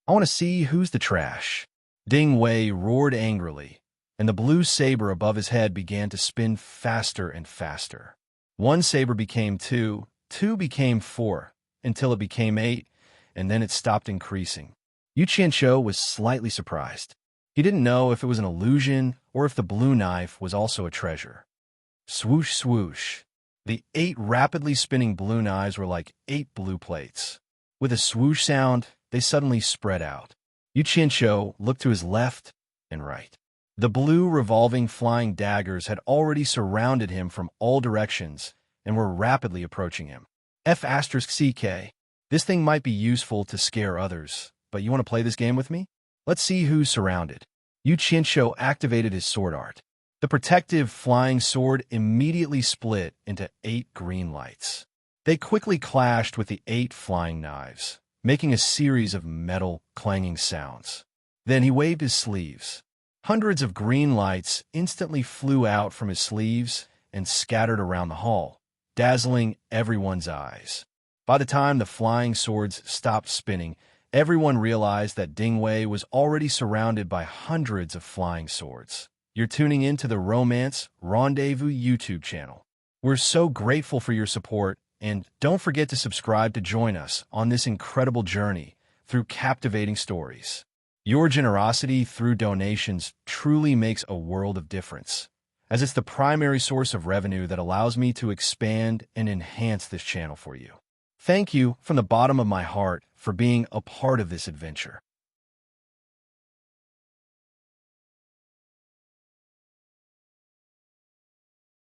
I want to see who's the trash." Ding Wei roared angrily, and the blue saber above his head began to spin faster and faster. One saber became two, two became four, until it became 8, and then it stopped increasing. Yu Qianqiu was slightly surprised. He didn't know if it was an illusion or if the blue knife was also a treasure. Swoosh, swoosh. The 8 rapidly spinning blue knives were like 8 blue plates. With a swoosh sound, they suddenly spread out. Yu Qianqiu looked to his left and right. The blue revolving flying daggers had already surrounded him from all directions and were rapidly approaching him. F*CK. This thing might be useful to scare others, but you want to play this game with me? Let's see who's surrounded. Yu Qianqiu activated his sword art. The protective flying sword immediately split into 8 green lights. They quickly clashed with the 8 flying knives, making a series of metal clanging sounds. Then he waved his sleeves. Hundreds of green lights instantly flew out from his sleeves and scattered around the hall, dazzling everyone's eyes. By the time the flying swords stopped spinning, everyone realized that Dingwei was already surrounded by hundreds of flying swords. You're tuning in to the Romance Rendezvous YouTube channel. We're so grateful for your support, and don't forget to subscribe to join us on this incredible journey through captivating stories. Your generosity through donations truly makes a world of difference, as it's the primary source of revenue that allows me to expand and enhance this channel for you. Thank you from the bottom of my heart for being a part of this adventure.